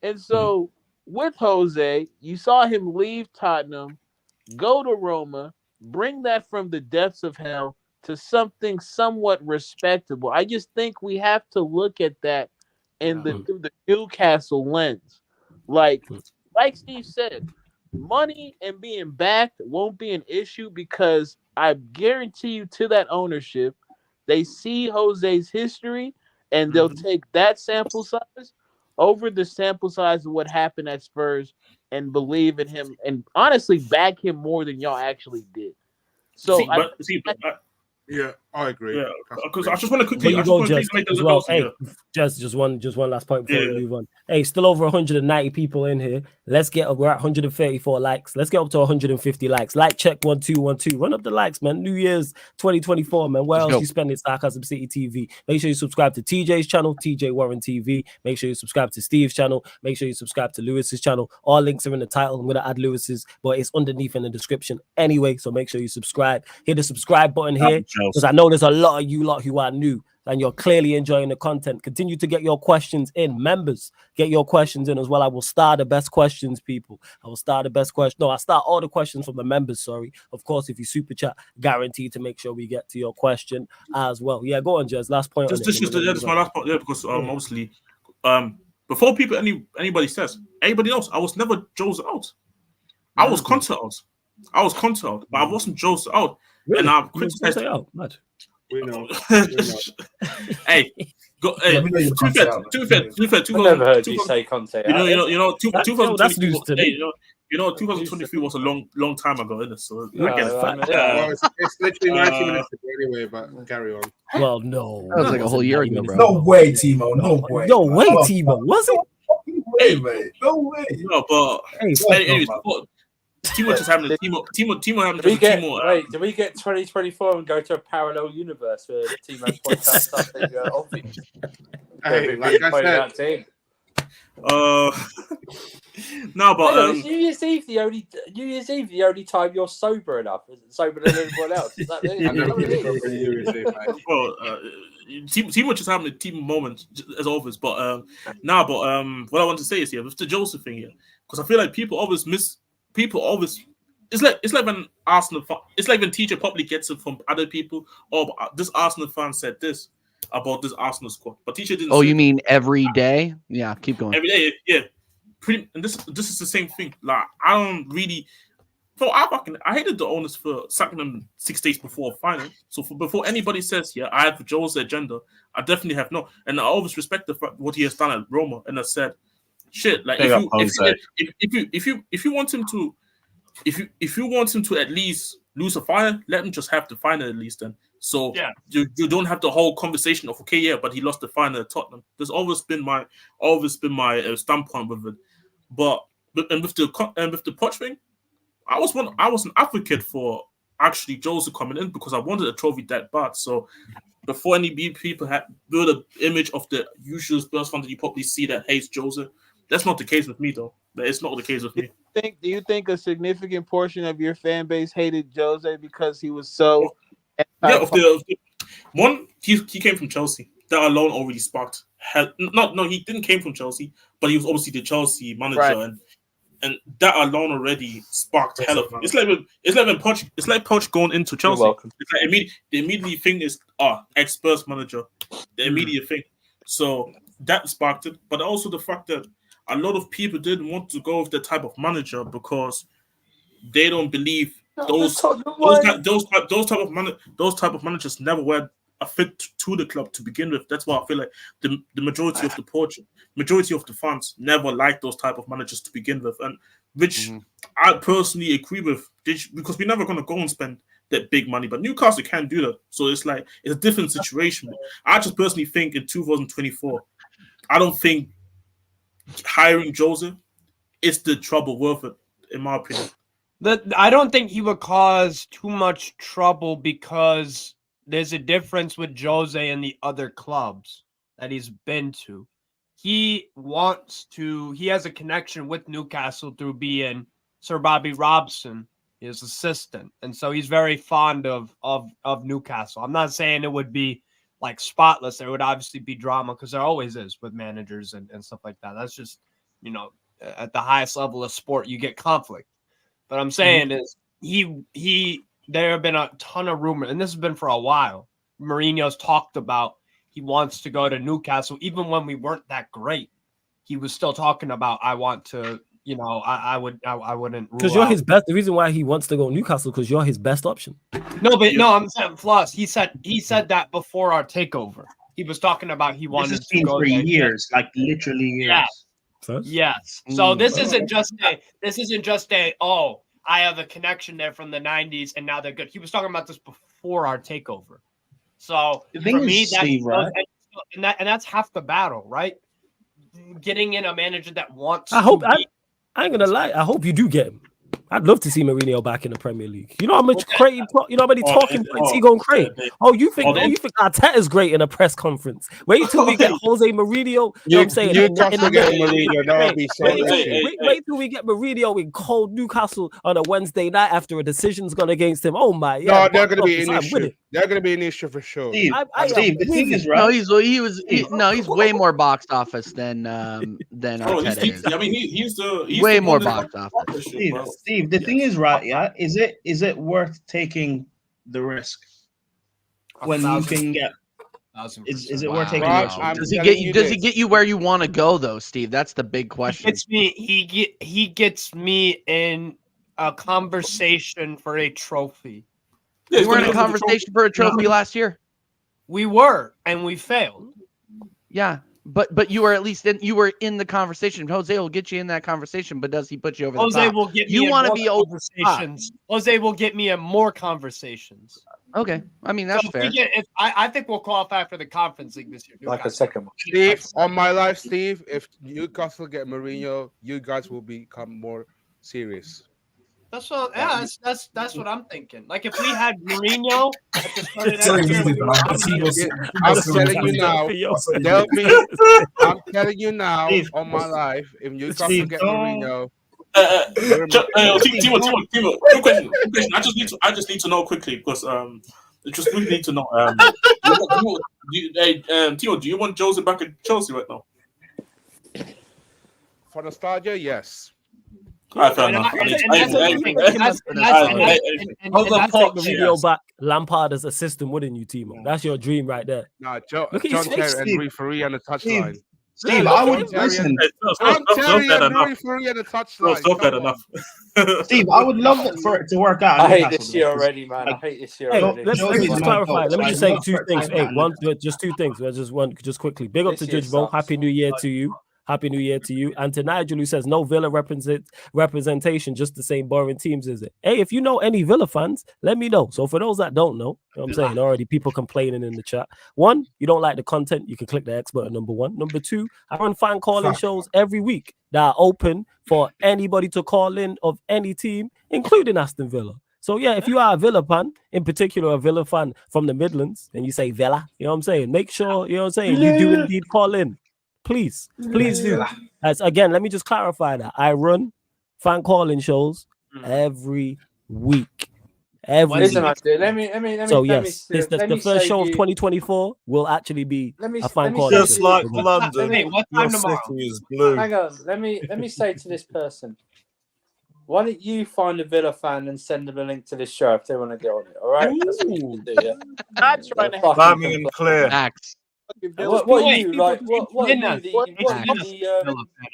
And so with Jose, you saw him leave Tottenham, go to Roma, bring that from the depths of hell to something somewhat respectable. I just think we have to look at that through the Newcastle lens. Like Steve said, money and being backed won't be an issue because I guarantee you to that ownership, they see Jose's history and they'll take that sample size over the sample size of what happened at Spurs and believe in him and honestly back him more than y'all actually did. So yeah, I agree. Yeah, because I just want to quickly. Just one last point before we move on. Hey, still over 190 people in here. We're at 134 likes. Let's get up to 150 likes. Like check 1212. Run up the likes, man. New Year's 2024, man. Where else you spending? Sarcasm City TV. Make sure you subscribe to TJ's channel, TJ Warren TV. Make sure you subscribe to Steve's channel. Make sure you subscribe to Lewis's channel. All links are in the title. I'm gonna add Lewis's, but it's underneath in the description anyway. So make sure you subscribe. Hit the subscribe button here. Because I know there's a lot of you lot who are new and you're clearly enjoying the content. Continue to get your questions in. Members, get your questions in as well. I will start the best questions, people. I will start the best question. No, I start all the questions from the members, sorry. Of course, if you super chat, guaranteed to make sure we get to your question as well. Yeah, go on, Jez. Last point. This is my last point, because obviously, before anybody says, anybody else, I was never Jose out. I was Conte out, but I wasn't Jose out. Really? And I've criticized out. We know. Hey, to be fair, I never heard you say Conte. 2023 was a long time ago, isn't it? So it's literally 90 minutes anyway, but carry on. Well, no. That was like a whole year ago, bro. No way, Timo. No way. No way, Timo. Was it? Hey, mate. No way. No, but anyways, Timo just having Timo having Timo. Wait, do we get 2024 and go to a parallel universe where Timo's podcast something obvious? Hey, like I said. No, but New Year's Eve the only time you're sober enough, sober than everyone else. Is that it? Well, Timo just having a team moment as always. But what I want to say is with the Joseph thing here, because I feel like people always. It's like when Arsenal. It's like when TJ probably gets it from other people. Oh, this Arsenal fan said this about this Arsenal squad, but TJ didn't. Oh, you mean every day? Yeah, keep going. Every day, yeah. And this is the same thing. Like I don't really. I hated the owners for sacking them 6 days before final. So before anybody says, I have Joe's agenda, I definitely have no. And I always respect what he has done at Roma. And I said, shit, like if you want him to, if you want him to at least lose a final, let him just have the final at least then. So you don't have the whole conversation of but he lost the final at Tottenham. There's always been my standpoint with it. But with the Poch thing, I was an advocate for actually Jose coming in because I wanted a trophy that bad. So before any people had built an image of the usual Spurs fan that you probably see that hates Jose, that's not the case with me though. It's not the case with me. Do you think a significant portion of your fan base hated Jose because he was so? One, he came from Chelsea. That alone already sparked hell. No, he didn't came from Chelsea, but he was obviously the Chelsea manager, right. And and that alone already sparked hell of. It's like when Poch going into Chelsea. welcome. It's like the immediate thing is ex-Spurs manager, the immediate thing. So that sparked it, but also the fact that a lot of people didn't want to go with the type of manager because they don't believe those type of managers never were a fit to the club to begin with. That's why I feel like the majority of the fans never liked those type of managers to begin with, and which I personally agree with, because we're never going to go and spend that big money. But Newcastle can do that, so it's like it's a different situation. I just personally think in 2024, I don't think hiring Jose is the trouble worth it, in my opinion. I don't think he would cause too much trouble because there's a difference with Jose and the other clubs that he's been to. He has a connection with Newcastle through being Sir Bobby Robson, his assistant. And so he's very fond of Newcastle. I'm not saying it would be like spotless. There would obviously be drama because there always is with managers and stuff like that. That's just, at the highest level of sport, you get conflict. But I'm saying is there have been a ton of rumors, and this has been for a while. Mourinho's talked about he wants to go to Newcastle. Even when we weren't that great, he was still talking about, I want to, I wouldn't. Because you're his best. The reason why he wants to go to Newcastle, because you're his best option. No, I'm saying plus. He said that before our takeover. He was talking about he wanted to go for there. years, like literally years. Yeah. Yes. So this isn't just a I have a connection there from the 90s and now they're good. He was talking about this before our takeover. So for me, that's half the battle, right? Getting in a manager that wants. I ain't gonna lie. I hope you do get him. I'd love to see Mourinho back in the Premier League. You know how much talking points he gonna create. You think Arteta's great in a press conference? Wait till we get Jose Mourinho. You know what I'm saying? Mourinho. That would be so. Wait till we get Mourinho in cold Newcastle on a Wednesday night after a decision's gone against him. Oh my! Yeah, they're gonna be an issue. They're gonna be an issue for sure. Steve, the thing is, right? No, he's way more box office than Arteta is. I mean, he's way more box office. Steve, the thing is, right? Yeah, is it worth taking the risk when you can get? Is it worth taking the risk? Does he get you where you want to go though, Steve? That's the big question. He gets me in a conversation for a trophy. We were in a conversation for a trophy last year. We were, and we failed. Yeah. But you were at least in the conversation. Jose will get you in that conversation, but does he put you over the top? Jose will get me in more conversations. Jose will get me in more conversations. Okay, I mean that's fair. I think we'll qualify for the Conference League this year. Like a second one. Steve, on my life, Steve, if Newcastle get Mourinho, you guys will become more serious. That's what. Yeah, that's what I'm thinking. Like if we had Mourinho at the start of that year, I'm telling you now. I'm telling you now on my life. If Newcastle get Mourinho, Timo, two questions. I just need to know quickly because I just really need to know. Timo, do you want Jose back at Chelsea right now? For nostalgia, yes. Mourinho back, Lampard as assistant, wouldn't you, Timo? That's your dream right there. Nah, John Terry and Referee on the touchline. Steve, I would listen. Stop that enough. Steve, I would love for it to work out. I hate this year already, man. I hate this year already. Let me just clarify. Let me just say two things. Just two things. Just quickly. Big up to Judge Bo. Happy New Year to you. Happy New Year to you. And to Nigel, who says no Villa representation, just the same boring teams, is it? Hey, if you know any Villa fans, let me know. So for those that don't know, you know what I'm saying, already people complaining in the chat. One, you don't like the content, you can click the X button, number one. Number two, I run fan calling shows every week that are open for anybody to call in of any team, including Aston Villa. So yeah, if you are a Villa fan, in particular a Villa fan from the Midlands, and you say Villa, you know what I'm saying, make sure, you know what I'm saying, you do indeed call in. Please do. As again, let me just clarify that I run fan calling shows every week. Let me. So yes, the first show of 2024 will actually be a fan calling. Just like London. What time tomorrow? Is blue. Hang on. Let me say to this person, Why don't you find a Villa fan and send them a link to this show if they want to get on it? All right, that's what you can do. Yeah. Not trying to have Birmingham clear. Facts. fucking What Villa. are you like? What are you?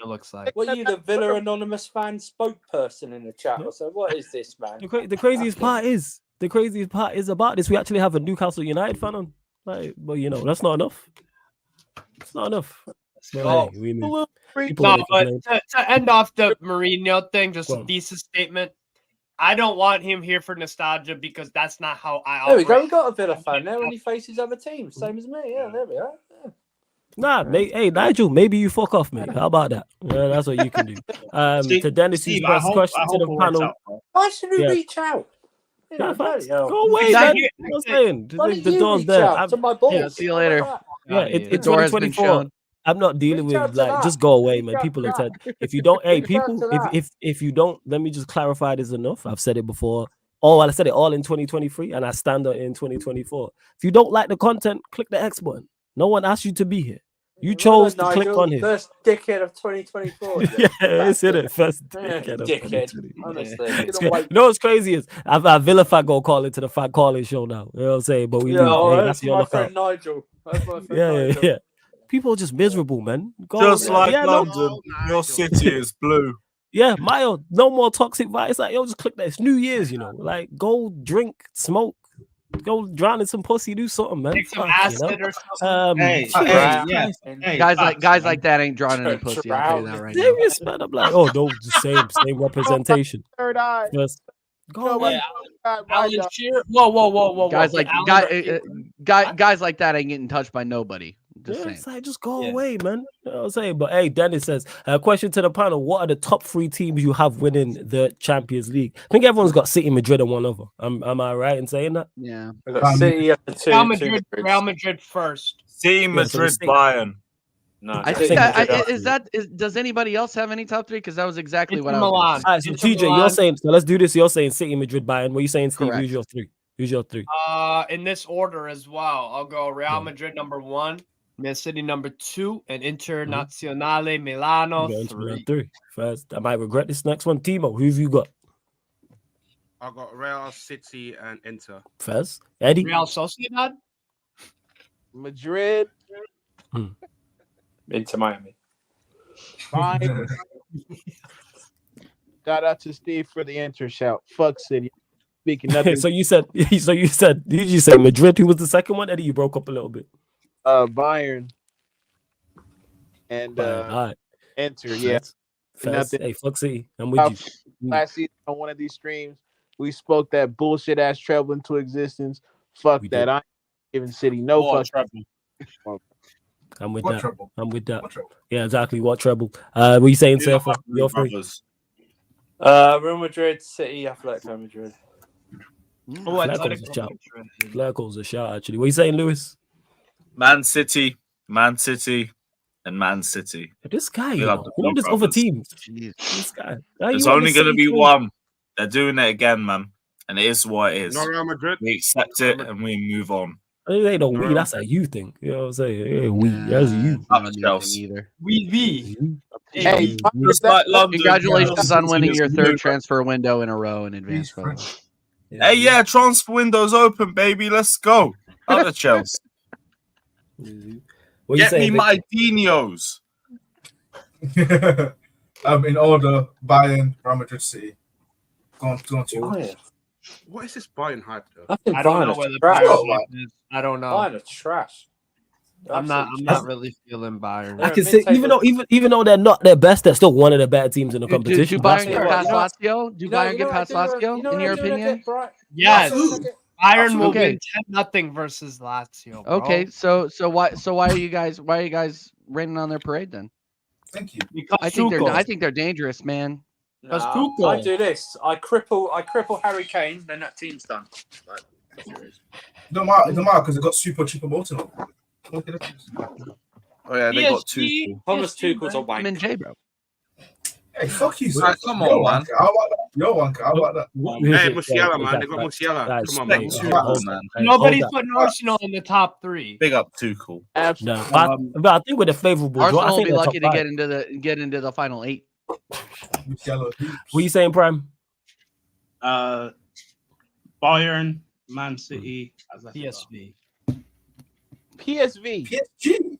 Looks like. What are you, the Villa Anonymous fan spokesperson in the chat? Or so what is this, man? The craziest part is about this. We actually have a Newcastle United fan on. Like, well, you know, that's not enough. It's not enough. So, Oh. hey, we move. People No, make but complain. to end off the Mourinho thing, just Go a on. decent statement. I don't want him here for nostalgia because that's not how I There we operate. go. We got a Villa fan there when he faces other teams, same as me. Yeah, there we are. Yeah. Nah, hey Nigel, maybe you fuck off, mate. How about that? Yeah, that's what you can do. To Dennis's Steve, first question to the it works panel. out, bro. Why should we Yeah. reach out? You know, Yeah, bloody hell. go away, Exactly. man. You know what I'm saying? Why The don't you door's reach there. out to my boys? see you later. Yeah, The it's door has been 2024. shown. I'm not dealing Reach out with to like that. just go away, Reach man. out People to have said that. if you don't, hey, Reach out people, to that. if you don't, let me just clarify this enough. I've said it before. Oh, I said it all in 2023, and I stand on it in 2024. If you don't like the content, click the X button. No one asked you to be here. You chose to click on here. First dickhead of 2024. Yeah, it's in it. First Yeah, dickhead of dickhead. 2020. Honestly, It's couldn't great. wait. You know what's crazy is I've Villa fan go call into the fan calling show now. You know what I'm saying? But we Yeah, leave. Hey, that's that's your my lookout. friend Nigel. That's my friend Yeah. Nigel. People are just miserable, man. Go, Just like yeah, no, London, your city is blue. yeah, Mayo, no more toxic vibes. It's like, yo, just click that. It's New Year's, you know. Like, go drink, smoke, go drown in some pussy, do something, man. Take some Fuck, acid you know? or something. Hey, Jesus yeah. Christ. Hey, Guys facts, like that ain't drawing any pussy. I'll tell you that right now. Serious, man. I'm like, oh, no, the same representation. Third eye. Just go No, away. Alan Shearer. Whoa. Guys like Alan- guys like that ain't getting touched by nobody. Just Yeah, saying. it's like, just go Yeah. away, man. You know what I'm saying? But hey, Dennis says, question to the panel: what are the top 3 teams you have winning the Champions League? I think everyone's got City, Madrid, and one other. Am I right in saying that? Yeah. We've got City at the two. Real Madrid first. See Madrid, City. Bayern. No, I City, think Madrid, does anybody else have any top 3? Because that was exactly what I Inter was Milan. All right, so Inter TJ, you're Milan. saying, so let's do this. You're saying City, Madrid, Bayern. What are you saying, Steve? Correct. Who's your 3? Who's your 3? In this order as well. I'll go Real Yeah. Madrid number 1, Man City number 2, and Mm-hmm. Internazionale Milano Going to 3. 3. First, I might regret this next one. Timo, who have you got? I got Real, City, and Inter. First, Eddie. Real Sociedad. Madrid. into Miami. Fine. Shout out to Steve for the Inter shout. Fuck City. Speaking nothing. So you said, did you say Madrid? Who was the second one? Eddie, you broke up a little bit. Bayern and Bayern, all right. Inter. Yeah. First, Nothing. hey, fuck City. I'm with you. Last season on one of these streams, we spoke that bullshit ass treble into existence. Fuck We that. did. I ain't giving City no fuck. I'm with What that. trouble? I'm with that. What trouble? Yeah, exactly. What treble? What are you saying, Yeah, Surfer? You're free. brothers. Real Madrid, City, Atletico Madrid. Oh, Flacco's a shout. Flacco's a shout, actually. What are you saying, Lewis? Man City, and Man City. This guy, We you have know, the who are these other brothers. teams? Jeez. This guy. There's only going to be one. They're doing it again, man. And it is what it is. Not Real Madrid. We accept it and we move on. It ain't no we. That's a you thing. You know what I'm saying? Yeah, we. That's you. Not the Anything Chelsea. either. We. Hey, Just like London. Congratulations on winning your City third is transfer window in a row in advance, by the way. Hey, yeah, transfer window's open, baby. Let's go. Other Chelsea. What you Get me saying, my Dinos. In order, Bayern, Real Madrid, City. Go on to Bayern. What is this Bayern hype though? I think I don't Bayern know are where the trash. Bayern is. I don't know. Bayern are trash. I'm not Absolute really feeling Bayern. I can say even though they're not their best, they're still one of the better teams in the competition. Do Bayern you get what, past you know what- Lazio? Do Bayern get past Lazio, in your opinion? Yes. Bayern will Okay. win 10-0 versus Lazio. Bro. Okay, so why are you guys raining on their parade then? Thank you. Because I think they're dangerous, man. That's Nah, Tuchel. I do this. I cripple Harry Kane, then that team's done. Like, Don't matter because they got super cheaper motor. Look at this. Oh, yeah, they got two. PSG. Thomas Tuchel's a I'm wank. in J, bro. Hey, fuck you, Right, sir. come You're on, man. wanker. How about that? You're wanker. How about that? Hey, Musiala, man. They got Musiala. Guys, Come on, Big man. Tuchel, man. Nobody's Hold putting Arsenal in the top 3. Big up Tuchel. No, but I think with a favorable draw, I Arsenal will think be they're lucky top to five. get into the final 8. Yellow hoops. What are you saying, Prime? Bayern, Man City, PSV. PSV. PSG.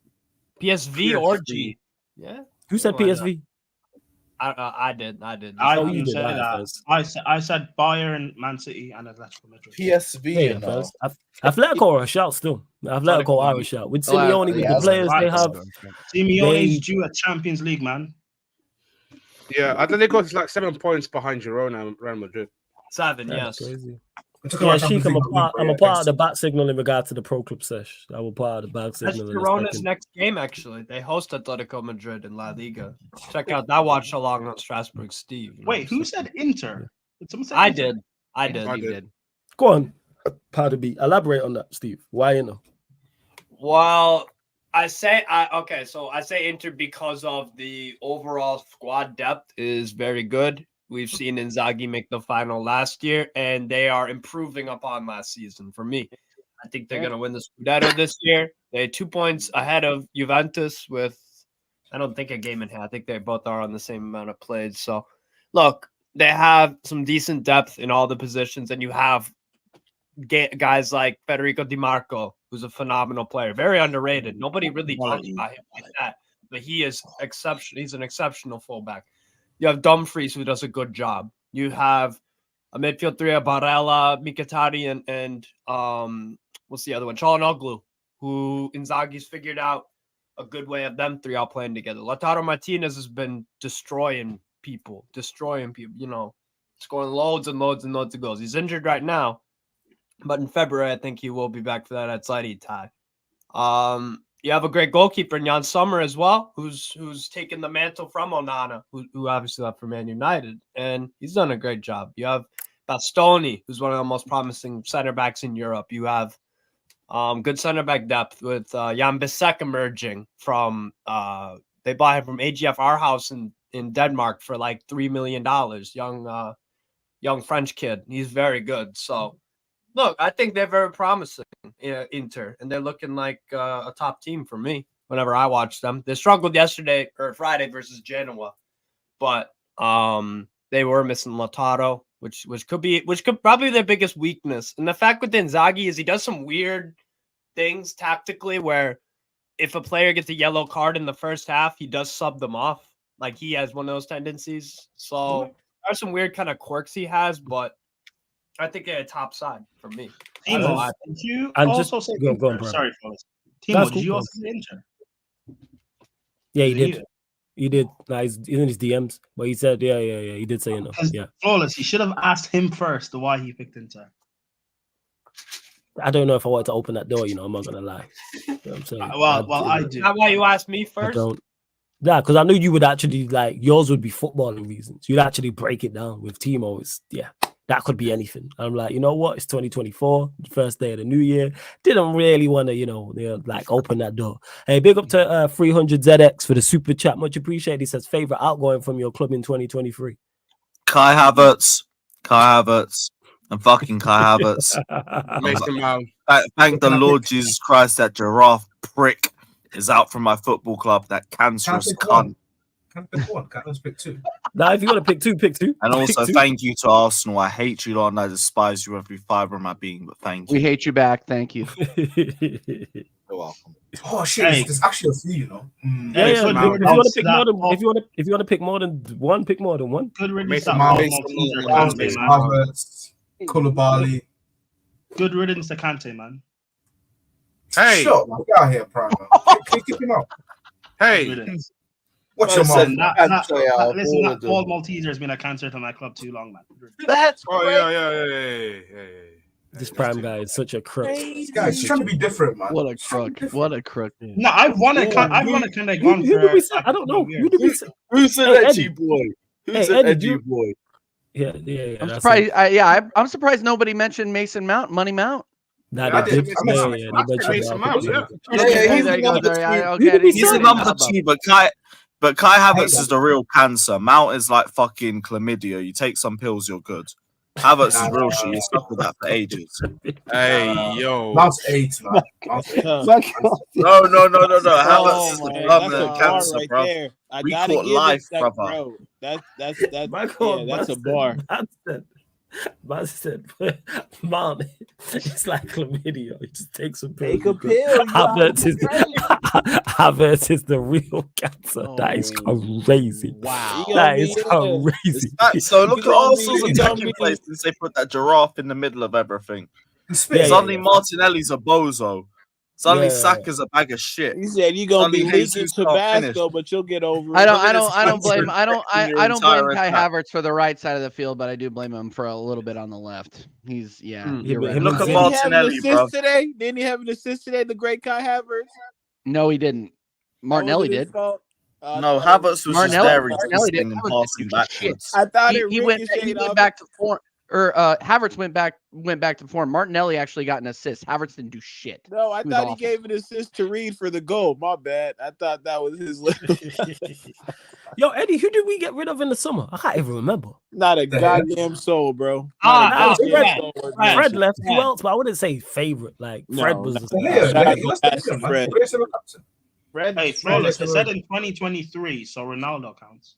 PSV or G. Yeah. Who said Why not? PSV? I did. I Oh, you didn't did say that that. first. I said Bayern, Man City, and Atletico Madrid. PSV, Yeah, you know. first. Atletico are a shout still. Atletico are a shout. With Simeone, with the players they have, Simeone's due a Champions League, man. Yeah, Atletico is like 7 points behind Girona and Real Madrid. 7, that's yes. crazy. I'm talking Yeah, about Sheik, Champions I'm a League, part of the bat signal in regard to the pro club sesh. I will part of the bat That's signal. in a Girona's second. next game, actually. They host Atletico Madrid in La Liga. Check out that watch along on Strasbourg, Steve. You know Wait, what who I'm said Inter? Did someone say I Inter? did. I did. I did. Go on. Pardon me. Elaborate on that, Steve. Why you know? Well, I say Inter because of the overall squad depth is very good. We've seen Inzaghi make the final last year, and they are improving upon last season for me. I think they're going to win the Scudetto this year. They're 2 points ahead of Juventus with, I don't think, a game in hand. I think they both are on the same amount of plays. So, look, they have some decent depth in all the positions, and you have guys like Federico Di Marco, who's a phenomenal player, very underrated. Nobody really talks about him like that, but he is exceptional. He's an exceptional fullback. You have Dumfries, who does a good job. You have a midfield three of Barella, Mkhitaryan, and what's the other one? Çalhanoğlu, who Inzaghi's figured out a good way of them three all playing together. Lautaro Martinez has been destroying people, you know, scoring loads and loads and loads of goals. He's injured right now, but in February, I think he will be back for that Atleti tie. You have a great goalkeeper, Jan Sommer, as well, who's taken the mantle from Onana, who obviously left for Man United, and he's done a great job. You have Bastoni, who's one of the most promising center backs in Europe. You have good center back depth with Jan Bissek emerging from they bought him from AGF Aarhus in Denmark for like $3 million. Young French kid. He's very good. So look, I think they're very promising, Inter, and they're looking like a top team for me whenever I watch them. They struggled yesterday or Friday versus Genoa, but they were missing Lautaro, which could probably be their biggest weakness. And the fact with Inzaghi is he does some weird things tactically where if a player gets a yellow card in the first half, he does sub them off. Like he has one of those tendencies. So there are some weird kind of quirks he has, but I think they're a top side for me. Timo, did you And also just- say go on, Inter? bro. Sorry, fellas. That's Timo, cool, did you bro. also say Inter? Yeah, he Did did. He did. Nah, he's in his DMs, but he said, yeah. He did say, you know, Because yeah. Flawless, you should have asked him first why he picked Inter. I don't know if I wanted to open that door, you know, I'm not gonna lie. You know what I'm saying? I do. Is that why you asked me I first? don't. Yeah, because I knew you would actually like yours would be footballing reasons. You'd actually break it down with Timo. It's that could be anything. I'm like, you know what? It's 2024, the first day of the new year. Didn't really want to, like open that door. Hey, big up to 300ZX for the super chat. Much appreciated. He says favorite outgoing from your club in 2023. Kai Havertz, and fucking Kai Havertz. Mason Mount. Thank the Lord Jesus Christ that giraffe prick is out from my football club. That cancerous pick cunt. one? Can I pick one? Can I just pick two? Now, if you want to pick two, pick two. And Pick also, two. thank you to Arsenal. I hate you lot and I despise you with every fiber of my being, but thank We you. hate you back. Thank you. You're welcome. Oh shit! Hey. There's actually a few, you know. Yeah, Mason if Mount. you want to pick That- more than if you want to pick more than one, pick more than one. Good riddance Mason to Mount. Malteser Mount, Kante, man. Havertz, Koulibaly. Good riddance to Kante, man. Hey. Shut up. Get out here, Prime. Kick him out. Hey, Good riddance. Watch your Listen, mouth. listen, that Paul Malteser has been a cancer to my club too long, man. That's oh great. yeah. This prime guy is such a crook. This guy's trying to be different, man. What a crook. What a crook. No, I've won a kind of gone Who for. did we say? I don't know. Who did we say? Who's Hey, an edgy Eddie. boy? Hey, Who's an Eddie, edgy you- boy? Yeah. I'm that's surprised. it. I'm surprised nobody mentioned Mason Mount, Money Mount. Nah, Yeah, I they did. did. I mentioned They Mason mentioned Mount, that. yeah. Yeah, he's there you go. number Sorry, two. okay, I didn't He's hear a that. number How about- two, but Kai Havertz is the real cancer. Mount is like fucking chlamydia. You take some pills, you're good. Havertz is real shit. You're stuck with that for ages. Hey, yo. That's 8, man. That's 8. No. Havertz is Oh, the man, permanent that's a bar cancer, right bro. there. I We gotta caught give life, it that, brother. bro. That's Michael, yeah, that's a bar. Bastard. Man, it's like chlamydia. He just takes a pill. Take a pill. Havertz is the real cancer. That is crazy. Wow. That is crazy. So look at gonna Arsenal's be- you gonna attacking be- play since they put that giraffe in the middle of everything. Yeah, Suddenly yeah. Martinelli's a bozo. Suddenly Yeah. Saka's a bag of shit. He said you're gonna be Suddenly leaking Jesus can't finish. Tabasco, but you'll get over it. I Look at this don't blame cancer in your I don't blame entire Kai attack. Havertz for the right side of the field, but I do blame him for a little bit on the left. He's you're but right. him Look at and Didn't he have an Martinelli, bro. assist today? Didn't he have an assist today? The great Kai Havertz. No, he didn't. Martinelli did. No, I Havertz was just there Martinelli did. existing and passing backwards. thought He it went ricocheted off. back to form, or Havertz went back to form. Martinelli actually got an assist. Havertz didn't do shit. No, I He was thought he awful. gave an assist to Reed for the goal. My bad. I thought that was his little. Yo, Eddie, who did we get rid of in the summer? I can't even remember. Not a goddamn soul, bro. Fred left. Who else? But I wouldn't say favorite. Like Fred was. Fred. Fred, Hey, Fred, Fred, they said in 2023, so Ronaldo counts.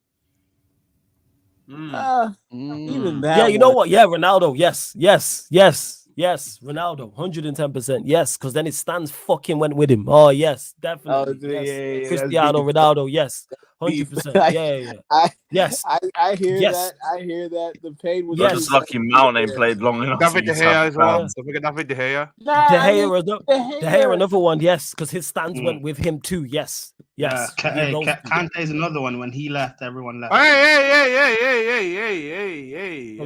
Even that. Yeah, you know what? Yeah, Ronaldo. Yes. Ronaldo, 110%. Yes, because then his stands fucking went with him. Oh, yes, definitely. Yes. Cristiano Ronaldo. Yes, 100%. Yeah. Yes. I hear Yes. that. I hear that. The pain was. You're just lucky Mount ain't played long enough. David for De you to have Gea as well. fans. Don't forget David De Gea. De Gea, another one. Yes, because his stands went with him too. Yes. Kante is another one. When he left, everyone left. Oh,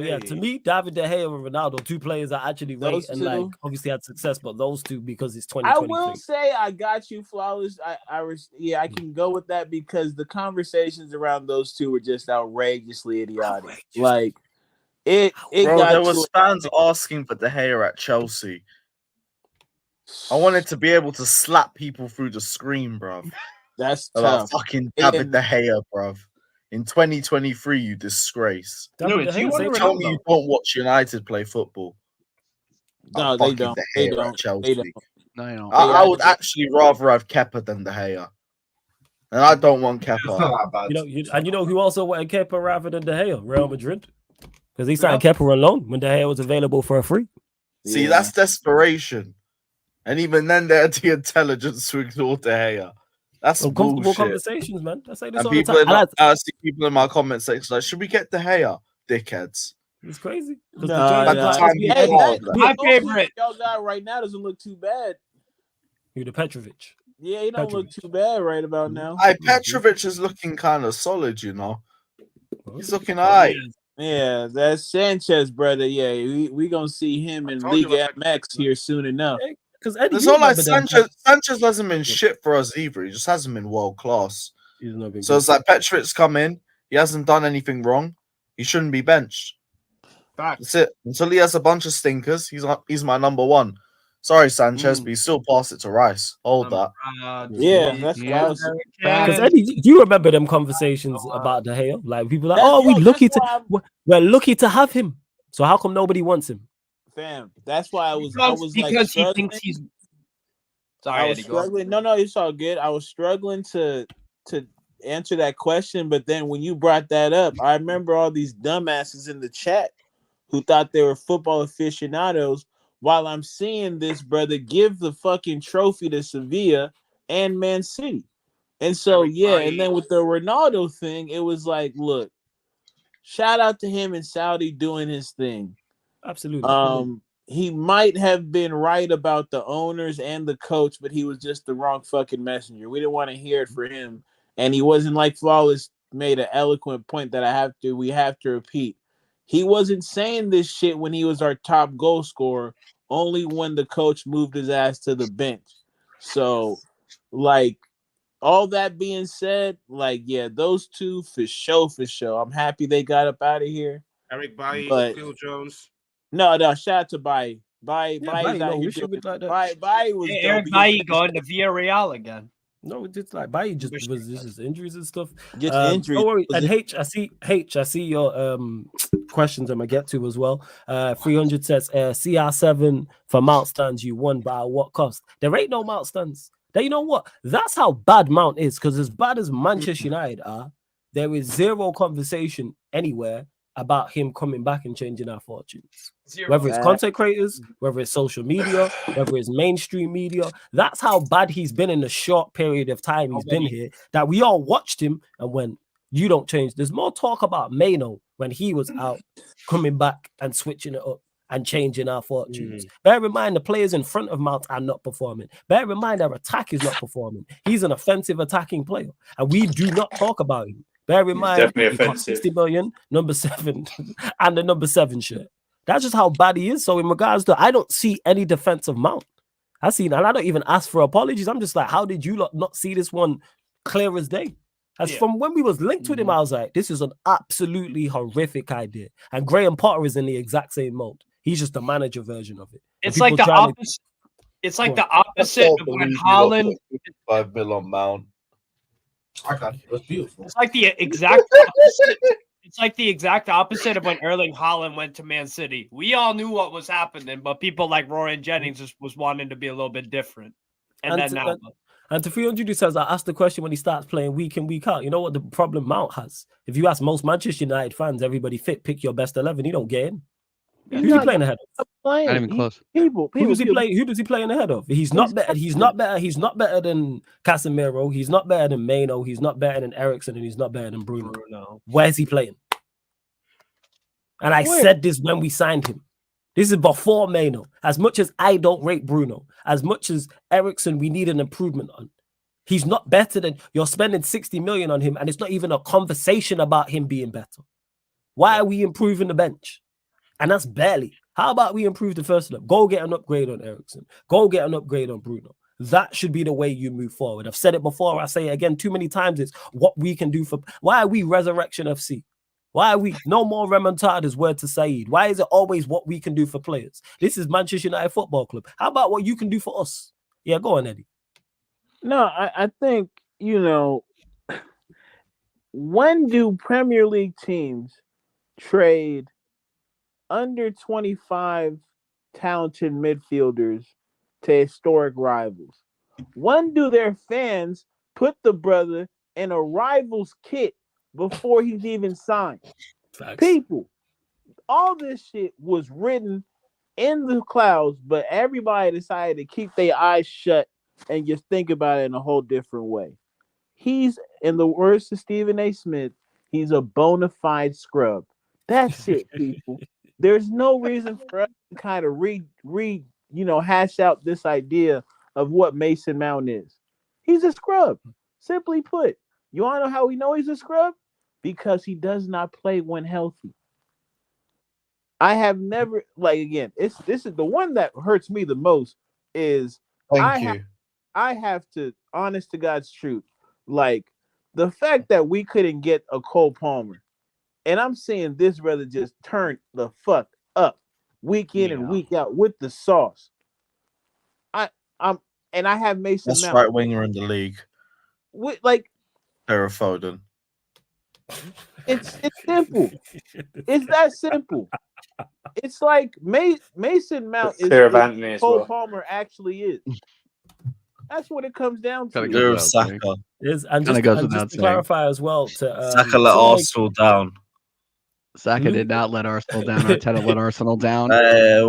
yeah, to me, David De Gea and Ronaldo, two players I actually rate Those and two. like obviously had success, but those two because it's I 2023. will say I got you, Flawless. I can go with that because the conversations around those two were just outrageously idiotic. Like it Bro, got there to was fans asking for De Gea at Chelsea. I wanted to be able to slap people through the screen, bruv. That's about tough. fucking David De Gea, bruv. In 2023, you disgrace. David De Gea, Tell me you don't watch United play football. No, they don't. They don't. They don't. No, you don't. I would actually rather have Kepa than De Gea. And I don't want Kepa. You know who also wanted Kepa rather than De Gea? Real Madrid. Because he signed Kepa on loan when De Gea was available for a free. See, that's desperation. And even then, they had the intelligence to ignore De Gea. That's uncomfortable bullshit. conversations, man. I say this And all the people time. I see people in my comment section like, should we get De Gea, dickheads? It's crazy. My favorite. Y'all got right now doesn't look too bad. Who, the Petrovic? Yeah, he don't look too bad right about now. Petrovic is looking kind of solid, you know. He's looking alright. Yeah, that's Sanchez, brother. Yeah, we gonna see him in Liga MX here soon enough. Because it's not like Sanchez hasn't been shit for us either. He just hasn't been world class. So it's like Petrovic's come in. He hasn't done anything wrong. He shouldn't be benched. That's it. Until he has a bunch of stinkers, he's my number one. Sorry, Sanchez, but you still pass it to Rice. Hold that. Yeah, that's because Eddie, do you remember them conversations about De Gea? Like people like, we're lucky to have him. So how come nobody wants him? Fam, that's why I was because like he struggling. thinks he's. Sorry, I was Eddie, go on. struggling. No, it's all good. I was struggling to answer that question, but then when you brought that up, I remember all these dumbasses in the chat who thought they were football aficionados. While I'm seeing this brother give the fucking trophy to Sevilla and Man City. And so, and then with the Ronaldo thing, it was like, look, shout out to him in Saudi doing his thing. Absolutely. He might have been right about the owners and the coach, but he was just the wrong fucking messenger. We didn't want to hear it for him. And he wasn't like Flawless made an eloquent point that we have to repeat. He wasn't saying this shit when he was our top goal scorer, only when the coach moved his ass to the bench. So, like, all that being said, like, yeah, those two for sure. I'm happy they got up out of here. Eric Bailly, Phil Jones. No, shout out to Bailly. Bailly was Eric Bailly going to Villarreal again. No, it's like Bailly just was this is injuries and stuff. Just injuries. Don't worry. And I see your questions I'm gonna get to as well. 300 says CR7 for Mount stands you won by what cost? There ain't no Mount stands. You know what? That's how bad Mount is, because as bad as Manchester United are, there is zero conversation anywhere about him coming back and changing our fortunes. Whether it's content creators, whether it's social media, whether it's mainstream media, that's how bad he's been in the short period of time he's been here, that we all watched him and when you don't change. There's more talk about Maino when he was out, coming back and switching it up and changing our fortunes. Bear in mind, the players in front of Mount are not performing. Bear in mind, our attack is not performing. He's an offensive attacking player, and we do not talk about him. Bear in mind, he cost 60 million, number 7, and the number 7 shirt. That's just how bad he is. So in regards to, I don't see any defense of Mount. And I don't even ask for apologies. I'm just like, how did you not see this one clear as day? From when we was linked with him, I was like, this is an absolutely horrific idea. And Graham Potter is in the exact same mode. He's just the manager version of it. It's like the opposite. It's like the opposite of when Haaland. 5 mil on Mount. I got it. It was beautiful. It's like the exact opposite. It's like the exact opposite of when Erling Haaland went to Man City. We all knew what was happening, but people like Roy and Jennings just was wanting to be a little bit different. And to 300, he says, I asked the question when he starts playing week in, week out. You know what the problem Mount has? If you ask most Manchester United fans, everybody fit, pick your best 11. He don't get in. Who's he playing ahead of? Not even close. Who does he play ahead of? He's not better. He's not better than Casemiro. He's not better than Maino. He's not better than Eriksen, and he's not better than Bruno. Where's he playing? And I said this when we signed him. This is before Maino. As much as I don't rate Bruno, as much as Eriksen, we need an improvement on. He's not better than you're spending 60 million on him, and it's not even a conversation about him being better. Why are we improving the bench? And that's barely. How about we improve the first step? Go get an upgrade on Eriksen. Go get an upgrade on Bruno. That should be the way you move forward. I've said it before. I say it again too many times. It's what we can do for. Why are we Resurrection FC? Why are we no more remontadas? Word to Saeed. Why is it always what we can do for players? This is Manchester United Football Club. How about what you can do for us? Yeah, go on, Eddie. No, I think, when do Premier League teams trade under 25 talented midfielders to historic rivals? When do their fans put the brother in a rival's kit before he's even signed? Facts. People, all this shit was written in the clouds, but everybody decided to keep their eyes shut and just think about it in a whole different way. He's, in the words of Stephen A. Smith, he's a bona fide scrub. That's it, people. There's no reason for us to kind of hash out this idea of what Mason Mount is. He's a scrub. Simply put. You want to know how we know he's a scrub? Because he does not play when healthy. I have never, this is the one that hurts me the most is I have to, honest to God's truth, the fact that we couldn't get a Cole Palmer, and I'm seeing this brother just turn the fuck up week in and week out with the sauce. I have Mason Best Mount. right winger in the league. Sarah Foden. It's simple. It's that simple. It's like Mason Mount is what Cole Palmer actually is. That's what it comes down to. Saka. And just to clarify as well, Saka let Arsenal down. Saka did not let Arsenal down. Arteta let Arsenal down.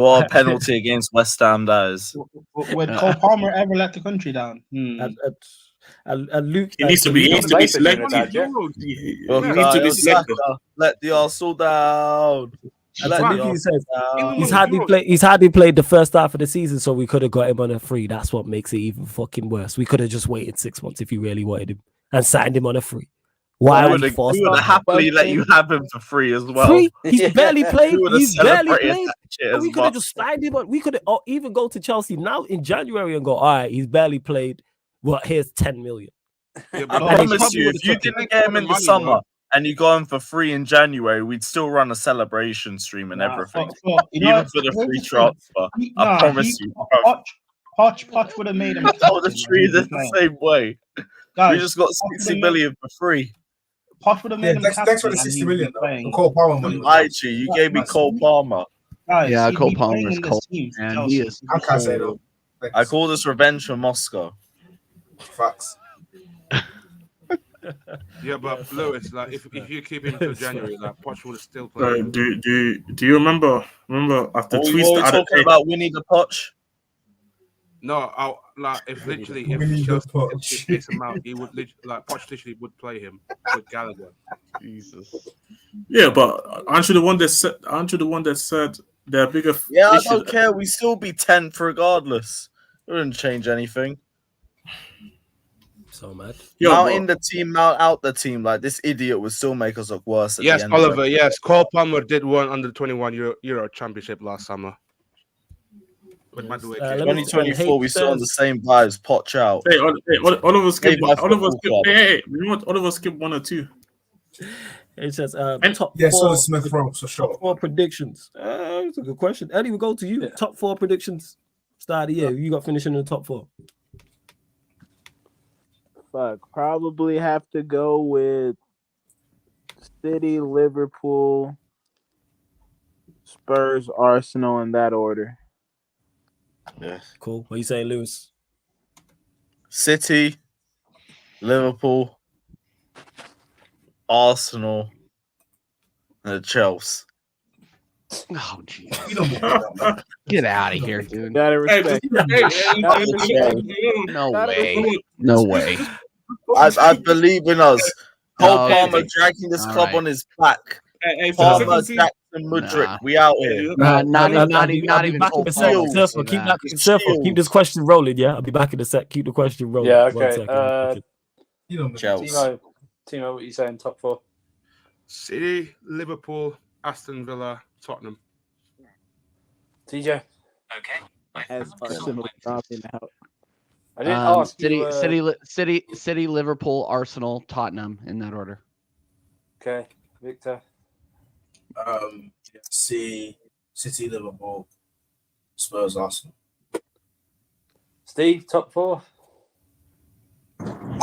What a penalty against West Ham that is. Would Cole Palmer ever let the country down? Luke, he needs to be selected. Let the Arsenal down. He's hardly played the first half of the season, so we could have got him on a free. That's what makes it even fucking worse. We could have just waited 6 months if you really wanted him and signed him on a free. Why would we would happily let you have him for free as well? Free? He's barely played. He's barely played. We could have just signed him. We could have even go to Chelsea now in January and go, all right, he's barely played. Well, here's 10 million. Yeah, I promise you, if you didn't get him in the summer and you got him for free in January, we'd still run a celebration stream and everything. Even for the free transfer. I promise you. Poch would have made him. Oh, the tree that's the same way. Guys, We just got 60 million for free. Poch would have made him thanks for the 60 million though. The Cole Palmer money. Lied to you. You gave me Cole Palmer. Guys, Yeah, he'd Cole be playing Palmer's in this cold, team for man. Chelsea. He is. I can't say though. I call this revenge for Moscow. Facts. Yeah, but Lewis, like if you keep him till January, like Poch will still play. Do you remember after What tweets we that talking about Winnie the Poch? No, if Winnie the Poch. Chelsea takes him out, he would Poch literally would play him with Gallagher. Jesus. Yeah, but aren't you the one that said they're bigger? Yeah, I issues? don't care. We still be 10th regardless. It wouldn't change anything. So mad. Mount in the team, Mount out the team. Like this idiot would still make us look worse. At Yes, the end Oliver. of it. Yes, Cole Palmer did win under 21 Euro Championship last summer. With Madueke. 2024, we still on the same vibes. Poch out. Hey, Oliver skip. Hey, Oliver skip 1 or 2. It says top Yeah, four. so the Smith Rowe, so sure. Top 4 predictions. That's a good question. Eddie, we'll go to you. Top 4 predictions. Start of the year. You got finishing in the top 4. Fuck, probably have to go with City, Liverpool, Spurs, Arsenal in that order. Yeah. Cool. What are you saying, Lewis? City, Liverpool, Arsenal, and Chelsea. Oh, geez. You don't believe that, man. Get out of here, dude. Gotta respect. No way. No way. I believe in us. Cole No, Palmer okay. dragging this All club right. on his back. Hey, Palmer, Jackson, Mudryk. Nah. We out here. Not even back Cole in a sec. Palmer. Careful, keep that careful. Keep this question rolling, yeah? I'll be back in a sec. Keep the question rolling. Yeah, 1 okay. second. You don't believe Chelsea. Timo, what are you saying? Top 4? City, Liverpool, Aston Villa, Tottenham. TJ? As Arsenal dropping out. I didn't ask you. City, Liverpool, Arsenal, Tottenham in that order. Okay, Victor. City, Liverpool, Spurs, Arsenal. Steve, top 4?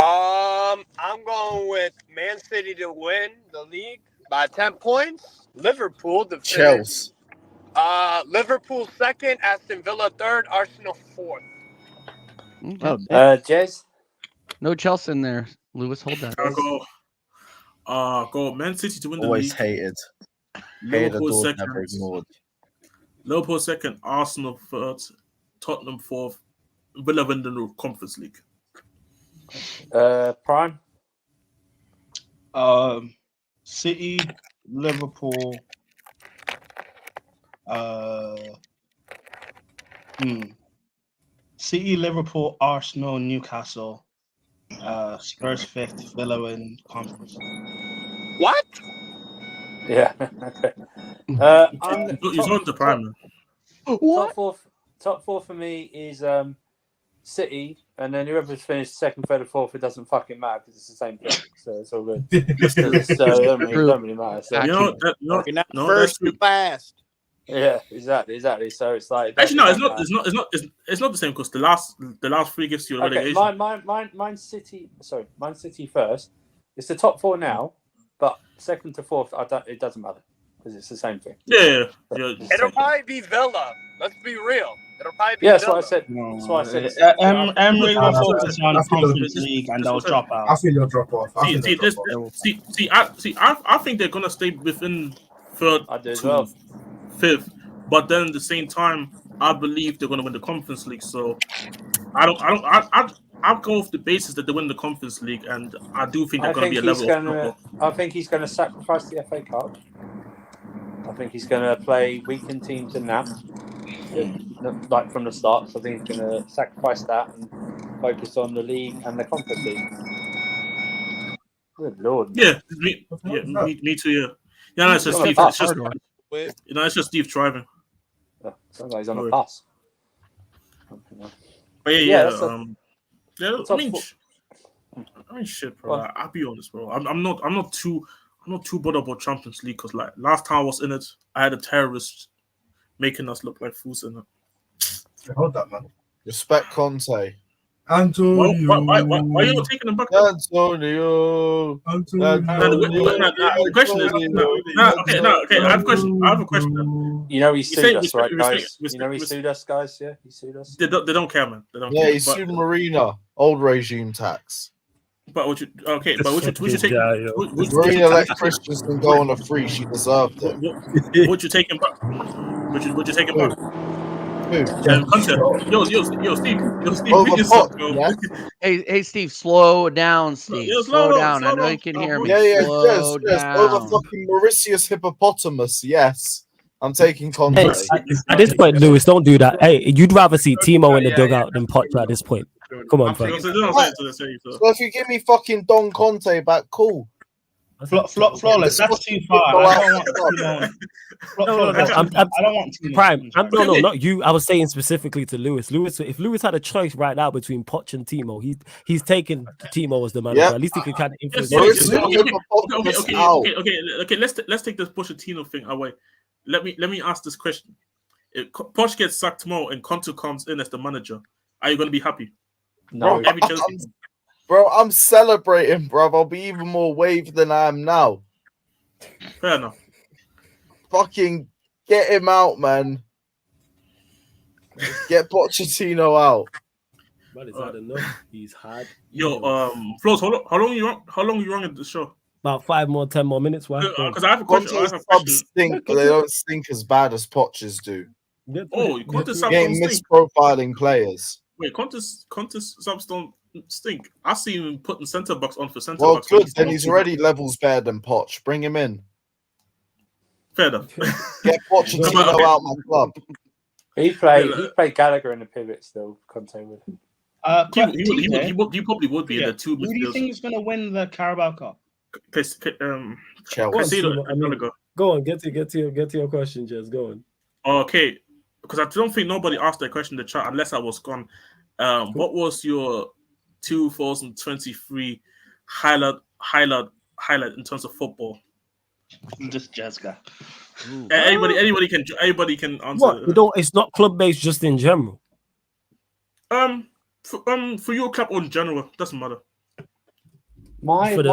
I'm going with Man City to win the league by 10 points. Liverpool to finish. Chelsea. Liverpool second, Aston Villa third, Arsenal fourth. Oh, Jez? no Chelsea in there. Lewis, hold that. Go Man City to win the Always league. hated. Liverpool Hated, second. never ignored. Liverpool second. Arsenal third. Tottenham fourth. Villa win the Conference League. Prime? City, Liverpool. City, Liverpool, Arsenal, Newcastle. Spurs 5th, Villa in conference. What? Yeah. Okay. He's not the prime. Man. Top four for me is City, and then whoever's finished second, third, or fourth, it doesn't fucking matter because it's the same thing. So it's all good. So it don't really matter. So, You're not first, you're last. yeah, exactly. So it's like Actually, no, it's not the same because the last 3 gets you a okay, relegation. mine City. Sorry, mine City first. It's the top 4 now, but second to fourth, it doesn't matter because it's the same thing. Yeah. It'll probably be Villa. Let's be real. It'll probably be Yeah, that's Villa. what I said. That's why I said. Emery will focus on Conference League and they'll drop out. I feel you'll drop off. I think they're gonna stay within third I do as to well. 5th, but then at the same time, I believe they're gonna win the Conference League. So I'll go off the basis that they win the Conference League, and I do think they're gonna be a level of drop-off. I think he's going to sacrifice the FA Cup. I think he's going to play weakened teams in that, like from the start. So I think he's going to sacrifice that and focus on the league and the Conference League. Good Lord. Yeah, me too. Yeah, no, it's just Steve. It's just it's just Steve driving. Sounds like he's on a bus. But Yeah, I mean, shit, bro. Well, I'll be honest, bro. I'm not too bothered about Champions League because like last time I was in it, I had a terrorist making us look like fools in it. Hold that, man. Respect Conte. Antonio. Why are you not taking him back? Antonio. The question is, okay. I have a question. You know he sued us, right, respect- guys? You know he sued us, guys. Yeah, he sued us. They don't care, man. They don't Yeah, care. he sued Marina. Old regime tax. But we should take Marina let Christensen go on a free. She deserved it. Would you take him back? Would you take him back? Who? Yo, Steve, Oh, pick the this up, pot, bro. yes. Hey, Steve, slow down, Steve. Yeah, slow down. I know down. you can hear me. Yeah, slow yes. down. Over fucking Mauritius hippopotamus, yes. I'm taking Conte. Hey, at this point, Lewis, don't do that. Hey, you'd rather see Timo in the dugout than Potter at this point. Come on, fam. So if you give me fucking Don Conte back, cool. Flawless. That's too far. I don't want Timo. Prime. No, not you. I was saying specifically to Lewis. If Lewis had a choice right now between Poch and Timo, he's taking Timo as the manager. Yep. At least he can kind of influence. Okay. Let's take this Pochettino thing away. Let me ask this question: if Poch gets sacked tomorrow and Conte comes in as the manager, are you going to be happy? No. Bro, I'm celebrating, bro. I'll be even more waved than I am now. Fair enough. Fucking get him out, man. Get Pochettino out. But it's had enough. He's had. Yo, Flows, how long you running the show? About 10 more minutes. Why? Because I have a question. Subs stink, but they don't stink as bad as Poch's do. Conte's subs Getting don't stink. misprofiling players. Wait, Conte's subs don't stink. I see him putting centre backs on for centre Well, backs. good. Then he's already levels better than Poch. Bring him in. Fair enough. Get Pochettino out my club. He played Gallagher in the pivot still. Conte would. He probably would be in the two. Who do you think is going to win the Carabao Cup? Chelsea. Go on, get to your question, Jez. Go on. Okay, because I don't think nobody asked that question in the chat unless I was gone. What was your 2023 highlight in terms of football? Just Jessica. Anybody can answer. What? It's not club based, just in general. For your club or in general, doesn't matter. Mine was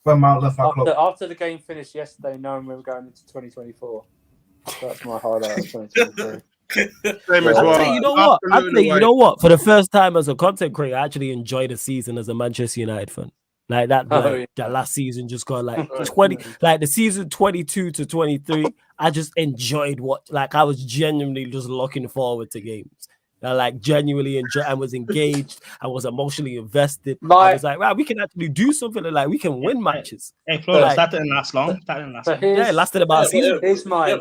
when Mount left my club. After the game finished yesterday, knowing we were going into 2024. That's my highlight of 2023. You know what? For the first time as a content creator, I actually enjoyed the season as a Manchester United fan. Like that, that last season just got like 20, like the season 22 to 23. I just enjoyed I was genuinely just looking forward to games. I like genuinely enjoy. I was engaged. I was emotionally invested. I was like, wow, we can actually do something. Like we can win matches. Hey, Florence, that didn't last long. Yeah, it lasted about a season. Here's mine.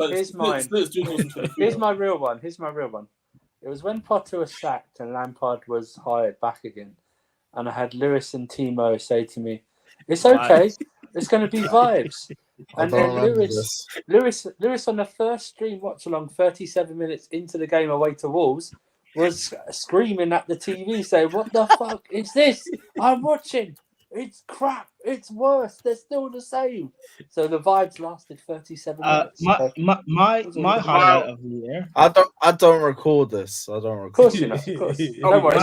Here's my real one. It was when Potter was sacked and Lampard was hired back again, and I had Lewis and Timo say to me, "It's okay. It's going to be vibes." And then Lewis on the first stream watch along, 37 minutes into the game away to Wolves, was screaming at the TV saying, "What the fuck is this? I'm watching. It's crap. It's worse. They're still the same." So the vibes lasted 37 minutes. My highlight of the year. I don't record this. I don't record. Of course you know. Of course. Don't worry.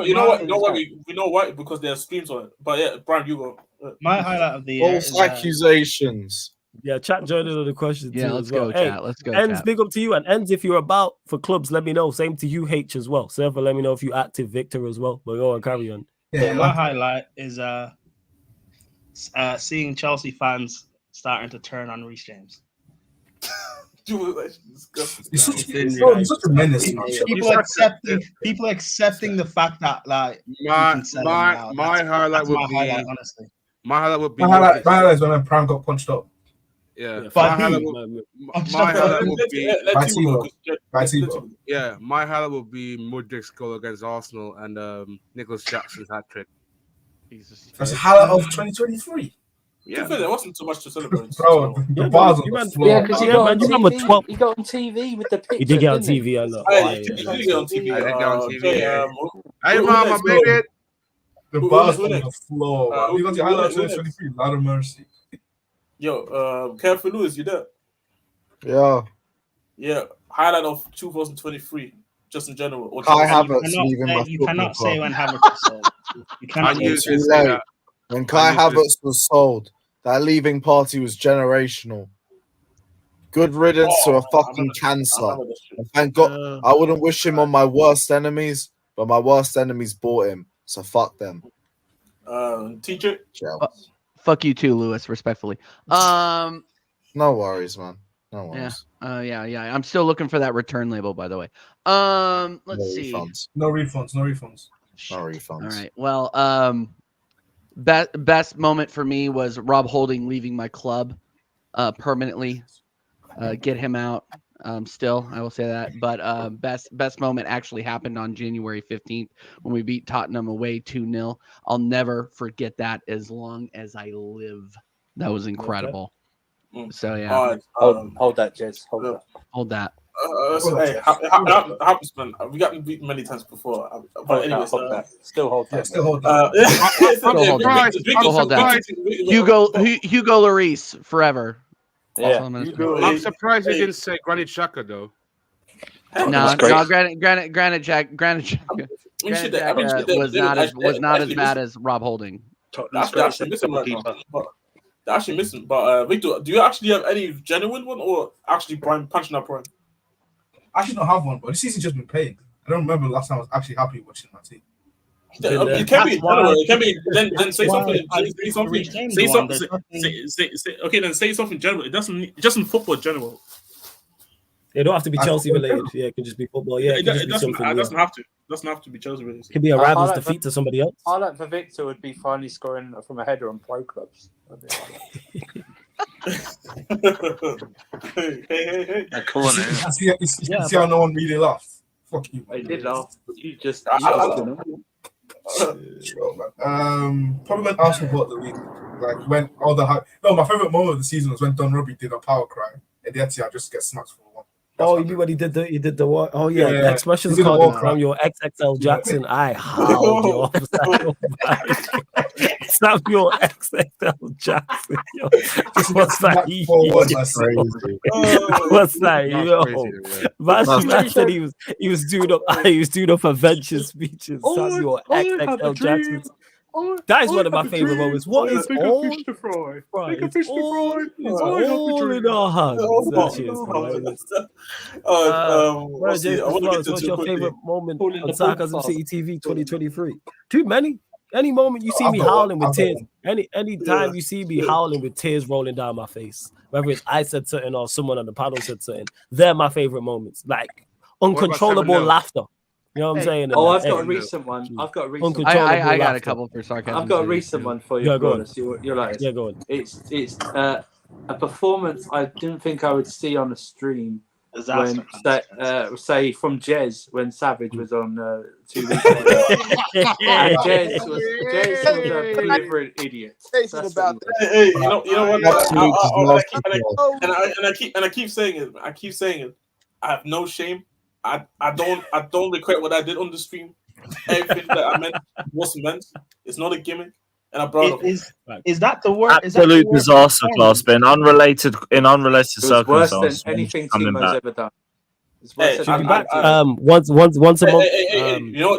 You know what? We know why, because there are streams on it. But yeah, Brian, you go. My highlight of the year. False accusations. Yeah, chat joining on the question. Yeah, let's go, Hey, chat. Let's go. Ends, big up to you. And Ends, if you're about for clubs, let me know. Same to you, H, as well. Server, let me know if you active Victor as well. But go on, carry on. Yeah, my highlight is seeing Chelsea fans starting to turn on Reece James. He's such a menace. People accepting the fact that my highlight would be honestly. My highlight is when Prime got punched up. Yeah, my highlight would be Mudrik's goal against Arsenal and Nicholas Jackson's hat trick. That's a highlight of 2023. Yeah, there wasn't too much to celebrate. Bro, the bars on the floor. Yeah, because he got on TV with the picture. He did get on TV, I know. He did get on TV. Hey, mama, baby. The bars on the floor. You got the highlight of 2023. Lot of mercy. Yo, Careful Lewis, you there? Yeah. Yeah, highlight of 2023, just in general. Or Kai just- Havertz leaving my You football cannot say club. when Havertz is sold. You I cannot knew say you Too would say late. that. When Kai knew this. Havertz was sold, that leaving party was generational. Good riddance to a fucking cancer. And thank God, I wouldn't wish him on my worst enemies, but my worst enemies bought him. So fuck them. Teacher. Fuck you too, Lewis. Respectfully. No worries, man. No worries. Yeah. I'm still looking for that return label, by the way. Let's see. Refunds. No refunds. No refunds. No refunds. All right. Well, best moment for me was Rob Holding leaving my club permanently. Get him out. Still, I will say that. But best moment actually happened on January 15th when we beat Tottenham away 2-0. I'll never forget that as long as I live. That was incredible. So yeah. Hold that, Jez. Hold that. Hey, happens, man. We got beaten many times before. But anyways, hold that. Still hold that. Still hold that. Still hold that. Hugo Lloris forever. Yeah. I'm surprised he didn't say Granit Xhaka though. No, Granit Jack was not as bad as Rob Holding. Actually missing. But Victor, do you actually have any genuine one or actually punching up Prime? I actually don't have one, but this season's just been playing. I don't remember the last time I was actually happy watching my team. It can be in general. It can be. Then say something. Say something. Okay, then say something general. It doesn't just in football general. It don't have to be Chelsea related. Yeah, it can just be football. Yeah, it doesn't have to. Doesn't have to be Chelsea related. It could be a rival's defeat to somebody else. Highlight for Victor would be finally scoring from a header on pro clubs. Hey. Come on, you see how no one really laughed. Fuck you. I did laugh, but you just. Probably when Arsenal bought the league. Like when all the hype. No, my favorite moment of the season was when Don Robbie did a power cry and the Etihad just get smacked for one. Oh, you mean when he did the what? Oh yeah, the expressions He did the called walk from your XXL Jackson. I howled yo. Samuel XXL Jackson. Yo. What's that? What's that? Yo. Man said he was doing up adventure speeches. Samuel XXL Jackson. That is one of my favorite moments. What is all? It's all in our hands. What's your favorite moment on Sarcasm City TV 2023? Too many. Any moment you see me howling with tears, any time you see me howling with tears rolling down my face, whether it's I said something or someone on the panel said something, they're my favorite moments. Like uncontrollable laughter. You know what I'm saying? Oh, I've got a recent one. I got a couple for sarcasm. I've got a recent one for you. Yeah, go on. You're like, yeah, go on. It's a performance I didn't think I would see on a stream. When say from Jez when Savage was on 2 weeks ago. And Jez was a delivering idiot. Hey, you know what? I keep saying it. I have no shame. I don't regret what I did on the stream. Everything that I meant was meant. It's not a gimmick. And I brought is that the word? Absolute disaster class, but in unrelated circumstances. Worse than anything Timo's ever done. Hey, should be back. Once a month. You know,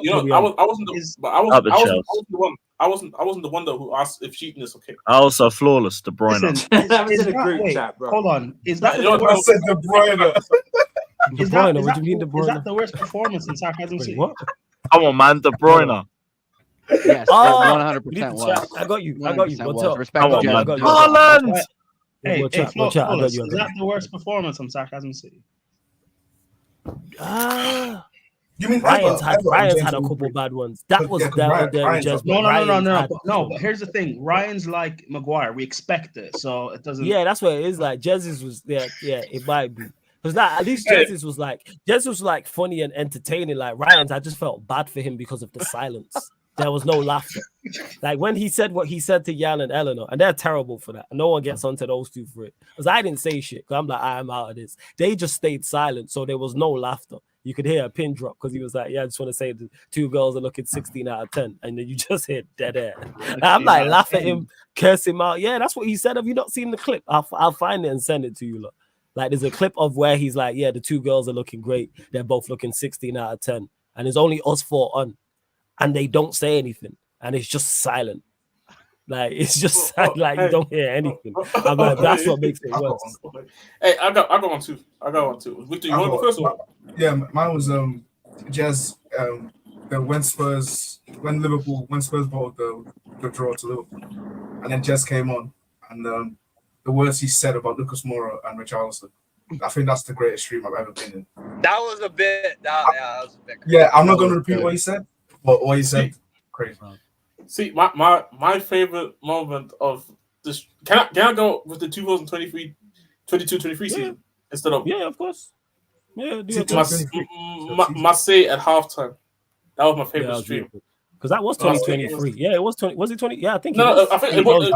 I wasn't the one though who asked if cheating is okay. Also flawless, De Bruyne. That was in a group chat, bro. Hold on, is that the worst? De Bruyne. Is that the worst performance in Sarcasm City? What? Come on, man, De Bruyne. Yes, 100% was. I got you. What's up? Respect Come on, man. Haaland! Hey, watch out. is that the worst performance on Sarcasm City? You mean Ryan's had a couple bad ones. That was down there. No. But here's the thing: Ryan's like Maguire. We expect it, so it doesn't. Yeah, that's what it is. Like Jez's was there. Yeah, it might be. Because at least Jez's was like funny and entertaining. Like Ryan's, I just felt bad for him because of the silence. There was no laughter. Like when he said what he said to Jan and Eleanor, and they're terrible for that. No one gets onto those two for it. Because I didn't say shit. Because I'm like, I'm out of this. They just stayed silent, so there was no laughter. You could hear a pin drop because he was like, yeah, I just want to say the two girls are looking 16 out of 10. And then you just hear dead air. And I'm like, laugh at him, curse him out. Yeah, that's what he said. Have you not seen the clip? I'll find it and send it to you. Look. Like there's a clip of where he's like, yeah, the two girls are looking great. They're both looking 16 out of 10. And there's only us four on. And they don't say anything. And it's just silent. Like it's just like you don't hear anything. I'm like, that's what makes it worse. Hey, I got one too. Victor, you want to go first one? Yeah, mine was Jazz. When Spurs bought the draw to Liverpool, and then Jazz came on, and the words he said about Lucas Moura and Richarlison. I think that's the greatest stream I've ever been in. That was a bit. That was a bit crazy. Yeah, I'm not going to repeat what he said, but what he said, crazy. See, my favorite moment of this. Can I go with the 2023 season instead of? Yeah, of course. Yeah, Marseille at halftime. That was my favorite stream. Because that was 2023. Yeah, it was 20. Was it 20? Yeah, I think. No, I think it was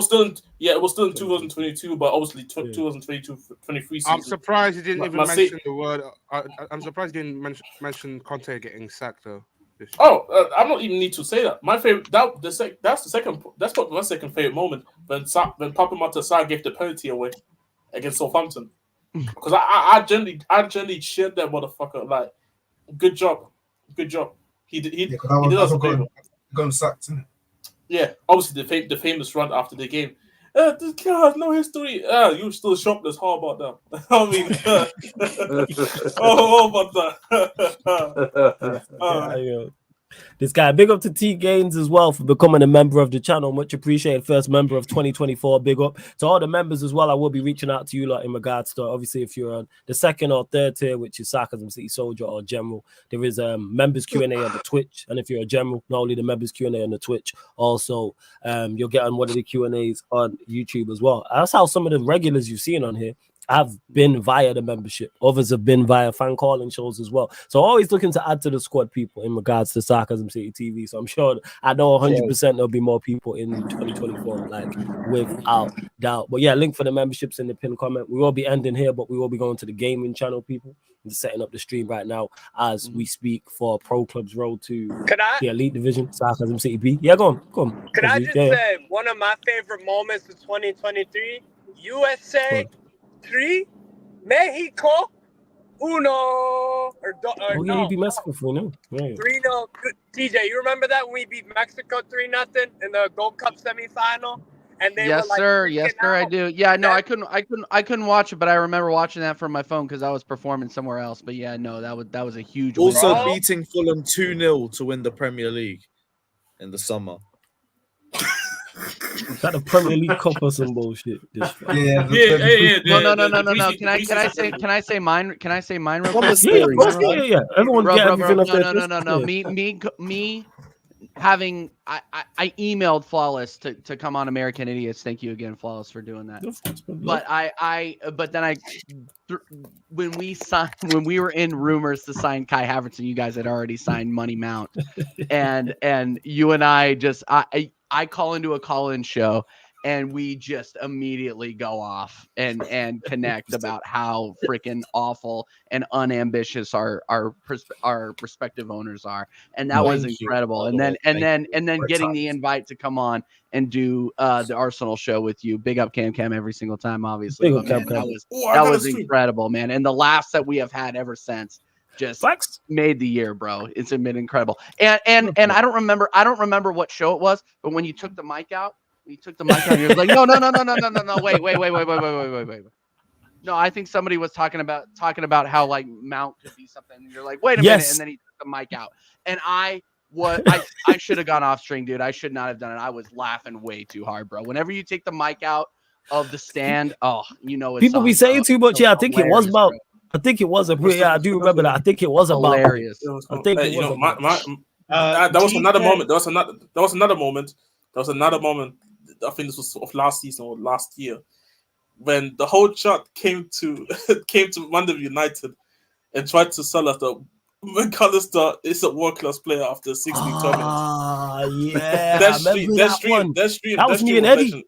still in 2022, but obviously 2022-23 season. I'm surprised you didn't even mention the word. I'm surprised you didn't mention Conte getting sacked though. I don't even need to say that. My favorite that's my second favorite moment when Papa Matasar gave the penalty away against Southampton. Because I generally cheered that motherfucker. Like, good job. He did us a favor. Got him sacked, isn't it? Yeah, obviously the famous run after the game. This guy has no history. You still shopless. How about that? I mean, how about that? This guy, big up to T Gaines as well for becoming a member of the channel. Much appreciated. First member of 2024. Big up to all the members as well. I will be reaching out to you lot in regards to, obviously, if you're on the second or third tier, which is Sarcasm City Soldier or General, there is members Q&A on the Twitch. And if you're a General, not only the members Q&A on the Twitch, also you'll get on one of the Q&As on YouTube as well. That's how some of the regulars you've seen on here have been via the membership. Others have been via fan calling shows as well. So always looking to add to the squad, people, in regards to Sarcasm City TV. So I'm sure, I know 100% there'll be more people in 2024, like without doubt. But yeah, link for the memberships in the pinned comment. We will be ending here, but we will be going to the gaming channel, people. I'm just setting up the stream right now as we speak for Pro Club's road to the Elite Division, Sarcasm City B. Yeah, go on. Can I just say one of my favorite moments of 2023? USA 3, Mexico 1. You beat Mexico 3-0. 3-0. TJ, you remember that when we beat Mexico 3-0 in the Gold Cup semifinal? And they yes, sir. Yes, sir. I do. Yeah, no, I couldn't watch it, but I remember watching that from my phone because I was performing somewhere else. But yeah, no, that was a huge. Also win. beating Fulham 2-0 to win the Premier League in the summer. Is that a Premier League Cup or some bullshit? No. Can I say mine? Can I say mine real quick? Yeah. Everyone get everything up there. No. Me having I emailed Flawless to come on American Idiots. Thank you again, Flawless, for doing that. But when we were in rumors to sign Kai Havertz, and you guys had already signed Money Mount, and you and I call into a call-in show, and we just immediately go off and connect about how freaking awful and unambitious our respective owners are, and that was incredible. And then getting the invite to come on and do the Arsenal show with you. Big up Cam every single time, obviously. That was incredible, man. And the laughs that we have had ever since just made the year, bro. It's been incredible. And I don't remember what show it was, but when you took the mic out, you were like, no, wait. No, I think somebody was talking about how like Mount could be something. And you're like, wait a minute, and then he took the mic out, and I should have gone off string, dude. I should not have done it. I was laughing way too hard, bro. Whenever you take the mic out of the stand, it's people be saying too much. Yeah, I think it was about. Bro. I think it was I do remember that. I think it was about hilarious. I think it was that was another moment. There was another moment. I think this was of last season or last year, when the whole chat came to Mandem United and tried to sell us the McAllister is a world-class player after 6 week tournament. Yeah. That was me and Eddie.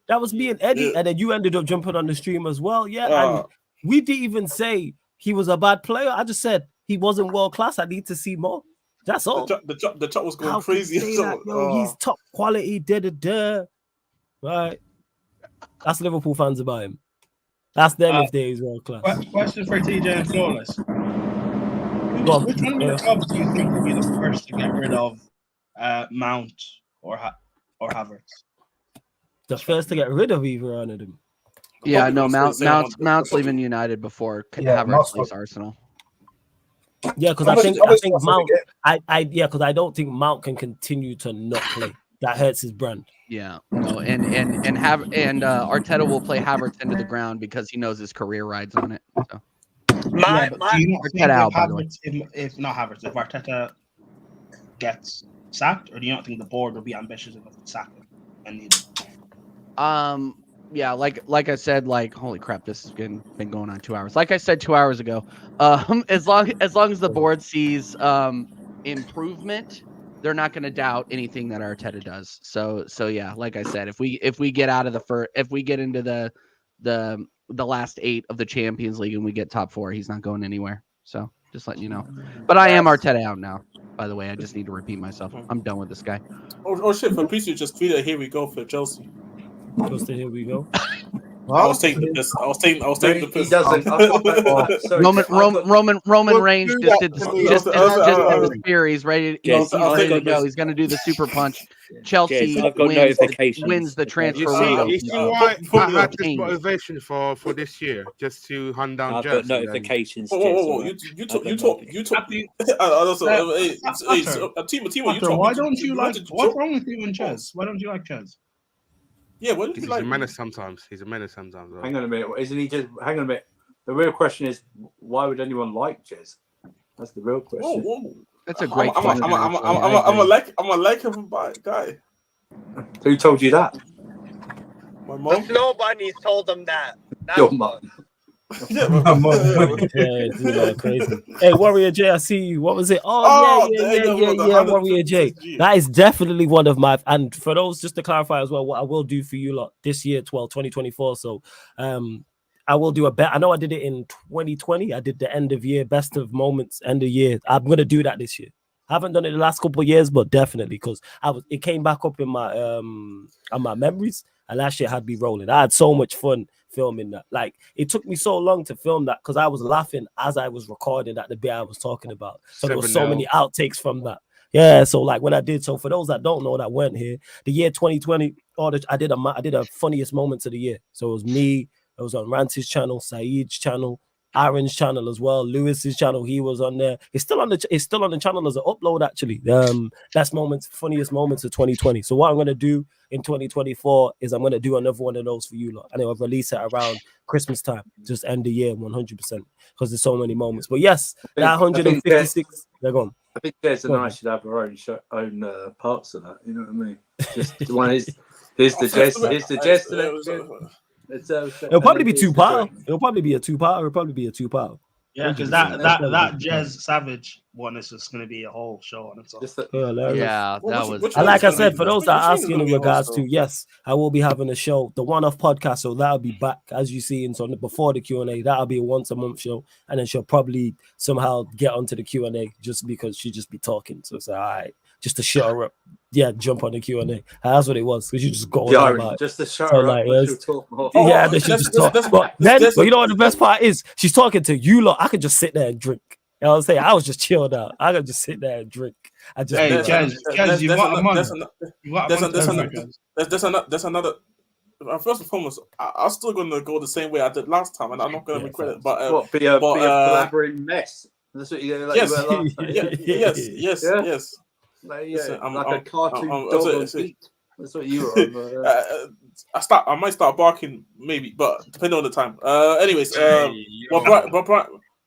That was me and Eddie, and then you ended up jumping on the stream as well. Yeah, and we didn't even say he was a bad player. I just said he wasn't world-class. I need to see more. That's all. The chat was going crazy. He's top quality. Right. That's Liverpool fans about him. That's them if they is world class. Question for TJ and Flawless. Go on. Which one of the clubs do you think will be the first to get rid of Mount or Havertz? The first to get rid of either one of them. Yeah, no, Mount's leaving United before Havertz leaves Arsenal. Yeah, because I think Mount. Because I don't think Mount can continue to not play. That hurts his brand. Yeah, no, and Arteta will play Havertz into the ground because he knows his career rides on it. So. Do you not think if not Havertz, if Arteta gets sacked, or do you not think the board will be ambitious enough to sack him and need him? Yeah, like I said, holy crap, this has been going on 2 hours. Like I said 2 hours ago, as long as the board sees improvement, they're not going to doubt anything that Arteta does. So yeah, like I said, if we get out of if we get into the last 8 of the Champions League and we get top 4, he's not going anywhere. So just letting you know. But I am Arteta out now. By the way, I just need to repeat myself. I'm done with this guy. Oh shit! Fabrizio just tweeted, "Here we go for Chelsea." Close to here we go. I was taking the piss. I was taking the piss. He doesn't. Roman Reigns just did the spear. He's ready to go. He's going to do the super punch. Chelsea wins the transfer window. You see why I had this motivation for this year, just to hunt down Chelsea. I've got notifications. You talk. Timo, why don't you like? What's wrong with you and Chaz? Why don't you like Chaz? Yeah, what did you like? He's a menace sometimes. Right? Hang on a minute. Isn't he just? Hang on a minute. The real question is, why would anyone like Jez? That's the real question. Whoa. That's a great question. I'm a likable guy. Who told you that? My mom. Nobody's told them that. Your mom. Yeah, crazy. Hey, Warrior J, I see you. What was it? Yeah, Warrior J. That is definitely one of my. And for those, just to clarify as well, what I will do for you lot this year, 2024. So, I will do a bet. I know I did it in 2020. I did the end of year, best of moments, end of year. I'm gonna do that this year. I haven't done it the last couple of years, but definitely because it came back up in my on my memories, and last year had me rolling. I had so much fun filming that. Like, it took me so long to film that because I was laughing as I was recording at the bit I was talking about. So there was so many outtakes from that. Yeah, so like when I did, so for those that don't know that weren't here, the year 2020, I did a funniest moments of the year. So it was me, it was on Rance's channel, Saeed's channel, Aaron's channel as well, Lewis's channel, he was on there. It's still on the channel as an upload actually. Best moments, funniest moments of 2020. So what I'm gonna do in 2024 is I'm gonna do another one of those for you lot, and I'll release it around Christmas time, just end the year 100% because there's so many moments. But yes, that 156. They're gone. I think Des and I should have our own parts of that. You know what I mean? Just one is here's the Jez. It'll probably be 2-part. It'll probably be a 2-part. It'll probably be a 2-part. Yeah, because that Jez Savage one is just going to be a whole show on its own. Yeah, that was. And like I said, for those that are asking in regards to, yes, I will be having a show, the one-off podcast. So that'll be back, as you see, and so before the Q&A, that'll be a once-a-month show, and then she'll probably somehow get onto the Q&A just because she just be talking. So it's all right, just to shut her up. Yeah, jump on the Q&A. That's what it was, because you just go on about just to shut her up. Yeah, then she just talk. But you know what the best part is? She's talking to you lot. I could just sit there and drink. You know what I'm saying? I was just chilled out. I could just sit there and drink. That's another. First and foremost, I'm still gonna go the same way I did last time, and I'm not gonna regret it. But be a collaborating mess. That's what you're like. Yes. Like a cartoon dog on feet. That's what you were on. I might start barking, maybe, but depending on the time. Anyways,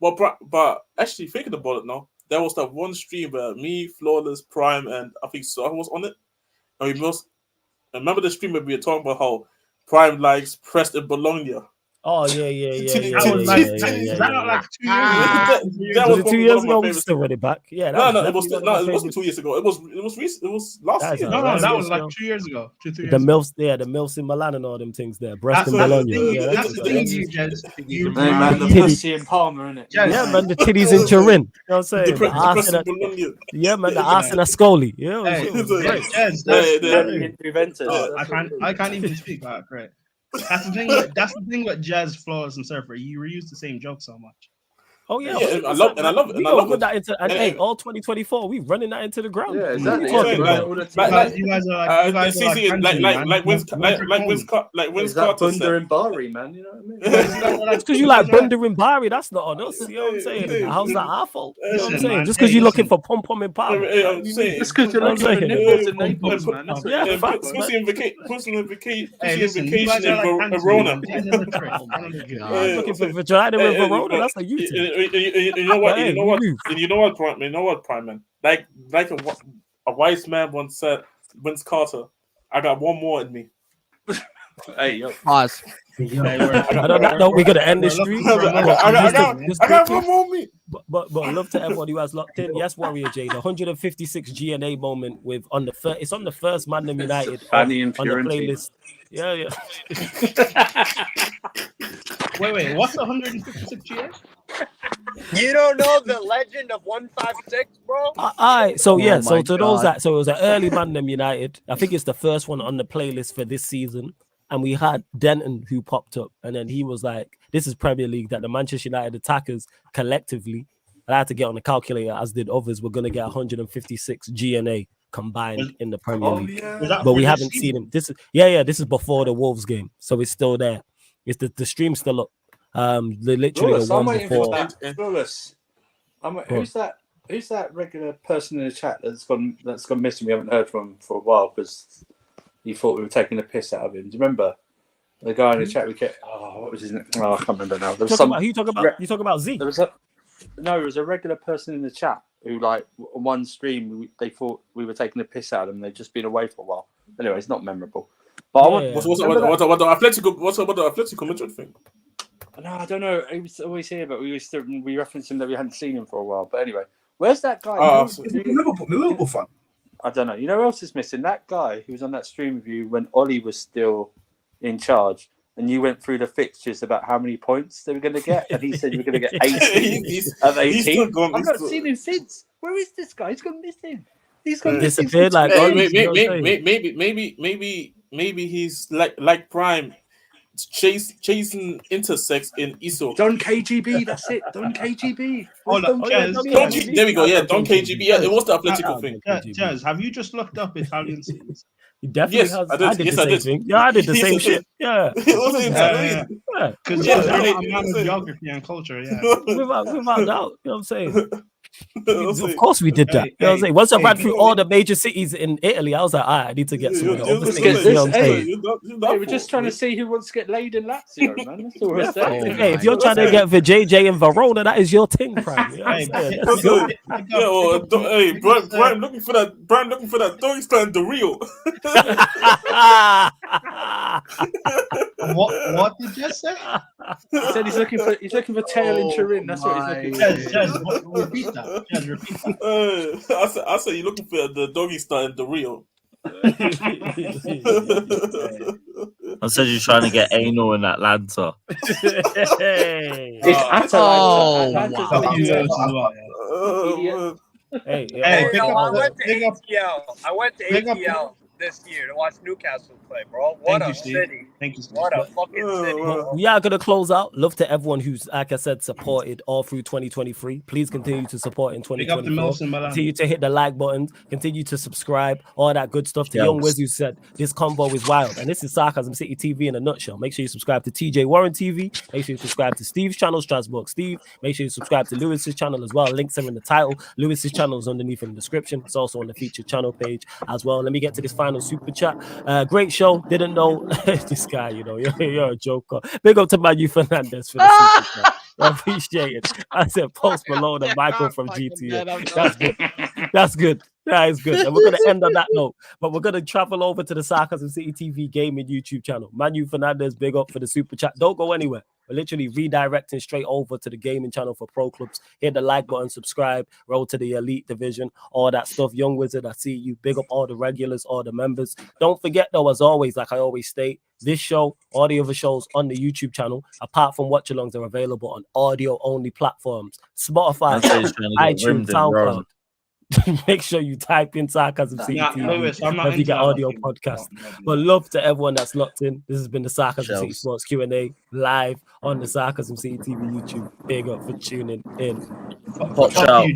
but actually thinking about it now, there was that one stream where me, Flawless, Prime, and I think Sohan was on it. And we must remember the stream where we were talking about how Prime likes Preston Bologna. Oh yeah. That not like 2 years ago? That was 2 years ago. We still read it back. Yeah, it wasn't 2 years ago. It was recent. It was last year. No, that was like 2 years ago. 2-3 years the MILFs, the MILFs in Milan and all them things there. Breast and Bologna. That's the thing, you man, the Messi and Palmer, innit? Yeah, man, the titties in Turin. You know what I'm saying? The arse and Ascoli. Yeah, I can't even speak. Great. That's the thing. That's the thing with Jazz, Flawless, and Surfer. You reuse the same joke so much. Oh yeah, Yeah, I love it. We I love put it. that into hey, all 2024. We running that into the ground. Yeah, What are exactly. you talking Yeah, about? You guys are like Vince that Carter Bunda said. and Bari, man. You know what I mean? It's because you like Bunda and Bari. That's not on us. You know what I'm saying? How's that our fault? You know what I'm Listen, saying? man. Just because Hey, you're looking listen. for pom pom and power. I'm saying. It's because you're I'm looking for saying. nipples in Naples, man. That's what Yeah, facts, Pussy man. and vacation Hey, listen, you vacation guys are like in Anthony, Verona. man. These are the tricks. Oh my Yeah. god. Looking for vagina in Verona. That's a you thing. You know what? Hey, You know what? move. And you know what, Prime? You know what, Prime Man? Like a wise man once said, Vince Carter, I got one more in me. Hey, yo. Pause. On that note, we're gonna end this stream. I got one more in me. But love to everybody who has locked in. Yes, Warrior J, the 156 GNA moment with on the first. It's on the first Mandem United on Fanny and the Fiorentina. playlist. Yeah. Wait, what's the 156 GA? You don't know the legend of 156, bro? All right, so yeah, so my to those God. that, so it was an early Mandem United. I think it's the first one on the playlist for this season, and we had Denton who popped up, and then he was like, "This is Premier League that the Manchester United attackers collectively." I had to get on the calculator, as did others. We're gonna get 156 GNA combined in the Premier League, but we haven't seen him. This is this is before the Wolves game, so it's still there. It's the stream's still up. Literally Flawless, the I'm one waiting before. for that. Flawless. Who's that regular person in the chat that's gone missing? We haven't heard from for a while because he thought we were taking the piss out of him. Do you remember the guy in the chat? We kept. Oh, what was his name? Oh, I can't remember now. There was You talking about Z? There was a regular person in the chat who, like, on one stream, they thought we were taking the piss out of them. They've just been away for a while. Anyway, it's not memorable. But What's the Atletico Madrid thing? No, I don't know. He was always here, but we referenced him that we hadn't seen him for a while. But anyway, where's that guy? The Liverpool fan. I don't know. You know who else is missing? That guy who was on that stream with you when Ollie was still in charge, and you went through the fixtures about how many points they were going to get, and he said you were going to get 18 of 18. I've not seen him since. Where is this guy? He's gone missing. He's gone disappeared like maybe he's like Prime chasing intersex in ISO. Don KGB, that's it. Don KGB. There we go. Yeah, Don KGB. Yeah, it was the Atletico thing. Jazz, have you just looked up Italian cities? He definitely has. I did the same thing. Yeah, I did the same shit. Yeah. Because I'm a man of geography and culture. Yeah. Without doubt. You know what I'm saying? Of course we did that. You know what I'm saying? Once I ran through all the major cities in Italy, I was like, I need to get some of the other things. You know what I'm saying? We're just trying to see who wants to get laid in Lazio, man. That's all we're saying. Hey, if you're trying to get for JJ and Verona, that is your thing, Prime. You know what I'm saying? Brian looking for that dog stand the real. What did you say? He said he's looking for tail in Turin. That's what he's looking for. Jazz, repeat that. I said you're looking for the doggy style in the real. I said you're trying to get anal in Atlanta. It's Atalanta. I went to ATL this year to watch Newcastle play, bro. What a city. Thank you, Steve. What a fucking city, bro. We are going to close out. Love to everyone who's, like I said, supported all through 2023. Please continue to support in 2024. Continue to hit the like buttons. Continue to subscribe. All that good stuff. To Young Wiz, who said this convo is wild. And this is Sarcasm City TV in a nutshell. Make sure you subscribe to TJ Warren TV. Make sure you subscribe to Steve's channel, Strasbourg Steve. Make sure you subscribe to Lewis's channel as well. Links are in the title. Lewis's channel is underneath in the description. It's also on the featured channel page as well. Let me get to this final super chat. Great show. Didn't know this guy, you know, you're a joker. Big up to Manu Fernandez for the super chat. I appreciate it. I said Post Malone and Michael from GTA. That's good. That's good. That is good. And we're going to end on that note. But we're going to travel over to the Sarcasm City TV gaming YouTube channel. Manu Fernandez, big up for the super chat. Don't go anywhere. We're literally redirecting straight over to the gaming channel for pro clubs. Hit the like button, subscribe, roll to the elite division, all that stuff. Young Wizard, I see you. Big up all the regulars, all the members. Don't forget, though, as always, like I always state, this show, all the other shows on the YouTube channel, apart from watch-alongs, are available on audio-only platforms. Spotify, iTunes, SoundCloud. make sure you type in Sarcasm City Nah, TV Lewis, I'm not wherever you into get that audio thing. podcast. No, But love to everyone that's locked in. This has been the Sarcasm City Shells. Sports Q&A live on the Sarcasm City TV YouTube. Big up for tuning in. Hot shout.